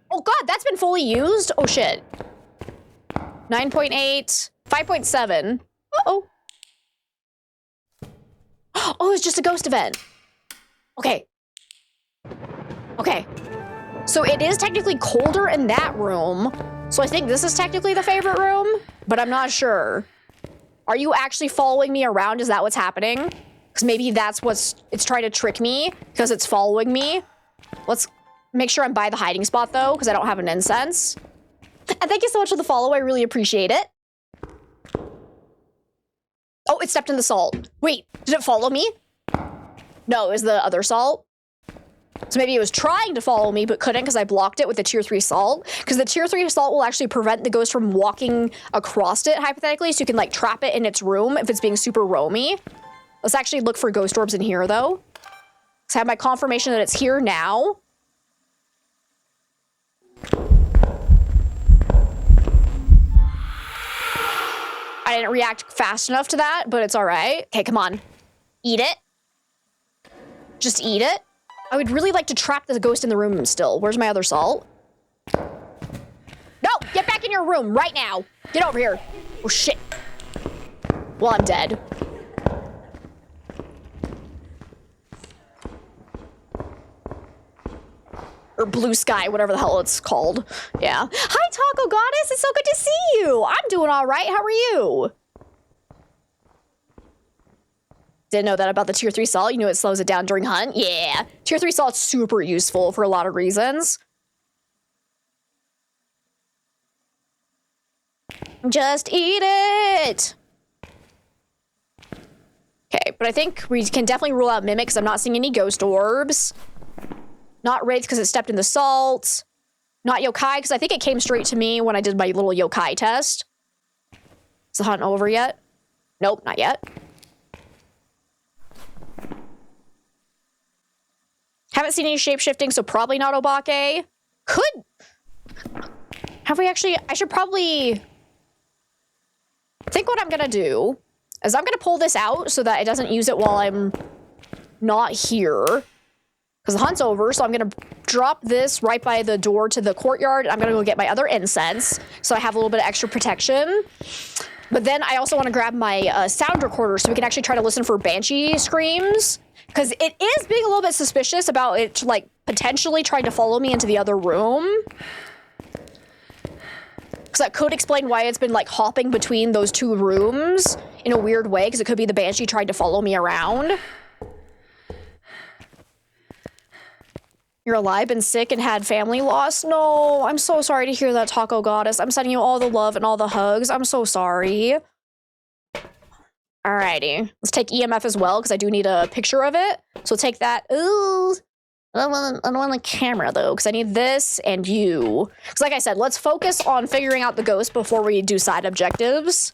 Oh god, that's been fully used? Oh shit. 9.8, 5.7. Uh-oh. Oh, it's just a ghost event. Okay. Okay. So it is technically colder in that room. So I think this is technically the favorite room, but I'm not sure. Are you actually following me around? Is that what's happening? Because maybe that's it's trying to trick me because it's following me. Let's make sure I'm by the hiding spot though, because I don't have an incense. And thank you so much for the follow. I really appreciate it. Oh, it stepped in the salt. Wait, did it follow me? No, it was the other salt. So maybe it was trying to follow me, but couldn't because I blocked it with the tier 3 salt. Because the tier 3 salt will actually prevent the ghost from walking across it, hypothetically, so you can, like, trap it in its room if it's being super roamy. Let's actually look for ghost orbs in here, though. So I have my confirmation that it's here now. I didn't react fast enough to that, but it's all right. Okay, come on. Eat it. Just eat it. I would really like to trap the ghost in the room still. Where's my other salt? No! Get back in your room right now! Get over here. Oh, shit. Well, I'm dead. Or blue sky, whatever the hell it's called. Yeah. Hi, Taco Goddess! It's so good to see you! I'm doing all right. How are you? Didn't know that about the tier 3 salt. You knew it slows it down during hunt? Yeah. Tier 3 salt's super useful for a lot of reasons. Just eat it! Okay, but I think we can definitely rule out Mimic because I'm not seeing any ghost orbs. Not Wraith because it stepped in the salt. Not Yokai because I think it came straight to me when I did my little Yokai test. Is the hunt over yet? Nope, not yet. Haven't seen any shape-shifting, so probably not Obake. Could... Have we actually... I should probably... I think what I'm gonna do is I'm gonna pull this out so that it doesn't use it while I'm not here. Because the hunt's over, so I'm gonna drop this right by the door to the courtyard. I'm gonna go get my other incense, so I have a little bit of extra protection. But then I also want to grab my sound recorder so we can actually try to listen for banshee screams. Because it is being a little bit suspicious about it, like, potentially trying to follow me into the other room. Because that could explain why it's been, like, hopping between those two rooms in a weird way, because it could be the banshee trying to follow me around. You're alive, been sick, and had family loss? No, I'm so sorry to hear that, Taco Goddess. I'm sending you all the love and all the hugs. I'm so sorry. Alrighty. Let's take EMF as well, because I do need a picture of it. So take that. Ooh. I don't want the camera, though, because I need this and you. Because like I said, let's focus on figuring out the ghost before we do side objectives.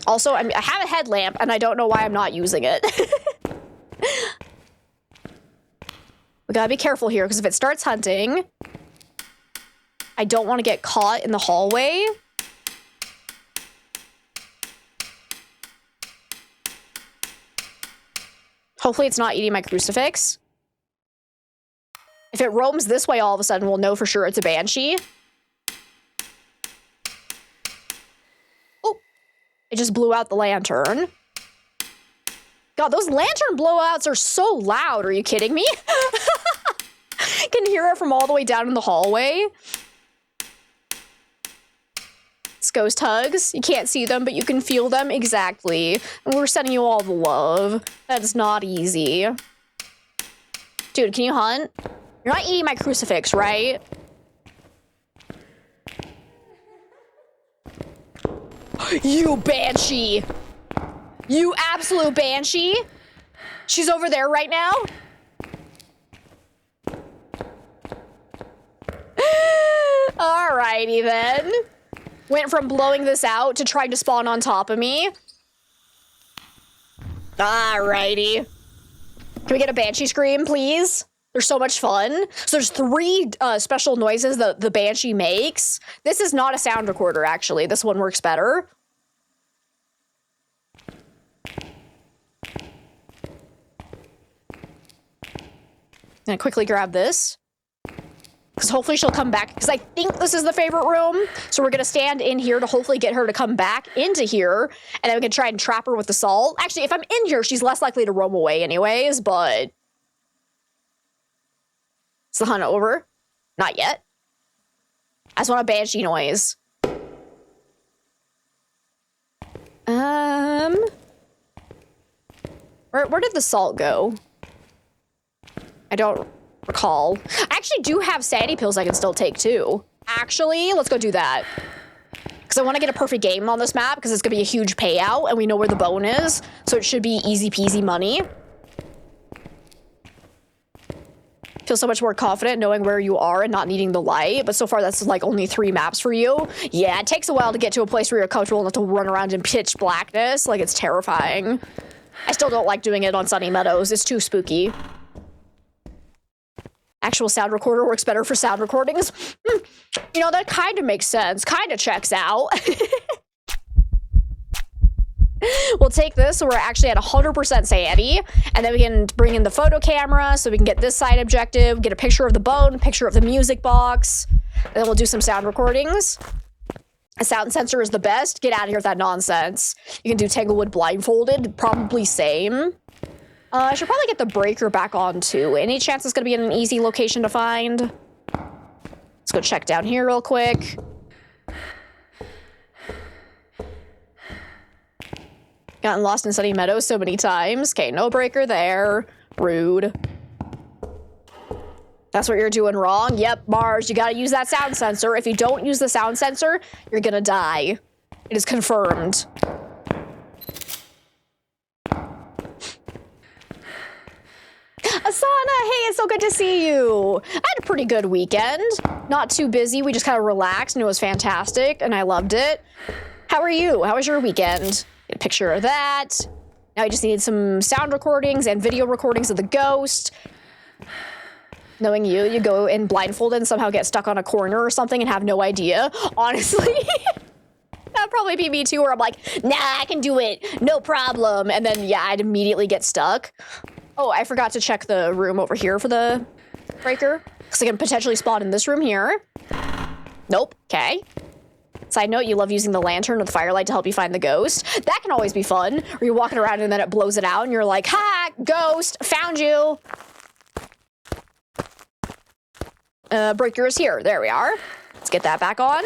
Also, I have a headlamp, and I don't know why I'm not using it. We gotta be careful here, because if it starts hunting, I don't want to get caught in the hallway. Hopefully it's not eating my crucifix. If it roams this way all of a sudden, we'll know for sure it's a banshee. Oh, it just blew out the lantern. God, those lantern blowouts are so loud. Are you kidding me? Can hear it from all the way down in the hallway. It's ghost hugs. You can't see them, but you can feel them. Exactly. And we're sending you all the love. That's not easy. Dude, can you hunt? You're not eating my crucifix, right? You banshee! You absolute banshee! She's over there right now? Alrighty then. Went from blowing this out to trying to spawn on top of me. Alrighty. Can we get a banshee scream, please? They're so much fun. So there's 3 special noises that the banshee makes. This is not a sound recorder, actually. This one works better. gonna quickly grab this. Because hopefully she'll come back, because I think this is the favorite room. So we're gonna stand in here to hopefully get her to come back into here, and then we can try and trap her with the salt. Actually, if I'm in here, she's less likely to roam away anyways, but... Is the hunt over? Not yet. I just want a banshee noise. Where did the salt go? I don't recall. I actually do have sanity pills I can still take too. Actually, let's go do that. Because I want to get a perfect game on this map because it's going to be a huge payout and we know where the bone is. So it should be easy peasy money. Feel so much more confident knowing where you are and not needing the light. But so far that's like only 3 maps for you. Yeah, it takes a while to get to a place where you're comfortable enough to run around in pitch blackness. Like it's terrifying. I still don't like doing it on Sunny Meadows. It's too spooky. Actual sound recorder works better for sound recordings. You know, that kind of makes sense. Kind of checks out. We'll take this so we're actually at 100% sanity. And then we can bring in the photo camera so we can get this side objective, get a picture of the bone, picture of the music box. And then we'll do some sound recordings. A sound sensor is the best. Get out of here with that nonsense. You can do Tanglewood blindfolded. Probably same. I should probably get the breaker back on too. Any chance it's gonna be in an easy location to find? Let's go check down here real quick. Gotten lost in Sunny Meadows so many times. Okay, no breaker there. Rude. That's what you're doing wrong. Yep, Mars, you gotta use that sound sensor. If you don't use the sound sensor, you're gonna die. It is confirmed. Asana, hey, it's so good to see you. I had a pretty good weekend. Not too busy. We just kind of relaxed and it was fantastic and I loved it. How are you? How was your weekend? Get a picture of that. Now I just need some sound recordings and video recordings of the ghost. Knowing you, you go in blindfolded and somehow get stuck on a corner or something and have no idea. Honestly, that'd probably be me too, where I'm like, nah, I can do it. No problem. And then, yeah, I'd immediately get stuck. Oh, I forgot to check the room over here for the breaker. Because I can potentially spawn in this room here. Nope. Okay. Side note, you love using the lantern or the firelight to help you find the ghost. That can always be fun. Where you're walking around and then it blows it out and you're like, ha, ghost, found you. Breaker is here. There we are. Let's get that back on.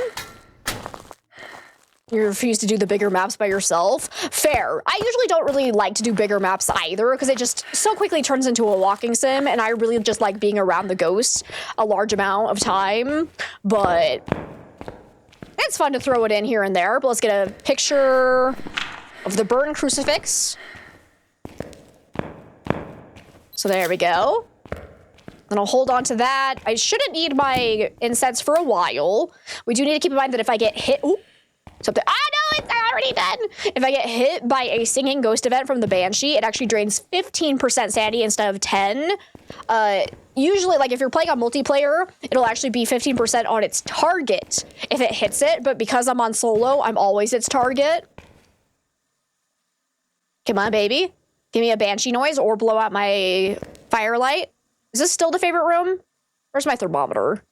You refuse to do the bigger maps by yourself. Fair. I usually don't really like to do bigger maps either because it just so quickly turns into a walking sim and I really just like being around the ghost a large amount of time. But it's fun to throw it in here and there. But let's get a picture of the burned crucifix. So there we go. And I'll hold on to that. I shouldn't need my incense for a while. We do need to keep in mind that if I get hit... Ooh, something. Ah, no, it's already done. If I get hit by a singing ghost event from the Banshee, it actually drains 15% sanity instead of 10. Usually, like if you're playing on multiplayer, it'll actually be 15% on its target if it hits it. But because I'm on solo, I'm always its target. Come on, baby. Give me a Banshee noise or blow out my firelight. Is this still the favorite room? Where's my thermometer?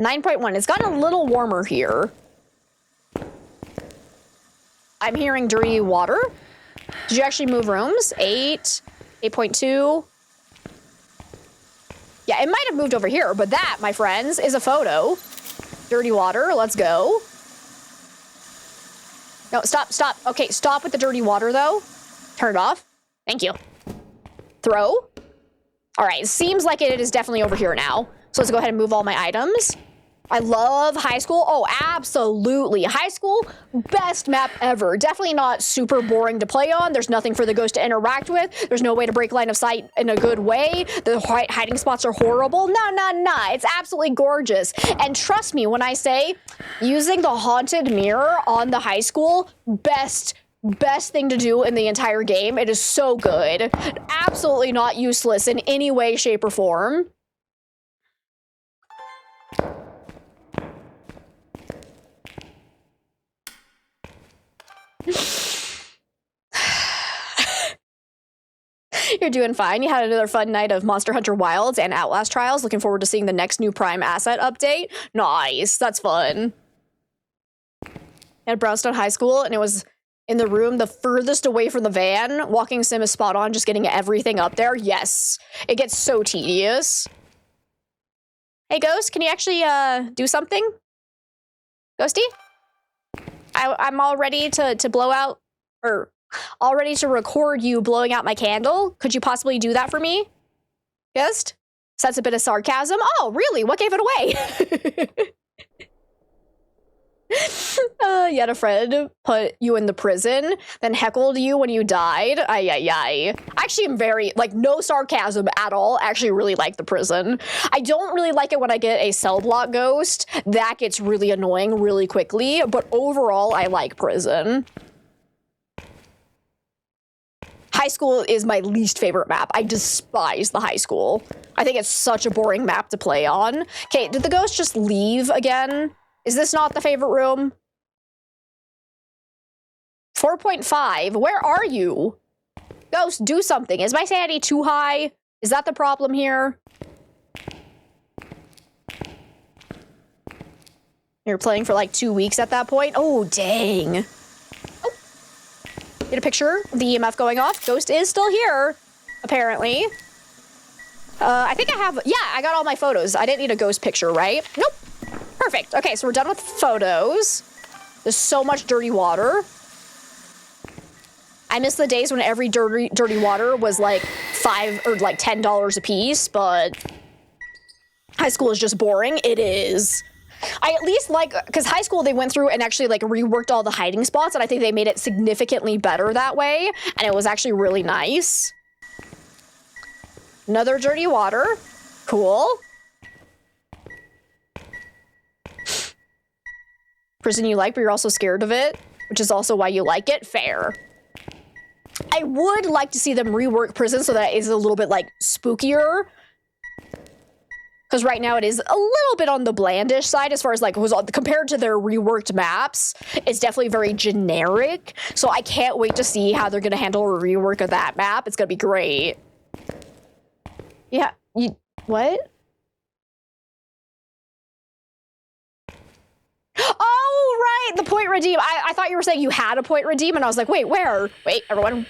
9.1. It's gotten a little warmer here. I'm hearing dirty water. Did you actually move rooms? 8, 8.2. Yeah, it might have moved over here, but that, my friends, is a photo. Dirty water. Let's go. No, stop, stop. Okay, stop with the dirty water, though. Turn it off. Thank you. Throw. All right, seems like it is definitely over here now. So let's go ahead and move all my items. I love high school. Oh, absolutely. High school, best map ever. Definitely not super boring to play on. There's nothing for the ghost to interact with. There's no way to break line of sight in a good way. The hiding spots are horrible. No. It's absolutely gorgeous. And trust me when I say using the haunted mirror on the high school, best thing to do in the entire game. It is so good. Absolutely not useless in any way, shape, or form. You're doing fine. You had another fun night of Monster Hunter Wilds and Outlast Trials. Looking forward to seeing the next new Prime asset update. Nice. That's fun. At Brownstone High School, and it was in the room the furthest away from the van. Walking sim is spot on, just getting everything up there. Yes. It gets so tedious. Hey, Ghost, can you actually do something? Ghosty? I'm all ready to blow out, or all ready to record you blowing out my candle. Could you possibly do that for me? Ghost? So that's a bit of sarcasm. Oh, really? What gave it away? You had a friend put you in the prison, then heckled you when you died. Ay, ay, ay. I actually am very, like, no sarcasm at all. I actually really like the prison. I don't really like it when I get a cell block ghost. That gets really annoying really quickly, but overall, I like prison. High school is my least favorite map. I despise the high school. I think it's such a boring map to play on. Okay, did the ghost just leave again? Is this not the favorite room? 4.5, where are you? Ghost, do something. Is my sanity too high? Is that the problem here? You're playing for like 2 weeks at that point? Oh, dang. Oh. Get a picture of the EMF going off. Ghost is still here, apparently. I think I have, yeah, I got all my photos. I didn't need a ghost picture, right? Nope. Perfect. Okay, so we're done with photos. There's so much dirty water. I miss the days when every dirty water was like $5 or like $10 a piece, but high school is just boring. It is. I at least like, because high school they went through and actually like reworked all the hiding spots, and I think they made it significantly better that way, and it was actually really nice. Another dirty water. Cool. Prison you like, but you're also scared of it, which is also why you like it. Fair. I would like to see them rework prison so that it's a little bit, like, spookier. Because right now it is a little bit on the blandish side as far as, like, compared to their reworked maps. It's definitely very generic. So I can't wait to see how they're going to handle a rework of that map. It's going to be great. Yeah, what? Oh, right, the point redeem. I thought you were saying you had a point redeem, and I was like, wait, where? Wait, everyone.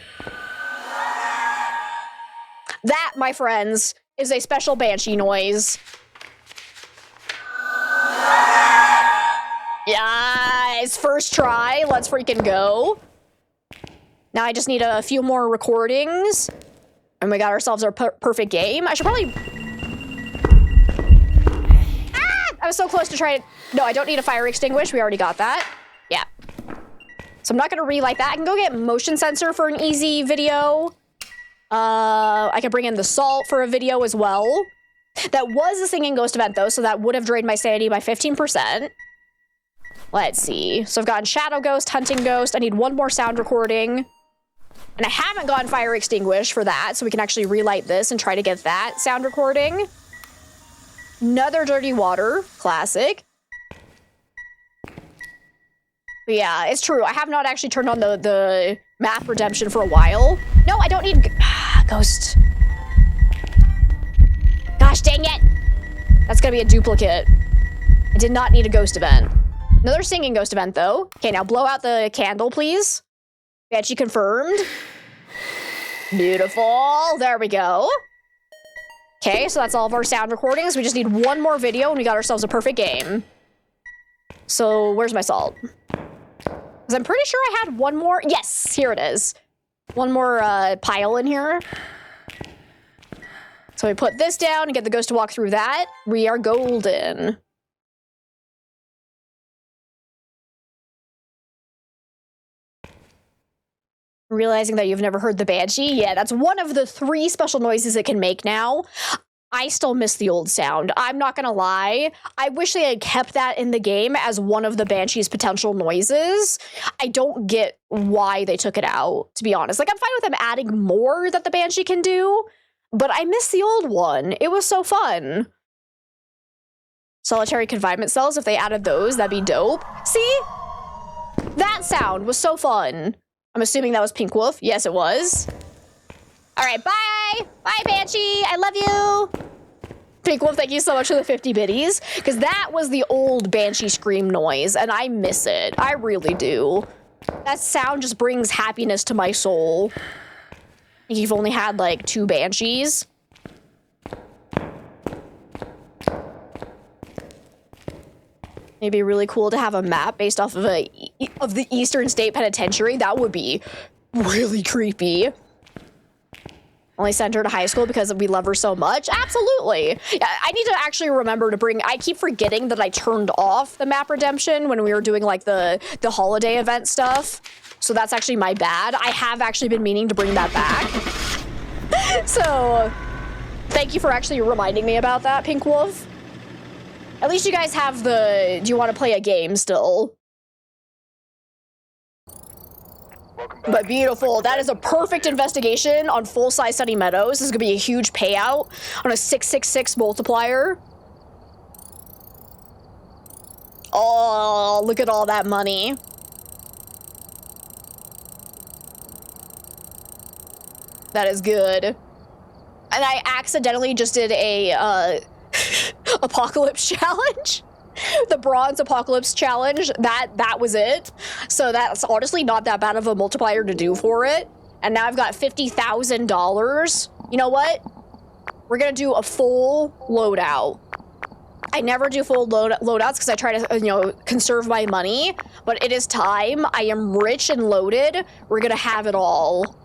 That, my friends, is a special banshee noise. Yes, first try. Let's freaking go. Now I just need a few more recordings, and we got ourselves our perfect game. I should probably... I was so close to try to... No, I don't need a fire extinguish. We already got that. Yeah. So I'm not going to relight that. I can go get motion sensor for an easy video. I can bring in the salt for a video as well. That was a singing ghost event, though, so that would have drained my sanity by 15%. Let's see. So I've gotten shadow ghost, hunting ghost. I need one more sound recording. And I haven't gotten fire extinguish for that, so we can actually relight this and try to get that sound recording. Another dirty water, classic. But yeah, it's true. I have not actually turned on the map redemption for a while. No, I don't need ghost. Gosh dang it. That's gonna be a duplicate. I did not need a ghost event. Another singing ghost event though. Okay, now blow out the candle, please. Banshee confirmed. Beautiful. There we go. Okay, so that's all of our sound recordings. We just need one more video and we got ourselves a perfect game. So where's my salt? Because I'm pretty sure I had one more. Yes, here it is. One more pile in here. So we put this down and get the ghost to walk through that. We are golden. Realizing that you've never heard the banshee? Yeah, that's one of the 3 special noises it can make now. I still miss the old sound. I'm not gonna lie. I wish they had kept that in the game as one of the banshee's potential noises. I don't get why they took it out, to be honest. Like, I'm fine with them adding more that the banshee can do, but I miss the old one. It was so fun. Solitary confinement cells, if they added those, that'd be dope. See? That sound was so fun. I'm assuming that was Pink Wolf. Yes, it was. All right, bye. Bye, Banshee. I love you. Pink Wolf, thank you so much for the 50 biddies, because that was the old Banshee scream noise, and I miss it. I really do. That sound just brings happiness to my soul. You've only had, like, 2 Banshees. It'd be really cool to have a map based off of the Eastern State Penitentiary. That would be really creepy. Only sent her to high school because we love her so much? Absolutely. Yeah, I need to actually remember to bring... I keep forgetting that I turned off the map redemption when we were doing, like, the holiday event stuff. So that's actually my bad. I have actually been meaning to bring that back. So, thank you for actually reminding me about that, Pink Wolf. At least you guys have the... Do you want to play a game still? But beautiful. That is a perfect investigation on full-size Sunny Meadows. This is going to be a huge payout on a 666 multiplier. Oh, look at all that money. That is good. And I accidentally just did a apocalypse challenge. The bronze apocalypse challenge, that was it. So that's honestly not that bad of a multiplier to do for it. And now I've got $50,000. You know what? We're gonna do a full loadout. I never do full loadouts because I try to, you know, conserve my money. But it is time. I am rich and loaded. We're gonna have it all.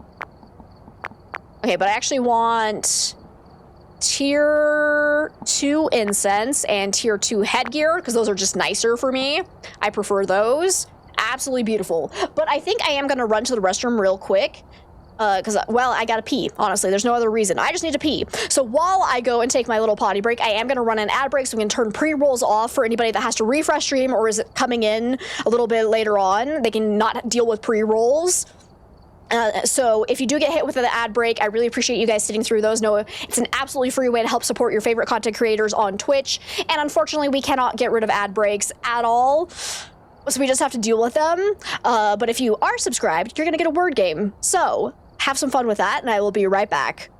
Okay, but I actually want tier 2 incense and tier 2 headgear because those are just nicer for me. I prefer those. Absolutely beautiful. But I think I am going to run to the restroom real quick because, well, I gotta pee. Honestly, there's no other reason. I just need to pee. So while I go and take my little potty break, I am going to run an ad break so we can turn pre-rolls off for anybody that has to refresh stream or is it coming in a little bit later on. They can not deal with pre-rolls. So if you do get hit with the ad break, I really appreciate you guys sitting through those. No, it's an absolutely free way to help support your favorite content creators on Twitch. And unfortunately, we cannot get rid of ad breaks at all. So we just have to deal with them. But if you are subscribed, you're going to get a word game. So have some fun with that, and I will be right back.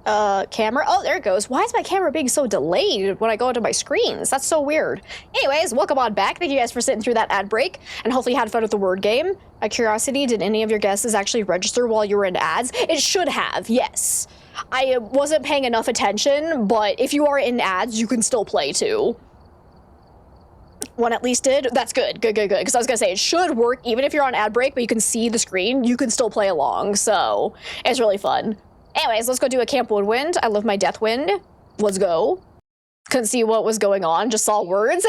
Camera. Oh, there it goes. Why is my camera being so delayed when I go into my screens? That's so weird. Anyways, welcome on back. Thank you guys for sitting through that ad break, and hopefully you had fun with the word game. Out of curiosity, did any of your guesses actually register while you were in ads? It should have, yes. I wasn't paying enough attention, but if you are in ads, you can still play too. One at least did. That's good. Good. Because I was gonna say, it should work even if you're on ad break, but you can see the screen, you can still play along, so it's really fun. Anyways, let's go do a Camp Woodwind. I love my Deathwind. Let's go. Couldn't see what was going on, just saw words.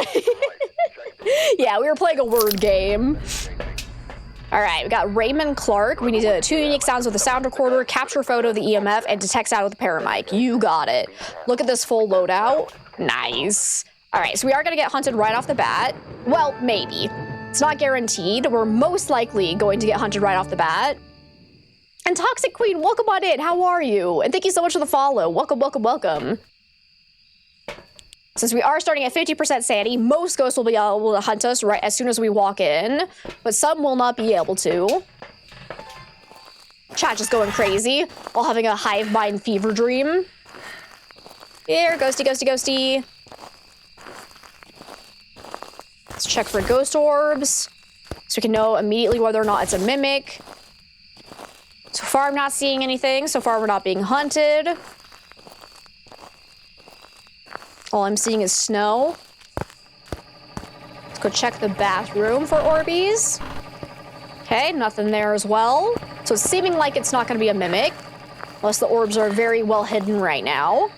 Yeah, we were playing a word game. All right, we got Raymond Clark. We need to 2 unique sounds with a sound recorder, capture photo of the EMF, and detect sound with a paramic. You got it. Look at this full loadout. Nice. All right, so we are gonna get hunted right off the bat. Well, maybe. It's not guaranteed. We're most likely going to get hunted right off the bat. And Toxic Queen, welcome on in. How are you? And thank you so much for the follow. Welcome. Since we are starting at 50% sanity, most ghosts will be able to hunt us right as soon as we walk in, but some will not be able to. Chat just going crazy while having a hive mind fever dream. Here, ghosty. Let's check for ghost orbs so we can know immediately whether or not it's a mimic. So far, I'm not seeing anything. So far, we're not being hunted. All I'm seeing is snow. Let's go check the bathroom for Orbeez. Okay, nothing there as well. So it's seeming like it's not going to be a mimic, unless the orbs are very well hidden right now.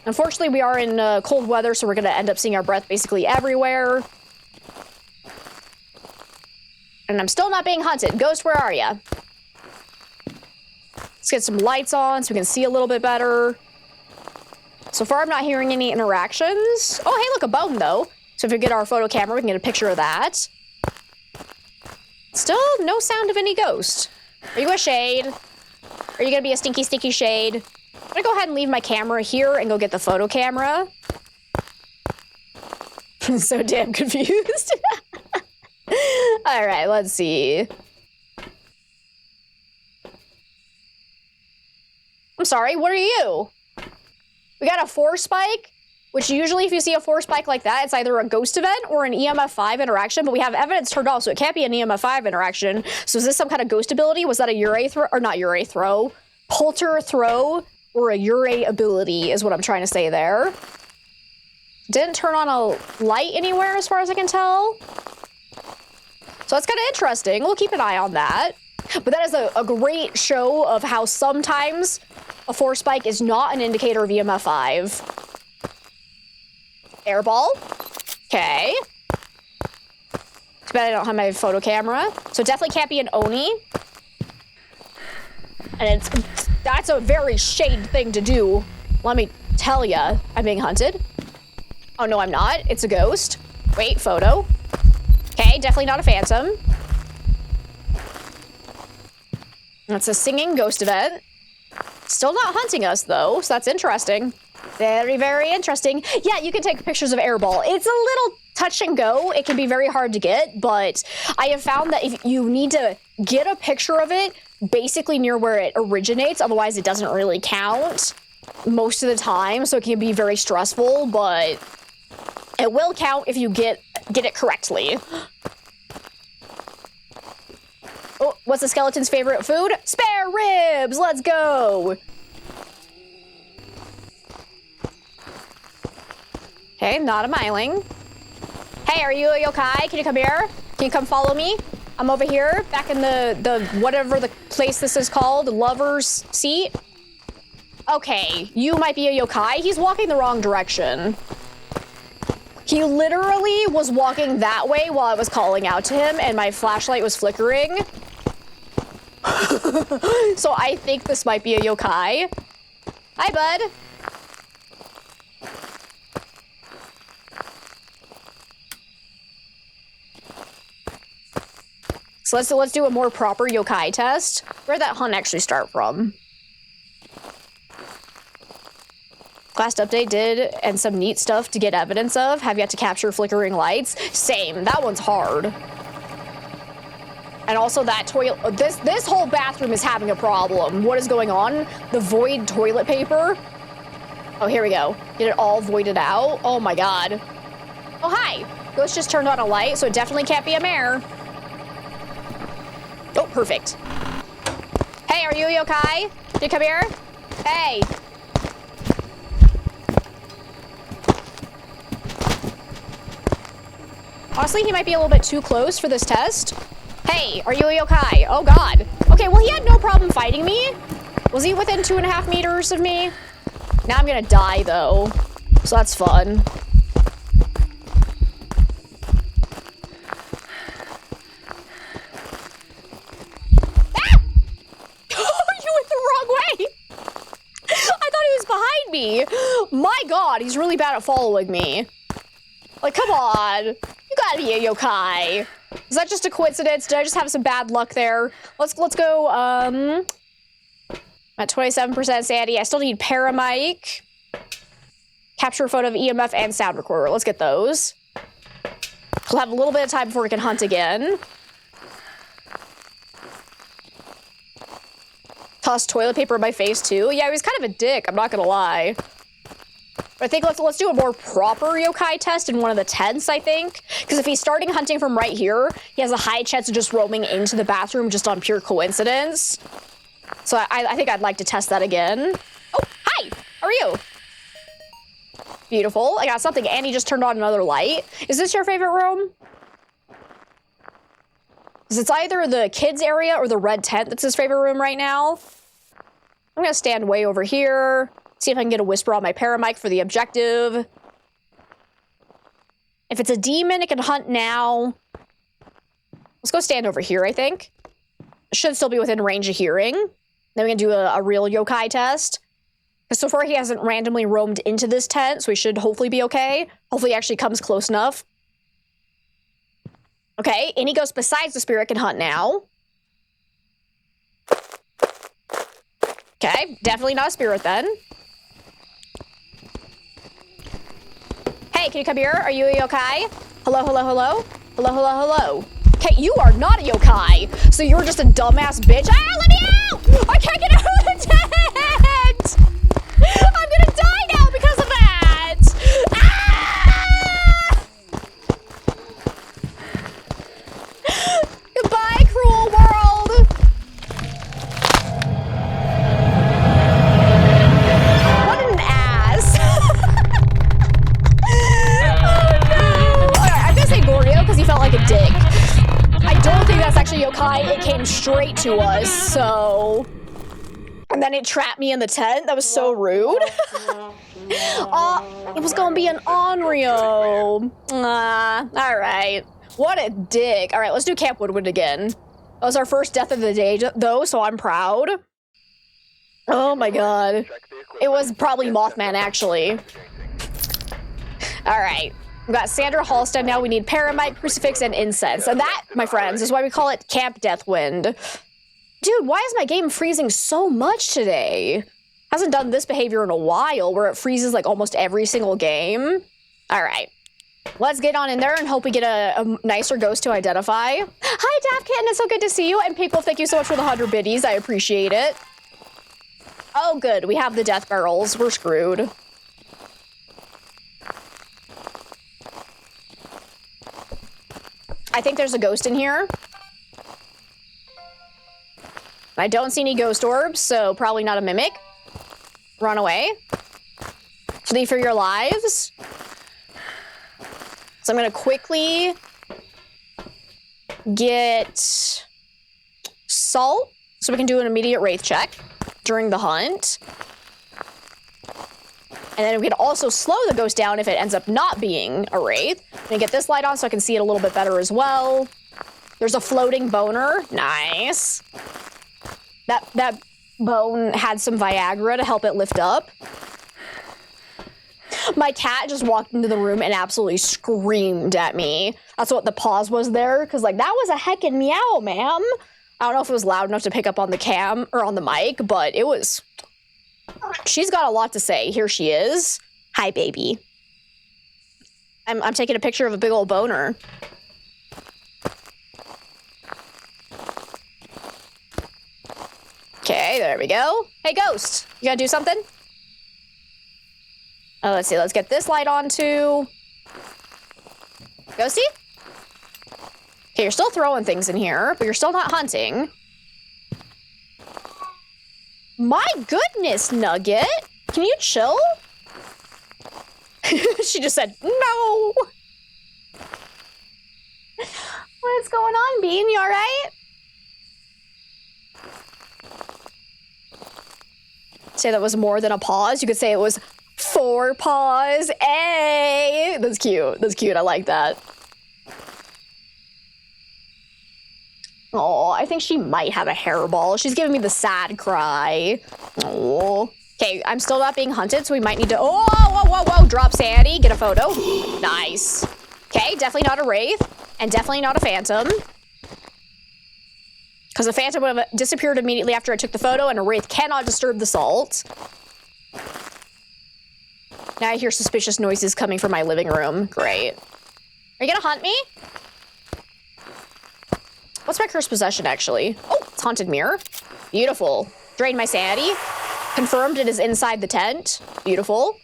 Unfortunately, we are in cold weather, so we're going to end up seeing our breath basically everywhere. And I'm still not being hunted. Ghost, where are ya? Let's get some lights on so we can see a little bit better. So far, I'm not hearing any interactions. Oh, hey, look, a bone, though. So if we get our photo camera, we can get a picture of that. Still no sound of any ghost. Are you a shade? Are you gonna be a stinky shade? I'm gonna go ahead and leave my camera here and go get the photo camera. I'm so damn confused. All right, let's see. I'm sorry, what are you? We got a 4 spike, which usually if you see a 4 spike like that, it's either a ghost event or an EMF 5 interaction, but we have evidence turned off, so it can't be an EMF 5 interaction. So is this some kind of ghost ability? Was that a Ure throw, or not Ure throw, Polter throw, or a Ure ability is what I'm trying to say there. Didn't turn on a light anywhere as far as I can tell. So that's kind of interesting. We'll keep an eye on that. But that is a great show of how sometimes a 4 spike is not an indicator of EMF 5. Airball. Okay. Too bad I don't have my photo camera. So it definitely can't be an Oni. And that's a very shade thing to do. Let me tell ya, I'm being hunted. Oh no, I'm not. It's a ghost. Wait, photo. Okay, definitely not a phantom. That's a singing ghost event. Still not hunting us, though, so that's interesting. Very, very interesting. Yeah, you can take pictures of Airball. It's a little touch and go. It can be very hard to get, but I have found that if you need to get a picture of it basically near where it originates, otherwise it doesn't really count most of the time, so it can be very stressful, but it will count if you get it correctly. Oh, what's the skeleton's favorite food? Spare ribs! Let's go! Okay, not a myling. Hey, are you a yokai? Can you come here? Can you come follow me? I'm over here, back in the whatever the place this is called, lover's seat. Okay, you might be a yokai. He's walking the wrong direction. He literally was walking that way while I was calling out to him, and my flashlight was flickering. So I think this might be a yokai. Hi, bud. So let's do a more proper yokai test. Where'd that hunt actually start from? Last update did, and some neat stuff to get evidence of. Have yet to capture flickering lights. Same, that one's hard. And also that toilet, this whole bathroom is having a problem. What is going on? The void toilet paper. Oh, here we go. Get it all voided out. Oh my God. Oh, hi. Ghost just turned on a light, so it definitely can't be a mare. Oh, perfect. Hey, are you yokai? Can you come here? Hey. Honestly, he might be a little bit too close for this test. Hey, are you a yokai? Oh God. Okay, well he had no problem fighting me. Was he within 2.5 meters of me? Now I'm gonna die though, so that's fun. Ah! You went the wrong way. I thought he was behind me. My God, he's really bad at following me. Like, come on. You gotta be a yokai. Is that just a coincidence? Did I just have some bad luck there? Let's go, at 27% sanity. I still need paramic. Capture a photo of EMF and sound recorder. Let's get those. We'll have a little bit of time before we can hunt again. Toss toilet paper in my face too. Yeah, he was kind of a dick, I'm not gonna lie. But I think let's do a more proper yokai test in one of the tents, I think. Because if he's starting hunting from right here, he has a high chance of just roaming into the bathroom just on pure coincidence. So I think I'd like to test that again. Oh, hi! How are you? Beautiful. I got something, and he just turned on another light. Is this your favorite room? Because it's either the kids area or the red tent that's his favorite room right now. I'm gonna stand way over here. See if I can get a whisper on my paramic for the objective. If it's a demon, it can hunt now. Let's go stand over here, I think. Should still be within range of hearing. Then we can do a real yokai test. Because so far he hasn't randomly roamed into this tent, so he should hopefully be okay. Hopefully he actually comes close enough. Okay, any ghost besides the spirit can hunt now. Okay, definitely not a spirit then. Hey, can you come here? Are you a yokai? Hello, hello, hello? Hello, hello, hello. Okay, you are not a yokai. So you're just a dumbass bitch. Ah, let me out! I can't get out of the tent! I'm gonna die now because of that! Ah! Goodbye, cruel world! What an ass! Oh no! Alright, I'm gonna say Goryo because he felt like a dick. I don't think that's actually yokai. It came straight to us, so... And then it trapped me in the tent. That was so rude. It was gonna be an Onryo. Alright. What a dick. Alright, let's do Camp Woodwind again. That was our first death of the day, though, so I'm proud. Oh my God. It was probably Mothman, actually. Alright. We've got Sandra Halstead now. We need Paramite, Crucifix, and Incense. And that, my friends, is why we call it Camp Deathwind. Dude, why is my game freezing so much today? Hasn't done this behavior in a while, where it freezes like almost every single game. All right. Let's get on in there and hope we get a nicer ghost to identify. Hi, Daft Kitten. It's so good to see you. And Pinkle, thank you so much for the 100 biddies. I appreciate it. Oh, good. We have the death barrels. We're screwed. I think there's a ghost in here. I don't see any ghost orbs, so probably not a mimic. Run away. Flee for your lives. So I'm gonna quickly get salt so we can do an immediate wraith check during the hunt. And then we can also slow the ghost down if it ends up not being a wraith. I'm gonna get this light on so I can see it a little bit better as well. There's a floating boner. Nice. That bone had some Viagra to help it lift up. My cat just walked into the room and absolutely screamed at me. That's what the pause was there, because like that was a heckin' meow, ma'am. I don't know if it was loud enough to pick up on the cam or on the mic, but it was. She's got a lot to say. Here she is. Hi, baby. I'm taking a picture of a big old boner. There we go. Hey, Ghost, you gotta do something? Oh, let's see. Let's get this light on too. Ghosty? Okay, you're still throwing things in here, but you're still not hunting. My goodness, Nugget. Can you chill? She just said, no. What's going on, Bean? You all right? Say that was more than a pause. You could say it was 4 paws. Hey, that's cute. That's cute. I like that. Oh, I think she might have a hairball. She's giving me the sad cry. Oh. Okay, I'm still not being hunted, so we might need to... Oh, whoa, whoa, whoa. Drop sanity. Get a photo. Nice. Okay, definitely not a wraith. And definitely not a phantom. Because the phantom would have disappeared immediately after I took the photo, and a wraith cannot disturb the salt. Now I hear suspicious noises coming from my living room. Great. Are you gonna hunt me? What's my cursed possession, actually? Oh, it's Haunted Mirror. Beautiful. Drained my sanity. Confirmed it is inside the tent. Beautiful.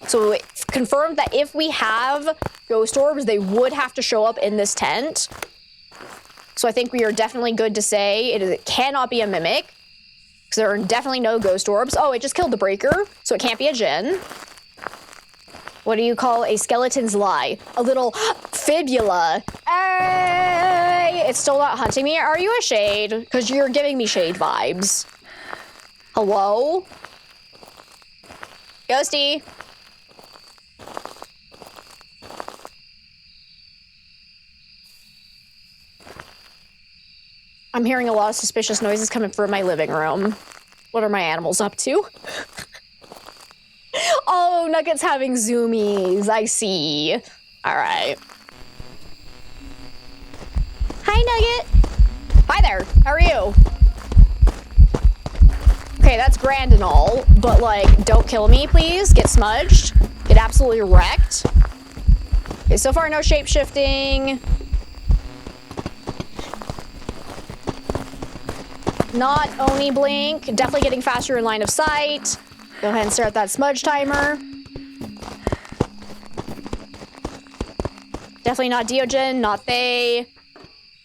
So it's confirmed that if we have ghost orbs, they would have to show up in this tent. So I think we are definitely good to say it cannot be a mimic. Because there are definitely no ghost orbs. Oh, it just killed the breaker, so it can't be a djinn. What do you call a skeleton's lie? A little fibula. Hey! It's still not hunting me. Are you a shade? Because you're giving me shade vibes. Hello? Ghosty. I'm hearing a lot of suspicious noises coming from my living room. What are my animals up to? Oh, Nugget's having zoomies. I see. All right. Hi, Nugget. Hi there. How are you? Okay, that's grand and all, but like, don't kill me, please. Get smudged. Get absolutely wrecked. Okay, so far, no shape-shifting. Not Oni blink. Definitely getting faster in line of sight. Go ahead and start that smudge timer. Definitely not Diogen, not Thay.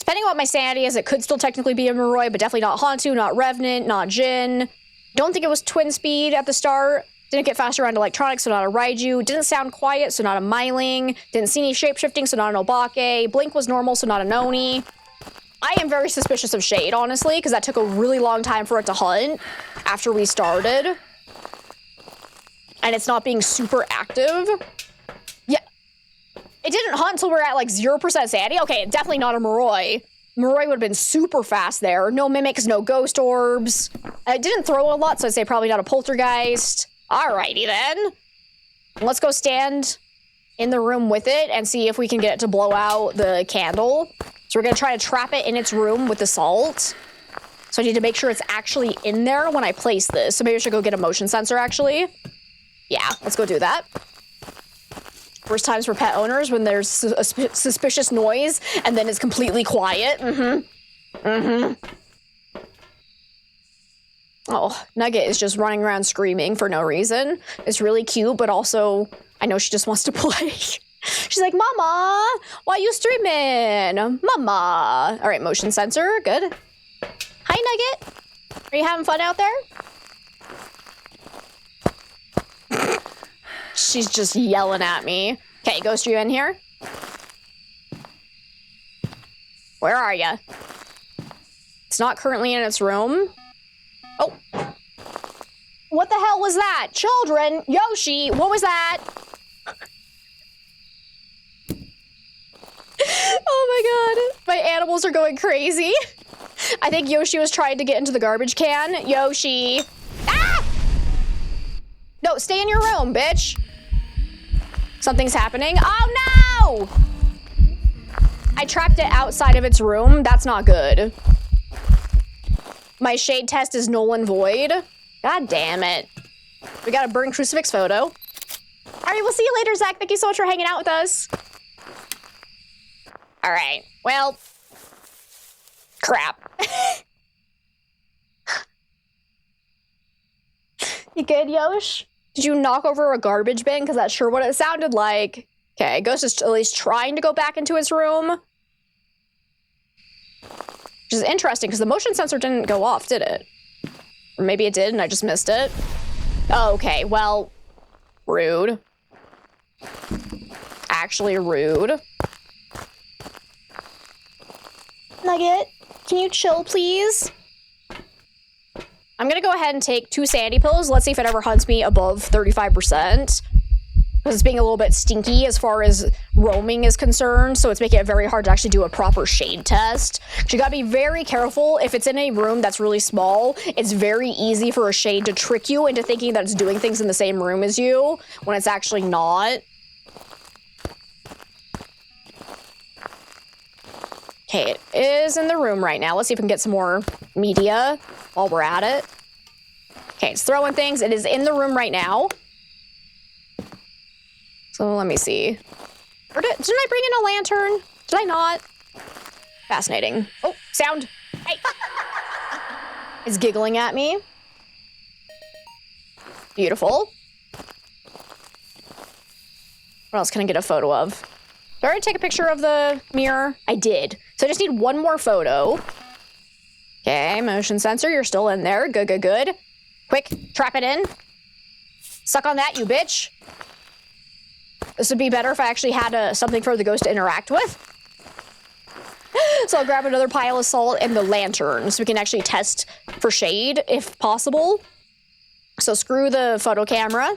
Depending on what my sanity is, it could still technically be a Moroi, but definitely not Hantu, not Revenant, not Jinn. Don't think it was twin speed at the start. Didn't get faster around electronics, so not a Raiju. Didn't sound quiet, so not a Myling. Didn't see any shapeshifting, so not an Obake. Blink was normal, so not a Noni. I am very suspicious of Shade, honestly, because that took a really long time for it to hunt after we started. And it's not being super active. Yeah. It didn't hunt until we're at like 0% sanity. Okay, definitely not a Moroi. Moroi would have been super fast there. No mimics, no ghost orbs. It didn't throw a lot, so I'd say probably not a poltergeist. Alrighty then. Let's go stand in the room with it and see if we can get it to blow out the candle. So we're gonna try to trap it in its room with the salt. So I need to make sure it's actually in there when I place this. So maybe I should go get a motion sensor, actually. Yeah, let's go do that. Worst times for pet owners when there's a suspicious noise and then it's completely quiet. Oh, Nugget is just running around screaming for no reason. It's really cute, but also I know she just wants to play. She's like, Mama, why you streaming? Mama. All right, motion sensor, good. Hi, Nugget. Are you having fun out there? She's just yelling at me. Okay, Ghost, are you in here? Where are you? It's not currently in its room. Oh. What the hell was that? Children, Yoshi, what was that? Oh my god, my animals are going crazy. I think Yoshi was trying to get into the garbage can. Yoshi. Ah! No, stay in your room, bitch. Something's happening. Oh no! I trapped it outside of its room. That's not good. My shade test is null and void. God damn it. We got a burn crucifix photo. All right, we'll see you later, Zach. Thank you so much for hanging out with us. All right, well, crap. You good, Yosh? Did you knock over a garbage bin? Because that's sure what it sounded like. Okay, Ghost is at least trying to go back into his room. Which is interesting, because the motion sensor didn't go off, did it? Or maybe it did and I just missed it. Oh, okay, well, rude. Actually rude. Nugget, can you chill, please? I'm gonna go ahead and take 2 sanity pills. Let's see if it ever hunts me above 35%. Because it's being a little bit stinky as far as roaming is concerned, so it's making it very hard to actually do a proper shade test. So you gotta be very careful. If it's in a room that's really small, it's very easy for a shade to trick you into thinking that it's doing things in the same room as you, when it's actually not. Okay, it is in the room right now. Let's see if we can get some more media while we're at it. Okay, it's throwing things. It is in the room right now. So let me see. Or didn't I bring in a lantern? Did I not? Fascinating. Oh, sound. Hey. It's giggling at me. Beautiful. What else can I get a photo of? Did I already take a picture of the mirror? I did. So I just need one more photo. Okay, motion sensor, you're still in there. Good, good, good. Quick, trap it in. Suck on that, you bitch. This would be better if I actually had something for the ghost to interact with. So I'll grab another pile of salt and the lantern so we can actually test for shade if possible. So screw the photo camera.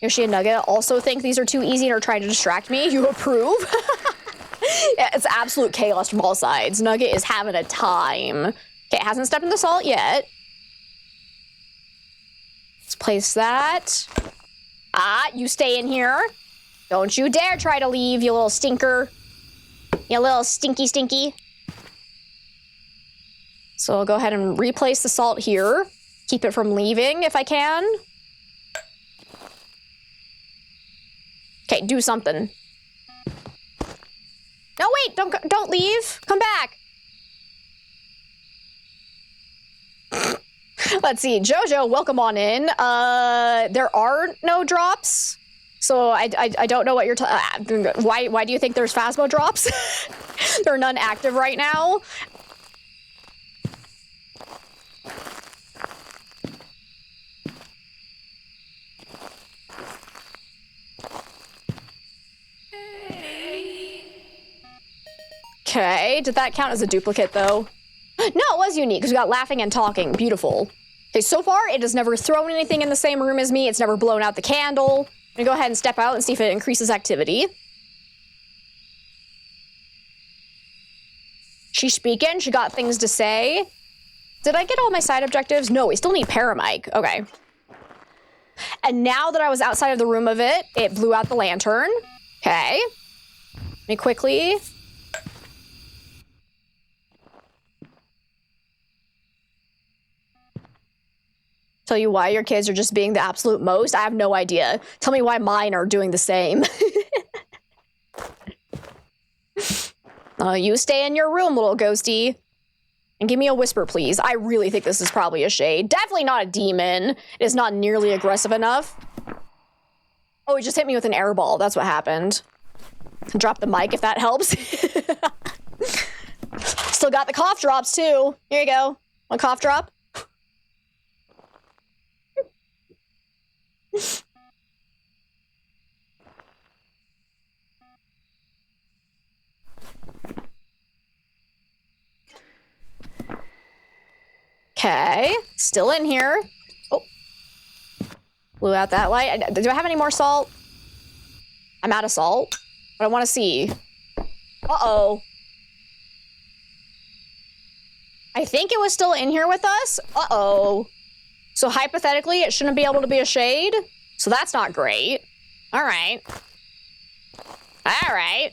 Yoshi and Nugget also think these are too easy and are trying to distract me. You approve? Yeah, it's absolute chaos from all sides. Nugget is having a time. Okay, it hasn't stepped in the salt yet. Let's place that. Ah, you stay in here. Don't you dare try to leave, you little stinker. You little stinky stinky. So I'll go ahead and replace the salt here. Keep it from leaving if I can. Okay, do something. No, wait, don't leave. Come back. Let's see, Jojo, welcome on in. There are no drops, so I don't know what you're why do you think there's Phasmo drops? There are none active right now. Okay, did that count as a duplicate though? No, it was unique because we got laughing and talking. Beautiful. Okay, so far it has never thrown anything in the same room as me. It's never blown out the candle. I'm gonna go ahead and step out and see if it increases activity. She's speaking. She got things to say. Did I get all my side objectives? No, we still need Paramic. Okay. And now that I was outside of the room of it, it blew out the lantern. Okay. Let me quickly... tell you why your kids are just being the absolute most? I have no idea. Tell me why mine are doing the same. You stay in your room, little ghosty. And give me a whisper, please. I really think this is probably a shade. Definitely not a demon. It is not nearly aggressive enough. Oh, he just hit me with an air ball. That's what happened. Drop the mic if that helps. Still got the cough drops, too. Here you go. One cough drop. Okay, still in here. Oh, blew out that light. Do I have any more salt? I'm out of salt, but I want to see. Uh-oh. I think it was still in here with us. Uh-oh. So hypothetically, it shouldn't be able to be a shade. So that's not great. All right. All right.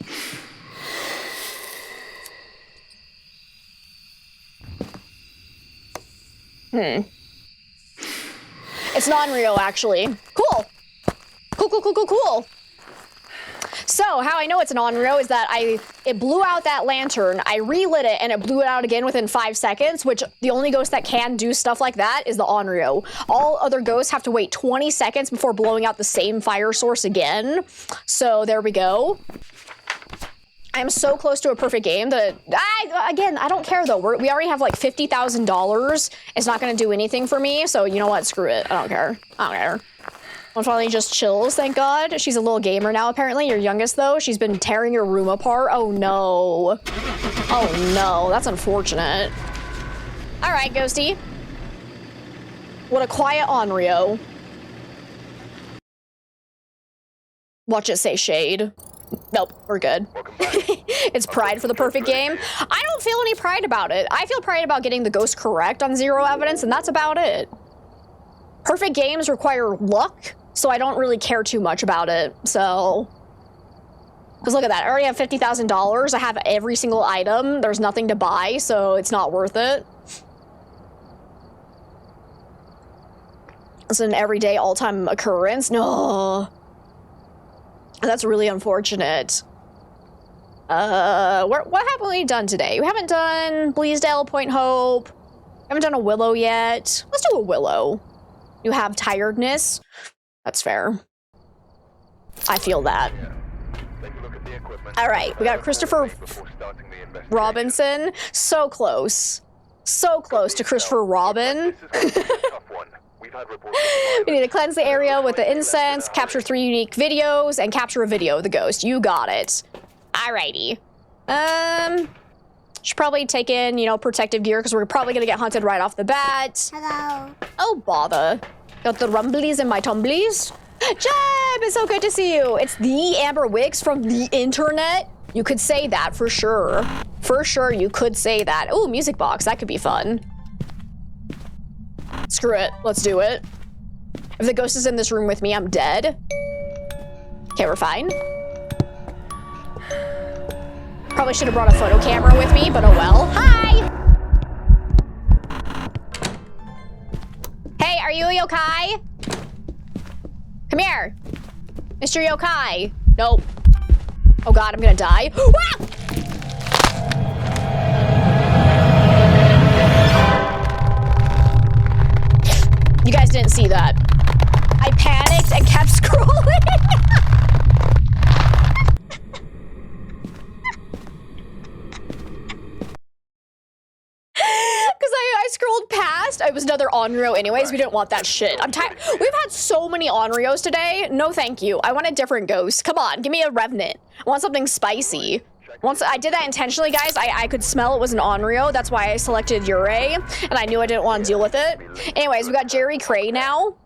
It's non-real, actually. Cool. Cool, cool, cool, cool, cool. So how I know it's an Onryo is that it blew out that lantern, I relit it, and it blew it out again within 5 seconds, which the only ghost that can do stuff like that is the Onryo. All other ghosts have to wait 20 seconds before blowing out the same fire source again. So there we go. I'm so close to a perfect game that again, I don't care though. We already have like $50,000. It's not gonna do anything for me. So you know what? Screw it. I don't care. I don't care. One finally just chills, thank God. She's a little gamer now, apparently. Your youngest, though, she's been tearing your room apart. Oh, no. Oh, no. That's unfortunate. All right, Ghosty. What a quiet Onryo. Watch it say shade. Nope, we're good. It's pride for the perfect game. I don't feel any pride about it. I feel pride about getting the ghost correct on 0 evidence, and that's about it. Perfect games require luck, so I don't really care too much about it, so... Because look at that, I already have $50,000, I have every single item, there's nothing to buy, so it's not worth it. It's an everyday, all-time occurrence. No. That's really unfortunate. What haven't we done today? We haven't done Bleasdale, Point Hope. We haven't done a Willow yet. Let's do a Willow. You have tiredness. That's fair. I feel that. All right, we got Christopher Robinson. So close. So close to Christopher Robin. We need to cleanse the area with the incense, capture 3 unique videos, and capture a video of the ghost. You got it. Alrighty. Should probably take in, you know, protective gear, because we're probably gonna get hunted right off the bat. Hello. Oh, bother. Got the rumblies and my tumblies. Jeb, it's so good to see you. It's the Amber Wixx from the internet. You could say that for sure. For sure, you could say that. Oh, music box. That could be fun. Screw it. Let's do it. If the ghost is in this room with me, I'm dead. Okay, we're fine. Probably should have brought a photo camera with me, but oh well. Hi! Hey, are you yokai? Come here. Mr. Yokai. Nope. Oh god, I'm gonna die. Ah! You guys didn't see that. I panicked and kept scrolling. Because I scrolled past. It was another Onryo anyways. We didn't want that shit. I'm tired. We've had so many Onryos today. No thank you. I want a different ghost. Come on, give me a Revenant. I want something spicy. Once I did that intentionally, guys, I could smell it was an Onryo. That's why I selected Yurei, and I knew I didn't want to deal with it. Anyways, we got Jerry Cray now.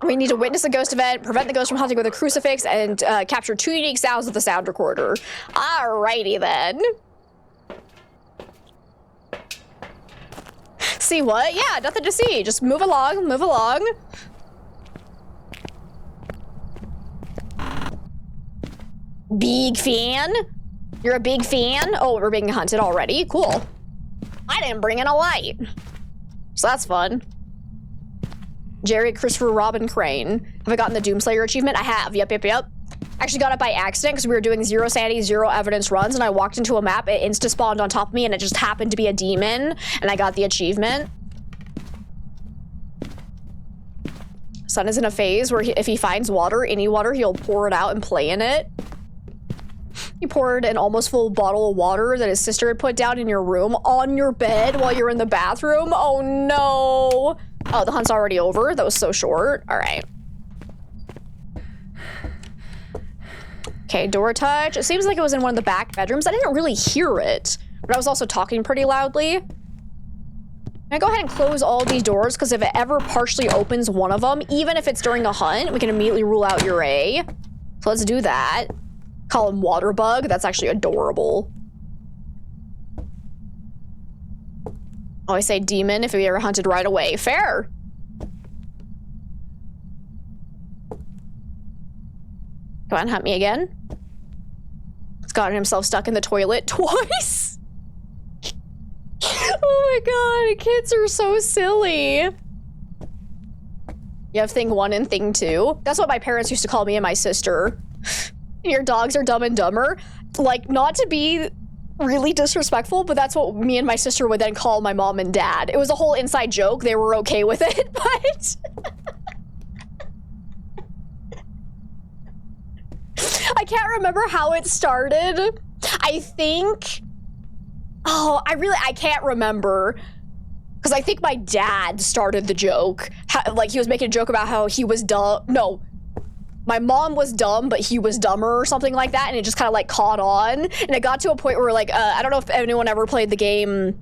We need to witness a ghost event, prevent the ghost from hunting with a crucifix, and capture 2 unique sounds with the sound recorder. Alrighty then. See what? Yeah, nothing to see. Just move along, move along. Big fan? You're a big fan? Oh, we're being hunted already? Cool. I didn't bring in a light. So that's fun. Jerry Christopher Robin Crane. Have I gotten the Doomslayer achievement? I have. Yep. Actually got it by accident because we were doing 0 sanity, 0 evidence runs, and I walked into a map, it insta-spawned on top of me, and it just happened to be a demon, and I got the achievement. Sun is in a phase where if he finds water, any water, he'll pour it out and play in it. He poured an almost full bottle of water that his sister had put down in your room on your bed while you're in the bathroom. Oh no. Oh, the hunt's already over. That was so short. All right. Okay, door touch. It seems like it was in one of the back bedrooms. I didn't really hear it, but I was also talking pretty loudly. I'm gonna go ahead and close all these doors because if it ever partially opens one of them, even if it's during the hunt, we can immediately rule out Yurei. So let's do that. Call him Waterbug. That's actually adorable. Oh, I say demon if we ever hunted right away. Fair. Come on, hunt me again. He's gotten himself stuck in the toilet twice. Oh my god, kids are so silly. You have thing 1 and thing 2. That's what my parents used to call me and my sister. Your dogs are dumb and dumber. Like, not to be really disrespectful, but that's what me and my sister would then call my mom and dad. It was a whole inside joke. They were okay with it, but... I can't remember how it started. I think... Oh, I can't remember. Because I think my dad started the joke. Like, he was making a joke about how he was dumb. No. My mom was dumb, but he was dumber or something like that, and it just kind of, like, caught on. And it got to a point where, like, I don't know if anyone ever played the game...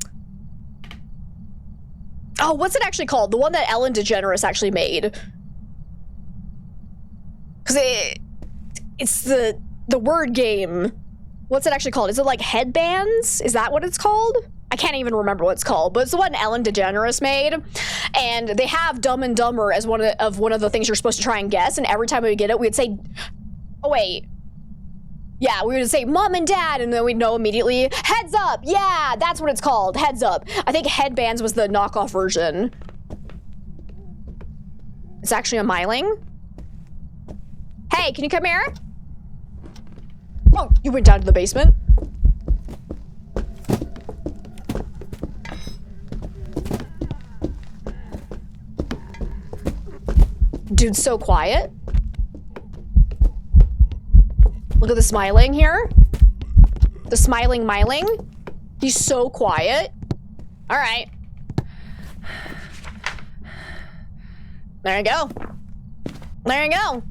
Oh, what's it actually called? The one that Ellen DeGeneres actually made. Because it's the word game. What's it actually called? Is it like Headbands? Is that what it's called? I can't even remember what it's called, but it's the one Ellen DeGeneres made. And they have Dumb and Dumber as one of the things you're supposed to try and guess. And every time we would get it, we'd say, oh wait. Yeah, we would say Mom and Dad, and then we'd know immediately, Heads Up. Yeah, that's what it's called. Heads Up. I think Headbands was the knockoff version. It's actually a Myling. Hey, can you come here? Oh, you went down to the basement. Dude's so quiet. Look at the smiling here. The smiling Myling. He's so quiet. All right. There you go. There you go.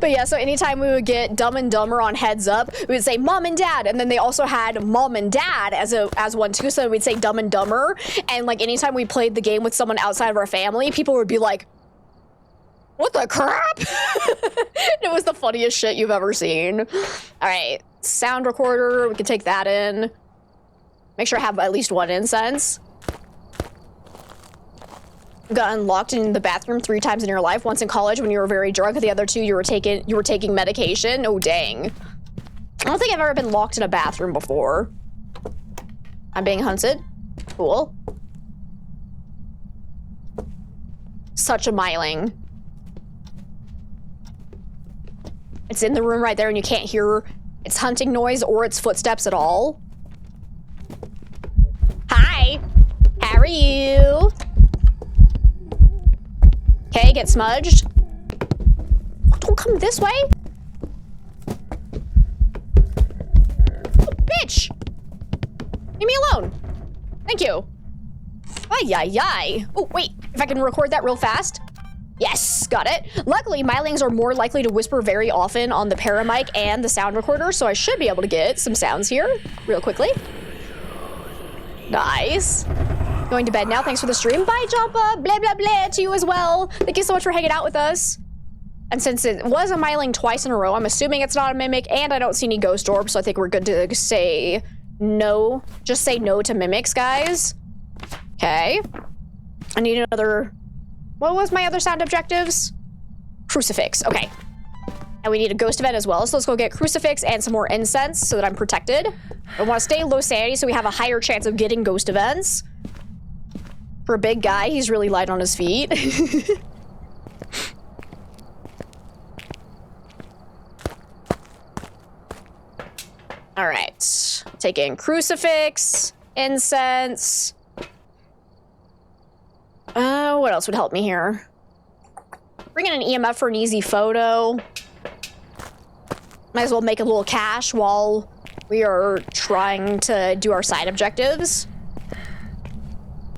But yeah, so anytime we would get Dumb and Dumber on Heads Up, we would say Mom and Dad, and then they also had Mom and Dad as one too, so we'd say Dumb and Dumber. And like anytime we played the game with someone outside of our family, people would be like, what the crap? It was the funniest shit you've ever seen. All right, sound recorder, we can take that in. Make sure I have at least one incense. Got unlocked in the bathroom 3 times in your life. Once in college when you were very drunk, and the other 2 you were taking medication. Oh dang. I don't think I've ever been locked in a bathroom before. I'm being hunted. Cool. Such a Myling. It's in the room right there and you can't hear its hunting noise or its footsteps at all. Hi. How are you? Okay, get smudged. Don't come this way. Oh, bitch. Leave me alone. Thank you. Ay, ay, ay. Oh, wait. If I can record that real fast. Yes, got it. Luckily, Mylings are more likely to whisper very often on the paramic and the sound recorder, so I should be able to get some sounds here real quickly. Nice. Going to bed now. Thanks for the stream. Bye, Jumpa. Blah, blah, blah to you as well. Thank you so much for hanging out with us. And since it was a Myling twice in a row, I'm assuming it's not a mimic, and I don't see any ghost orbs, so I think we're good to say no. Just say no to mimics, guys. Okay. I need another... What was my other sound objectives? Crucifix. Okay. And we need a ghost event as well, so let's go get crucifix and some more incense so that I'm protected. I want to stay low sanity so we have a higher chance of getting ghost events. For a big guy, he's really light on his feet. All right. Taking crucifix, incense. What else would help me here? Bring in an EMF for an easy photo. Might as well make a little cash while we are trying to do our side objectives.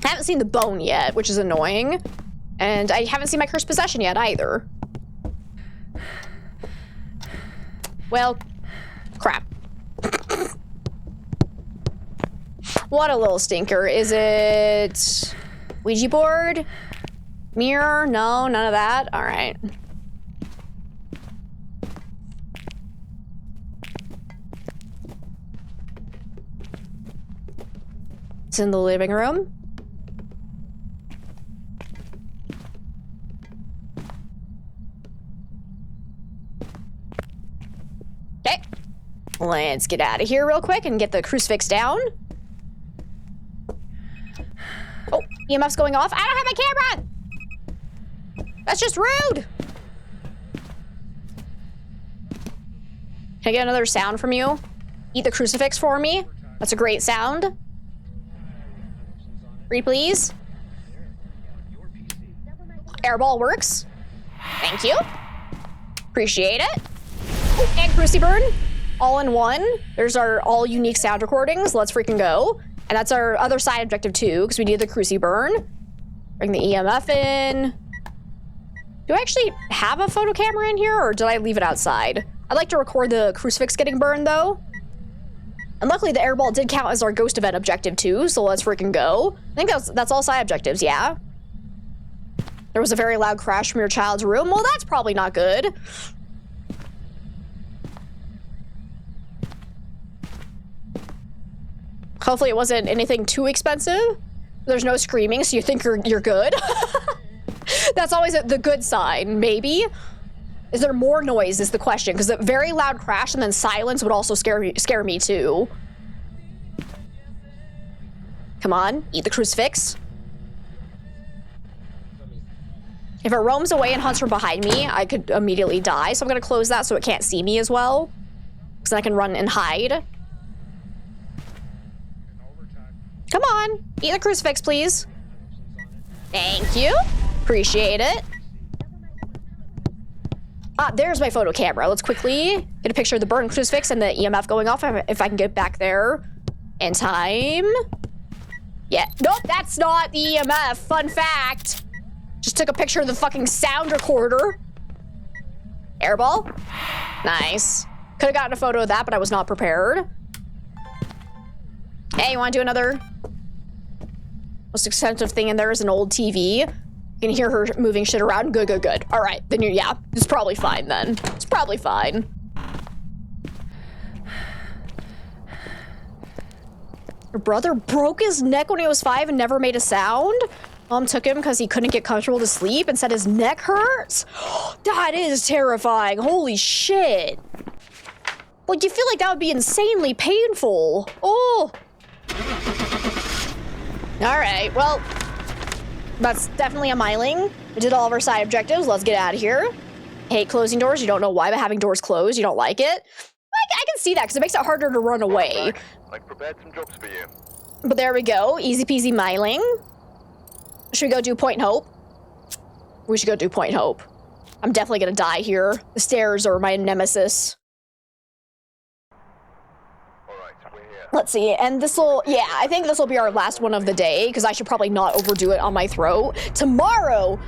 I haven't seen the bone yet, which is annoying. And I haven't seen my cursed possession yet either. Well, crap. What a little stinker. Is it Ouija board? Mirror? No, none of that. All right. It's in the living room. Okay. Let's get out of here real quick and get the crucifix down. Oh, EMF's going off. I don't have my camera! That's just rude! I get another sound from you? Eat the crucifix for me. That's a great sound. Read, please. Airball works. Thank you. Appreciate it. Oh, and Cruci Burn. All in one. There's our all unique sound recordings. Let's freaking go. And that's our other side objective too, because we need the Cruci Burn. Bring the EMF in. Do I actually have a photo camera in here, or did I leave it outside? I'd like to record the crucifix getting burned though. And luckily the airball did count as our ghost event objective too, so let's freaking go. I think that's all side objectives, yeah. There was a very loud crash from your child's room. Well, that's probably not good. Hopefully it wasn't anything too expensive. There's no screaming, so you think you're good. That's always the good sign, maybe. Is there more noise is the question, because a very loud crash and then silence would also scare me too. Come on, eat the crucifix. If it roams away and hunts from behind me, I could immediately die. So I'm gonna close that so it can't see me as well. Because then I can run and hide. Come on, eat the crucifix, please. Thank you. Appreciate it. Ah, there's my photo camera. Let's quickly get a picture of the burned crucifix and the EMF going off if I can get back there in time. Yeah, nope, that's not the EMF. Fun fact. Just took a picture of the fucking sound recorder. Airball. Nice. Could have gotten a photo of that, but I was not prepared. Hey, you want to do another? Most expensive thing in there is an old TV. You can hear her moving shit around. Good, good, good. All right, then yeah, it's probably fine then. It's probably fine. Your brother broke his neck when he was 5 and never made a sound? Mom took him because he couldn't get comfortable to sleep and said his neck hurts? That is terrifying. Holy shit. Like, you feel like that would be insanely painful. Oh. All right, well, that's definitely a miling. We did all of our side objectives. Let's get out of here. Hate closing doors. You don't know why, but having doors closed, you don't like it. I can see that because it makes it harder to run away. I've prepared some jobs for you. But there we go. Easy peasy miling. Should we go do Point Hope? We should go do Point Hope. I'm definitely gonna die here. The stairs are my nemesis. Alright, we're here. Let's see, and this'll, yeah, I think this'll be our last one of the day, because I should probably not overdo it on my throat. Tomorrow,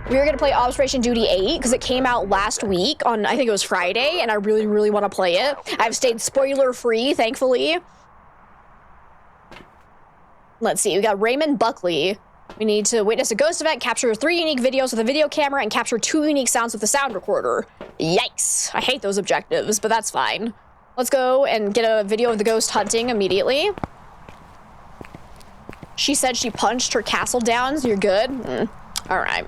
we are gonna play Observation Duty 8, because it came out last week on, I think it was Friday, and I really, really want to play it. I've stayed spoiler-free, thankfully. Let's see, we got Raymond Buckley. We need to witness a ghost event, capture 3 unique videos with a video camera, and capture 2 unique sounds with a sound recorder. Yikes. I hate those objectives, but that's fine. Let's go and get a video of the ghost hunting immediately. She said she punched her castle down, so you're good? All right.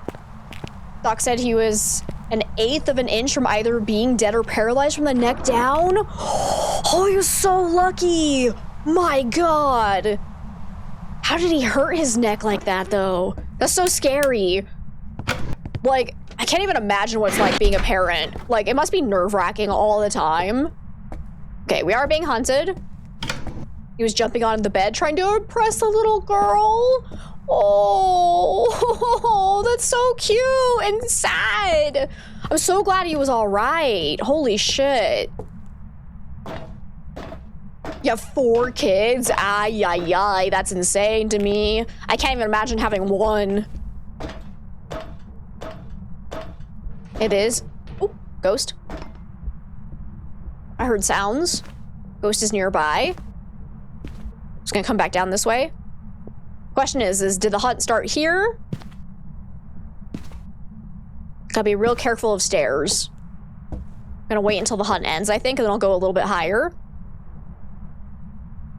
Doc said he was 1/8 of an inch from either being dead or paralyzed from the neck down. Oh, you're so lucky. My God. How did he hurt his neck like that, though? That's so scary. Like, I can't even imagine what it's like being a parent. Like, it must be nerve-wracking all the time. Okay, we are being hunted. He was jumping on the bed trying to impress the little girl. Oh, that's so cute and sad. I'm so glad he was all right. Holy shit. You have 4 kids? Ay, ay, ay, that's insane to me. I can't even imagine having 1. It is. Oh, ghost. I heard sounds. Ghost is nearby. Just gonna come back down this way. Question is did the hunt start here? Gotta be real careful of stairs. Gonna wait until the hunt ends, I think, and then I'll go a little bit higher.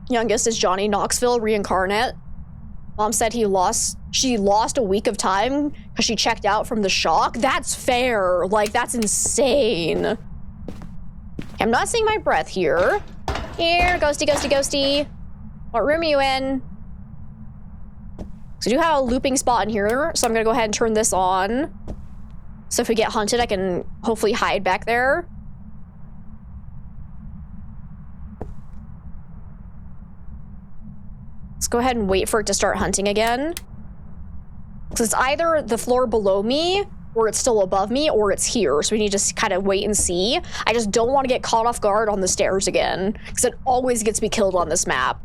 Youngest is Johnny Knoxville reincarnate. Mom said she lost a week of time because she checked out from the shock. That's fair. Like, that's insane. I'm not seeing my breath here. Here, ghosty, ghosty, ghosty. What room are you in? So I do have a looping spot in here, so I'm gonna go ahead and turn this on. So if we get hunted, I can hopefully hide back there. go ahead and wait for it to start hunting again. Because it's either the floor below me, or it's still above me, or it's here. So we need to kind of wait and see. I just don't want to get caught off guard on the stairs again, because it always gets me killed on this map.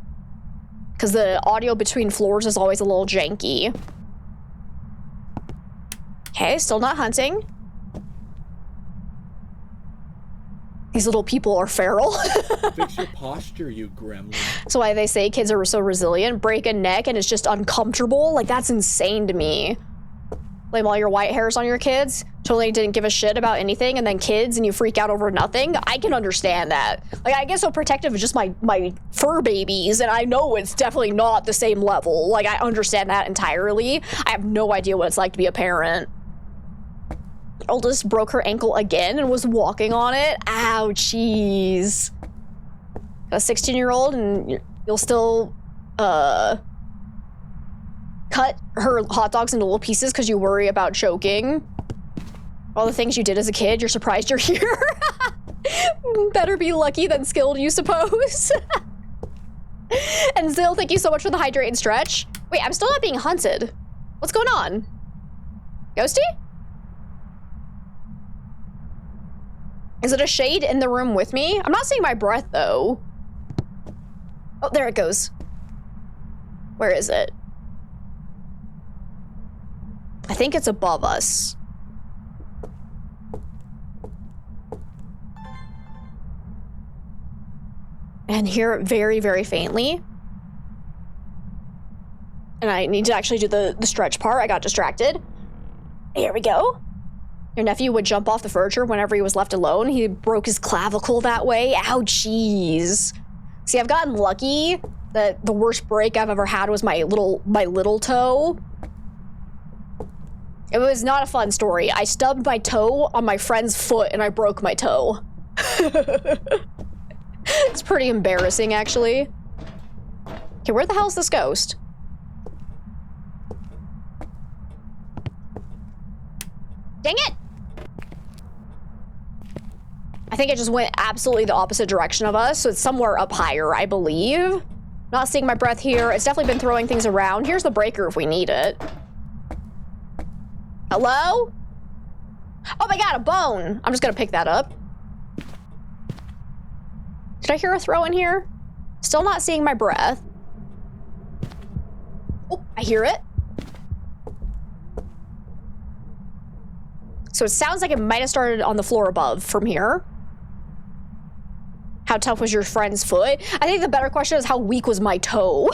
Because the audio between floors is always a little janky. Okay, still not hunting. These little people are feral. Fix your posture, you gremlin. That's why they say kids are so resilient. Break a neck and it's just uncomfortable. Like, that's insane to me. Blame all your white hairs on your kids. Totally didn't give a shit about anything, and then kids and you freak out over nothing. I can understand that. Like, I get so protective of just my fur babies, and I know it's definitely not the same level. Like, I understand that entirely. I have no idea what it's like to be a parent. Oldest broke her ankle again and was walking on it. Ouchies. A 16-year-old and you'll still cut her hot dogs into little pieces because you worry about choking. All the things you did as a kid, you're surprised you're here. Better be lucky than skilled, you suppose. And Zill, thank you so much for the hydrate and stretch. Wait, I'm still not being hunted. What's going on? Ghosty? Is it a shade in the room with me? I'm not seeing my breath, though. Oh, there it goes. Where is it? I think it's above us. And hear it very, very faintly. And I need to actually do the stretch part. I got distracted. Here we go. Your nephew would jump off the furniture whenever he was left alone. He broke his clavicle that way. Ouchies. See, I've gotten lucky that the worst break I've ever had was my little toe. It was not a fun story. I stubbed my toe on my friend's foot and I broke my toe. It's pretty embarrassing, actually. Okay, where the hell is this ghost? Dang it! I think it just went absolutely the opposite direction of us, so it's somewhere up higher, I believe. Not seeing my breath here. It's definitely been throwing things around. Here's the breaker if we need it. Hello? Oh my god, a bone! I'm just gonna pick that up. Did I hear a throw in here? Still not seeing my breath. Oh, I hear it. So it sounds like it might have started on the floor above from here. How tough was your friend's foot? I think the better question is how weak was my toe?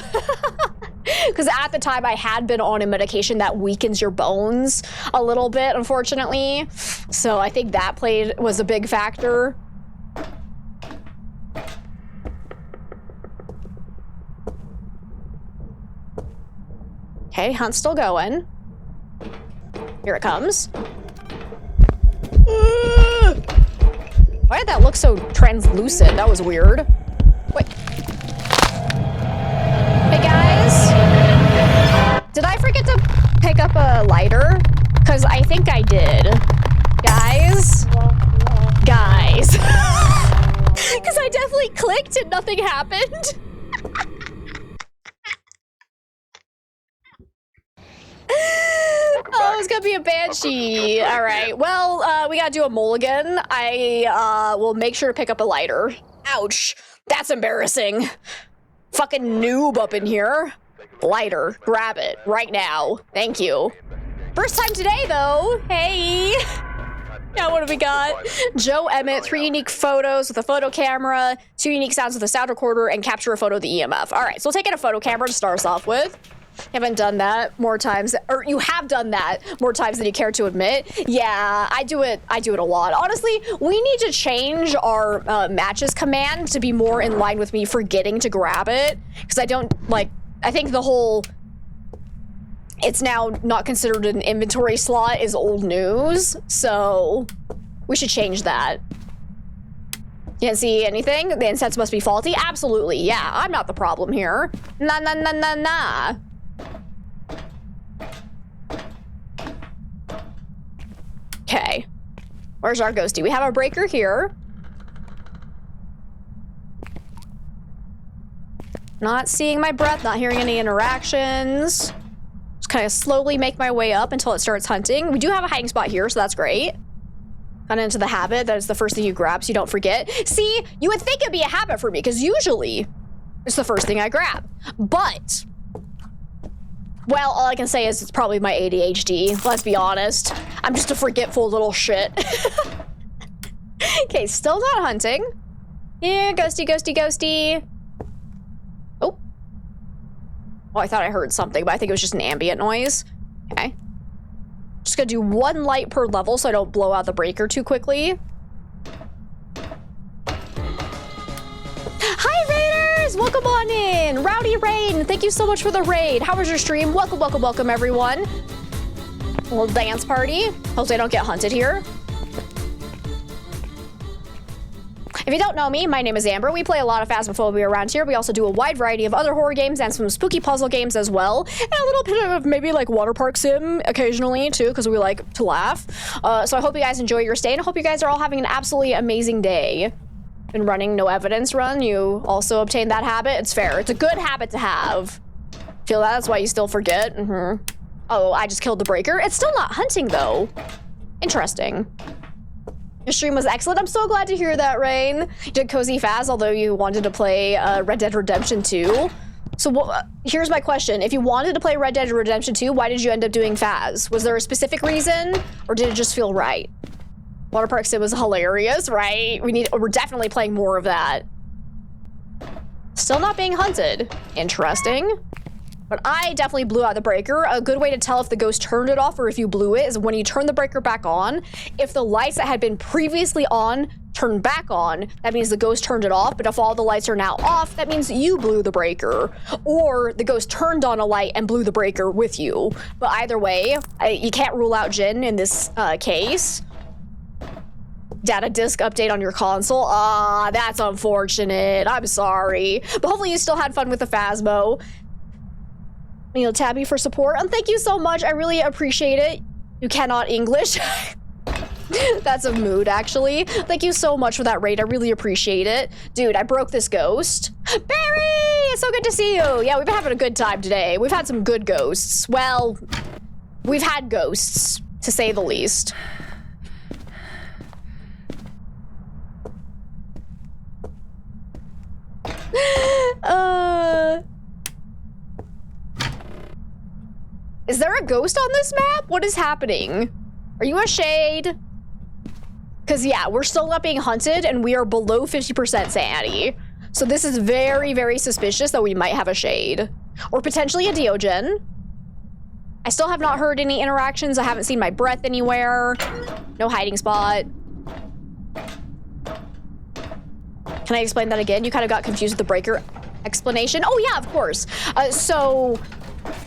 Because at the time I had been on a medication that weakens your bones a little bit, unfortunately. So I think that was a big factor. Okay, hunt's still going. Here it comes. Why did that look so translucent? That was weird. Wait. Hey guys. Did I forget to pick up a lighter? Because I think I did. Guys. Because I definitely clicked and nothing happened. Oh, it's gonna be a banshee. All right. Well, we gotta do a mulligan. I will make sure to pick up a lighter. Ouch. That's embarrassing. Fucking noob up in here. Lighter. Grab it right now. Thank you. First time today, though. Hey. Now what have we got? Joe Emmett, 3 unique photos with a photo camera, 2 unique sounds with a sound recorder, and capture a photo of the EMF. All right, so we'll take in a photo camera to start us off with. Haven't done that more times, or you have done that more times than you care to admit. Yeah, I do it a lot. Honestly, we need to change our matches command to be more in line with me forgetting to grab it, because I think the whole it's now not considered an inventory slot is old news, so we should change that. Can't see anything? The incense must be faulty? Absolutely, yeah, I'm not the problem here. Nah. Okay. Where's our ghosty? We have a breaker here. Not seeing my breath, not hearing any interactions. Just kind of slowly make my way up until it starts hunting. We do have a hiding spot here, so that's great. Got into the habit that it's the first thing you grab so you don't forget. See, you would think it'd be a habit for me, because usually it's the first thing I grab. But, well, all I can say is it's probably my ADHD, let's be honest. I'm just a forgetful little shit. Okay, still not hunting. Yeah, ghosty, ghosty, ghosty. Oh. Oh, I thought I heard something, but I think it was just an ambient noise. Okay. Just gonna do one light per level so I don't blow out the breaker too quickly. Hi, Raiders! Welcome on in! Rowdy Rain, thank you so much for the raid. How was your stream? Welcome, welcome, welcome, everyone. A little dance party. Hopefully I don't get hunted here. If you don't know me, my name is Amber. We play a lot of Phasmophobia around here. We also do a wide variety of other horror games and some spooky puzzle games as well. And a little bit of maybe like water park sim occasionally too, because we like to laugh. So I hope you guys enjoy your stay and I hope you guys are all having an absolutely amazing day. Been running no evidence run. You also obtained that habit. It's fair. It's a good habit to have. Feel that? That's why you still forget. Oh, I just killed the breaker. It's still not hunting though. Interesting. Your stream was excellent. I'm so glad to hear that, Rain. You did Cozy Faz, although you wanted to play Red Dead Redemption 2. So here's my question. If you wanted to play Red Dead Redemption 2, why did you end up doing Faz? Was there a specific reason, or did it just feel right? Water Park Sim was hilarious, right? We're definitely playing more of that. Still not being hunted. Interesting. But I definitely blew out the breaker. A good way to tell if the ghost turned it off or if you blew it is when you turn the breaker back on. If the lights that had been previously on turn back on, that means the ghost turned it off. But if all the lights are now off, that means you blew the breaker. Or the ghost turned on a light and blew the breaker with you. But either way, you can't rule out Jinn in this case. Data disk update on your console. Ah, that's unfortunate. I'm sorry. But hopefully you still had fun with the Phasmo. You know, Tabby for support, and thank you so much. I really appreciate it. You cannot English. That's a mood, actually. Thank you so much for that raid. I really appreciate it. Dude, I broke this ghost. Barry! It's so good to see you. Yeah, we've been having a good time today. We've had some good ghosts. Well, we've had ghosts, to say the least. Is there a ghost on this map? What is happening? Are you a shade? Because yeah, we're still not being hunted and we are below 50% sanity. So this is very, very suspicious that we might have a shade. Or potentially a Diogen. I still have not heard any interactions. I haven't seen my breath anywhere. No hiding spot. Can I explain that again? You kind of got confused with the breaker explanation. Oh yeah, of course. So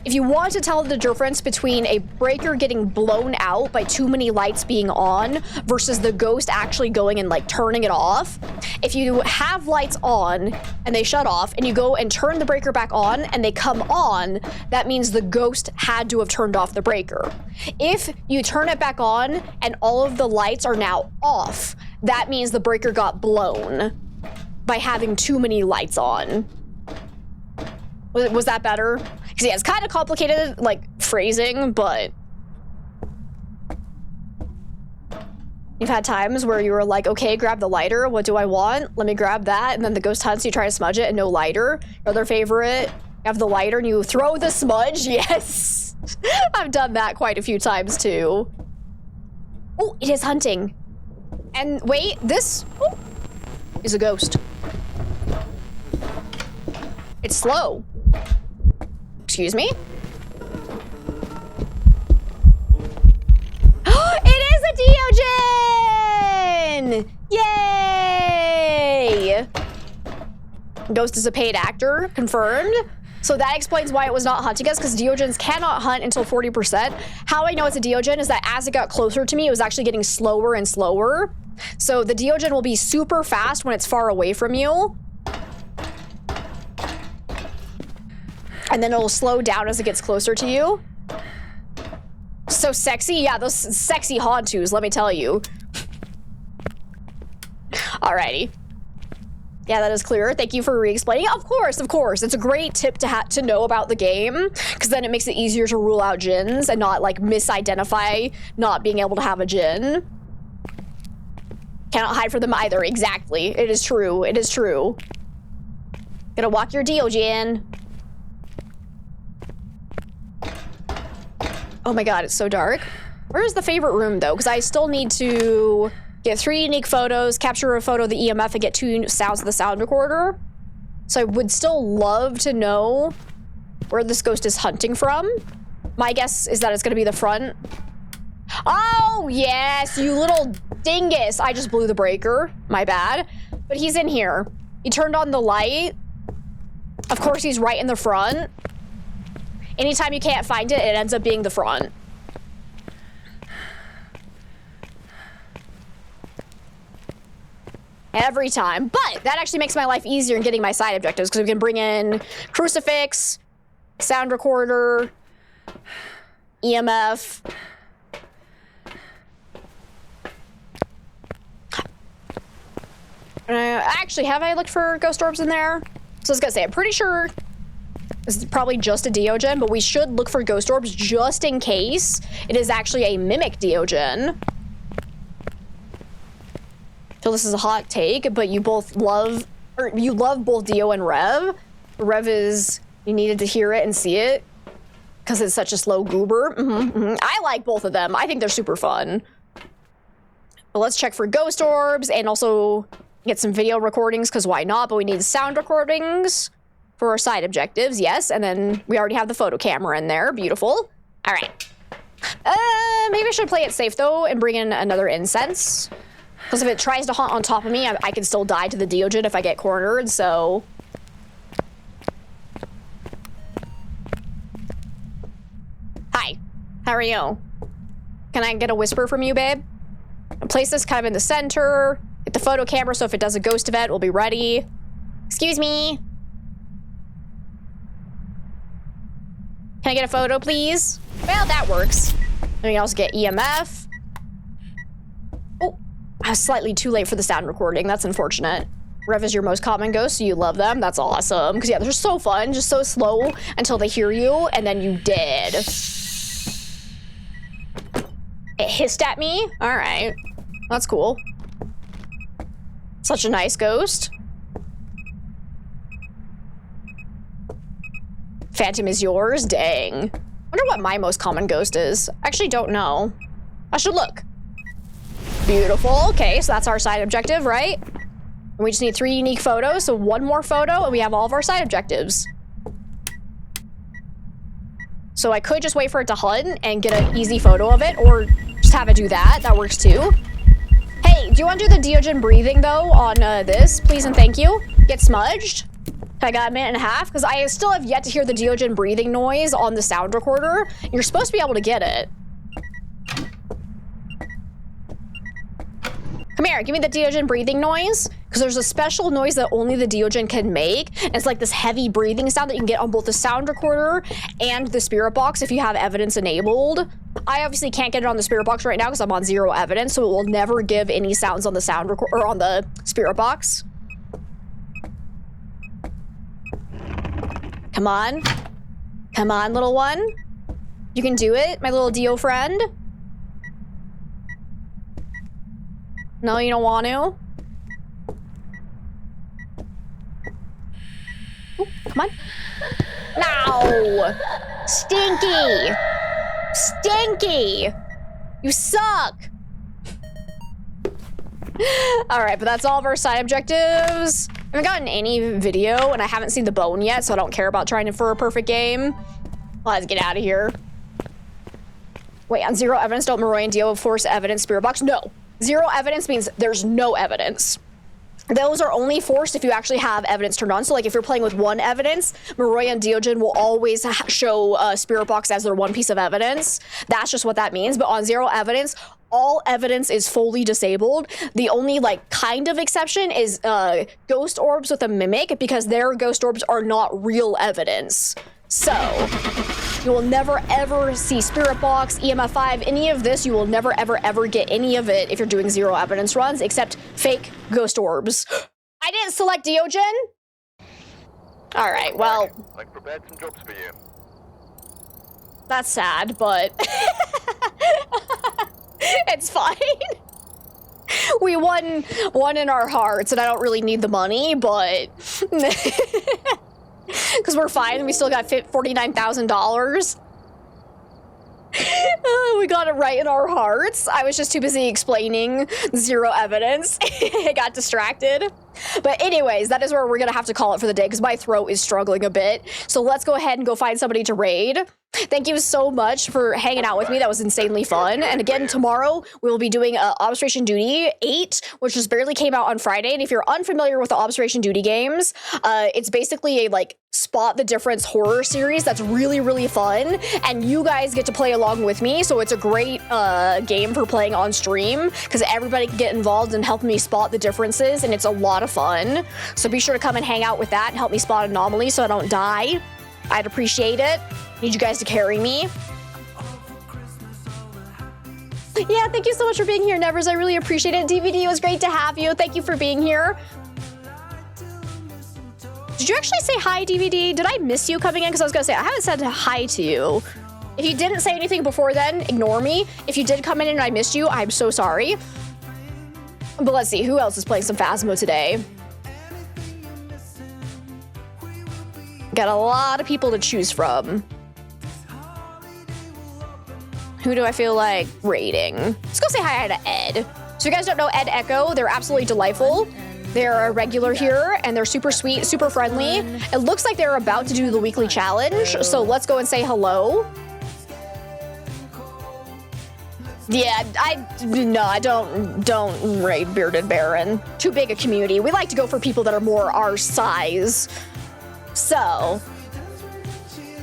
if you want to tell the difference between a breaker getting blown out by too many lights being on versus the ghost actually going and like turning it off, if you have lights on and they shut off and you go and turn the breaker back on and they come on, that means the ghost had to have turned off the breaker. If you turn it back on and all of the lights are now off, that means the breaker got blown by having too many lights on. Was that better? Because yeah, it's kind of complicated, like, phrasing, but you've had times where you were like, okay, grab the lighter. What do I want? Let me grab that. And then the ghost hunts, you try to smudge it and no lighter. Your other favorite, you have the lighter and you throw the smudge. Yes. I've done that quite a few times too. Oh, it is hunting. And wait, this is a ghost. It's slow. Excuse me? It is a Diogen! Yay! Ghost is a paid actor, confirmed. So that explains why it was not hunting us, because Diogens cannot hunt until 40%. How I know it's a Diogen is that as it got closer to me, it was actually getting slower and slower. So the Diogen will be super fast when it's far away from you. And then it'll slow down as it gets closer to you. So sexy. Yeah, those sexy Hantus, let me tell you. Alrighty. Yeah, that is clear. Thank you for re-explaining. Of course, of course. It's a great tip to know about the game, because then it makes it easier to rule out djinns and not like misidentify not being able to have a djinn. Cannot hide from them either. Exactly. It is true. It is true. Gotta walk your deal, djinn. Oh my god, it's so dark. Where is the favorite room though? Because I still need to get 3 unique photos, capture a photo of the EMF, and get 2 sounds of the sound recorder. So I would still love to know where this ghost is hunting from. My guess is that it's gonna be the front. Oh, yes, you little dingus. I just blew the breaker. My bad. But he's in here. He turned on the light. Of course, he's right in the front. Anytime you can't find it, it ends up being the front. Every time. But that actually makes my life easier in getting my side objectives, because we can bring in crucifix, sound recorder, EMF. Actually, have I looked for ghost orbs in there? So I was gonna say, I'm pretty sure this is probably just a Diogen, but we should look for ghost orbs just in case it is actually a mimic Diogen. I feel this is a hot take, but you both love, or you love both Dio and Rev. Rev is, you needed to hear it and see it because it's such a slow goober. I like both of them. I think they're super fun. But let's check for ghost orbs and also get some video recordings, because why not? But we need sound recordings for our side objectives, yes. And then we already have the photo camera in there. Beautiful. All right. Maybe I should play it safe, though, and bring in another incense. Because if it tries to haunt on top of me, I can still die to the Diogen if I get cornered, so... Hi. How are you? Can I get a whisper from you, babe? I'll place this kind of in the center. Get the photo camera, so if it does a ghost event, we'll be ready. Excuse me. Can I get a photo, please? Well, that works. And we can also get EMF. Oh, I was slightly too late for the sound recording. That's unfortunate. Rev is your most common ghost, so you love them. That's awesome. Because, yeah, they're so fun. Just so slow until they hear you, and then you dead. It hissed at me? All right. That's cool. Such a nice ghost. Phantom is yours? Dang. Wonder what my most common ghost is. Actually don't know. I should look. Beautiful. Okay, so that's our side objective, right? And we just need 3 unique photos, so 1 more photo and we have all of our side objectives. So I could just wait for it to hunt and get an easy photo of it, or just have it do that. That works too. Hey, do you want to do the Diogen breathing, though, on this? Please and thank you. Get smudged. I got a minute and a half, because I still have yet to hear the Diogen breathing noise on the sound recorder. You're supposed to be able to get it. Come here, give me the Diogen breathing noise, because there's a special noise that only the Diogen can make. And it's like this heavy breathing sound that you can get on both the sound recorder and the spirit box if you have evidence enabled. I obviously can't get it on the spirit box right now because I'm on 0 evidence, so it will never give any sounds on the sound record or on the spirit box. Come on. Come on, little one. You can do it, my little Dio friend. No, you don't want to? Ooh, come on. No! Stinky! Stinky! You suck! Alright, but that's all of our side objectives. I haven't gotten any video, and I haven't seen the bone yet, so I don't care about trying for a perfect game. Let's get out of here. Wait, on 0 evidence, don't Maroy and Dio force evidence spirit box? No. 0 evidence means there's no evidence. Those are only forced if you actually have evidence turned on. So, like, if you're playing with 1 evidence, Maroy and Diogen will always show Spirit Box as their 1 piece of evidence. That's just what that means. But on 0 evidence, all evidence is fully disabled. The only, like, kind of exception is ghost orbs with a mimic, because their ghost orbs are not real evidence. So, you will never ever see Spirit Box, EMF 5, any of this. You will never ever get any of it if you're doing 0 evidence runs, except fake ghost orbs. I didn't select Diogen. All right, well, I've prepared some jobs for you. that's sad, but it's fine. We won in our hearts, and I don't really need the money, but because we're fine, we still got $49,000. We got it right in our hearts. I was just too busy explaining zero evidence. I got distracted. But anyways, that is where we're gonna have to call it for the day because my throat is struggling a bit. So let's go ahead and go find somebody to raid. Thank you so much for hanging out with me. That was insanely fun. And again, tomorrow we will be doing Observation Duty 8, which just barely came out on Friday. And if you're unfamiliar with the Observation Duty games, it's basically a like spot the difference horror series that's really, really fun. And you guys get to play along with me. So it's a great game for playing on stream because everybody can get involved and help me spot the differences. And it's a lot of fun. So be sure to come and hang out with that and help me spot anomalies so I don't die. I'd appreciate it. Need you guys to carry me. Yeah, thank you so much for being here, Nevers. I really appreciate it. DVD, it was great to have you. Thank you for being here. Did you actually say hi, DVD? Did I miss you coming in? Because I was going to say, I haven't said hi to you. If you didn't say anything before then, ignore me. If you did come in and I missed you, I'm so sorry. But let's see, who else is playing some Phasmo today? Got a lot of people to choose from. Who do I feel like raiding? Let's go say hi to Ed. So you guys don't know Ed Echo, they're absolutely delightful. They're a regular here, and they're super sweet, super friendly. It looks like they're about to do the weekly challenge, so let's go and say hello. Yeah, I don't raid Bearded Baron. Too big a community. We like to go for people that are more our size. So,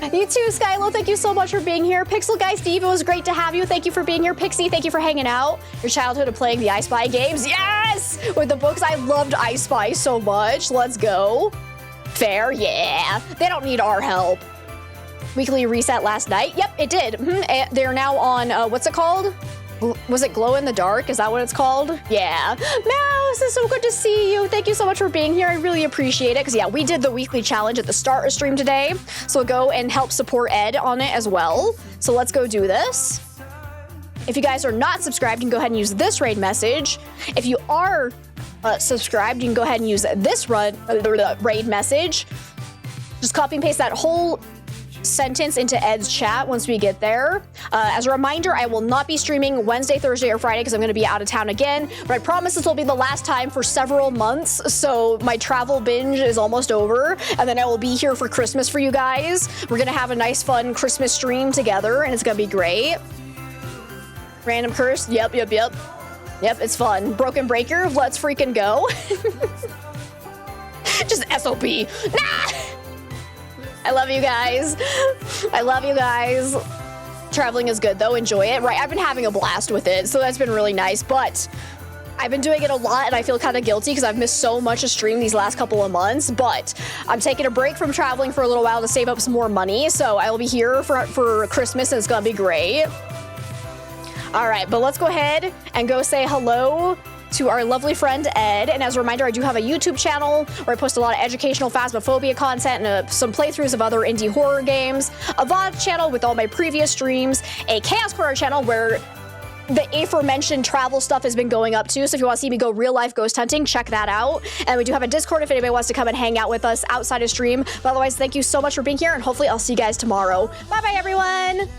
you too, Skylo. Thank you so much for being here. Pixel Guy Steve, it was great to have you. Thank you for being here. Pixie, thank you for hanging out. Your childhood of playing the I Spy games. Yes! With the books, I loved I Spy so much. Let's go. Fair, yeah. They don't need our help. Weekly reset last night. Yep, it did. They're now on, what's it called? Was it Glow in the Dark? Is that what it's called? Yeah. Mouse, it's so good to see you. Thank you so much for being here. I really appreciate it. Because, yeah, we did the weekly challenge at the start of stream today. So go and help support Ed on it as well. So let's go do this. If you guys are not subscribed, you can go ahead and use this raid message. If you are subscribed, you can go ahead and use this raid message. Just copy and paste that whole sentence into Ed's chat once we get there. As a reminder, I will not be streaming Wednesday, Thursday, or Friday because I'm going to be out of town again, but I promise this will be the last time for several months, so my travel binge is almost over, and then I will be here for Christmas for you guys. We're going to have a nice, fun Christmas stream together, and it's going to be great. Random curse? Yep, it's fun. Broken Breaker? Let's freaking go. Just SOP. Nah! I love you guys. I love you guys. Traveling is good though, enjoy it. Right, I've been having a blast with it, so that's been really nice, but I've been doing it a lot and I feel kind of guilty because I've missed so much of stream these last couple of months, but I'm taking a break from traveling for a little while to save up some more money, so I will be here for Christmas and it's gonna be great. All right, but let's go ahead and go say hello to our lovely friend Ed. And as a reminder, I do have a YouTube channel where I post a lot of educational Phasmophobia content and some playthroughs of other indie horror games, a VOD channel with all my previous streams, a Chaos Corner channel where the aforementioned travel stuff has been going up too. So if you want to see me go real life ghost hunting, check that out. And we do have a Discord if anybody wants to come and hang out with us outside of stream. But otherwise, thank you so much for being here, and hopefully I'll see you guys tomorrow. Bye-bye, everyone.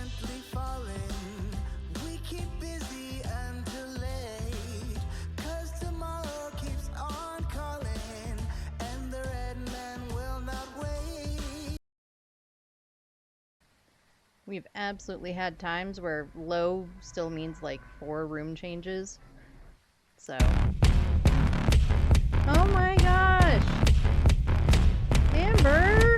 We've absolutely had times where low still means like 4 room changes. So. Oh my gosh! Amber!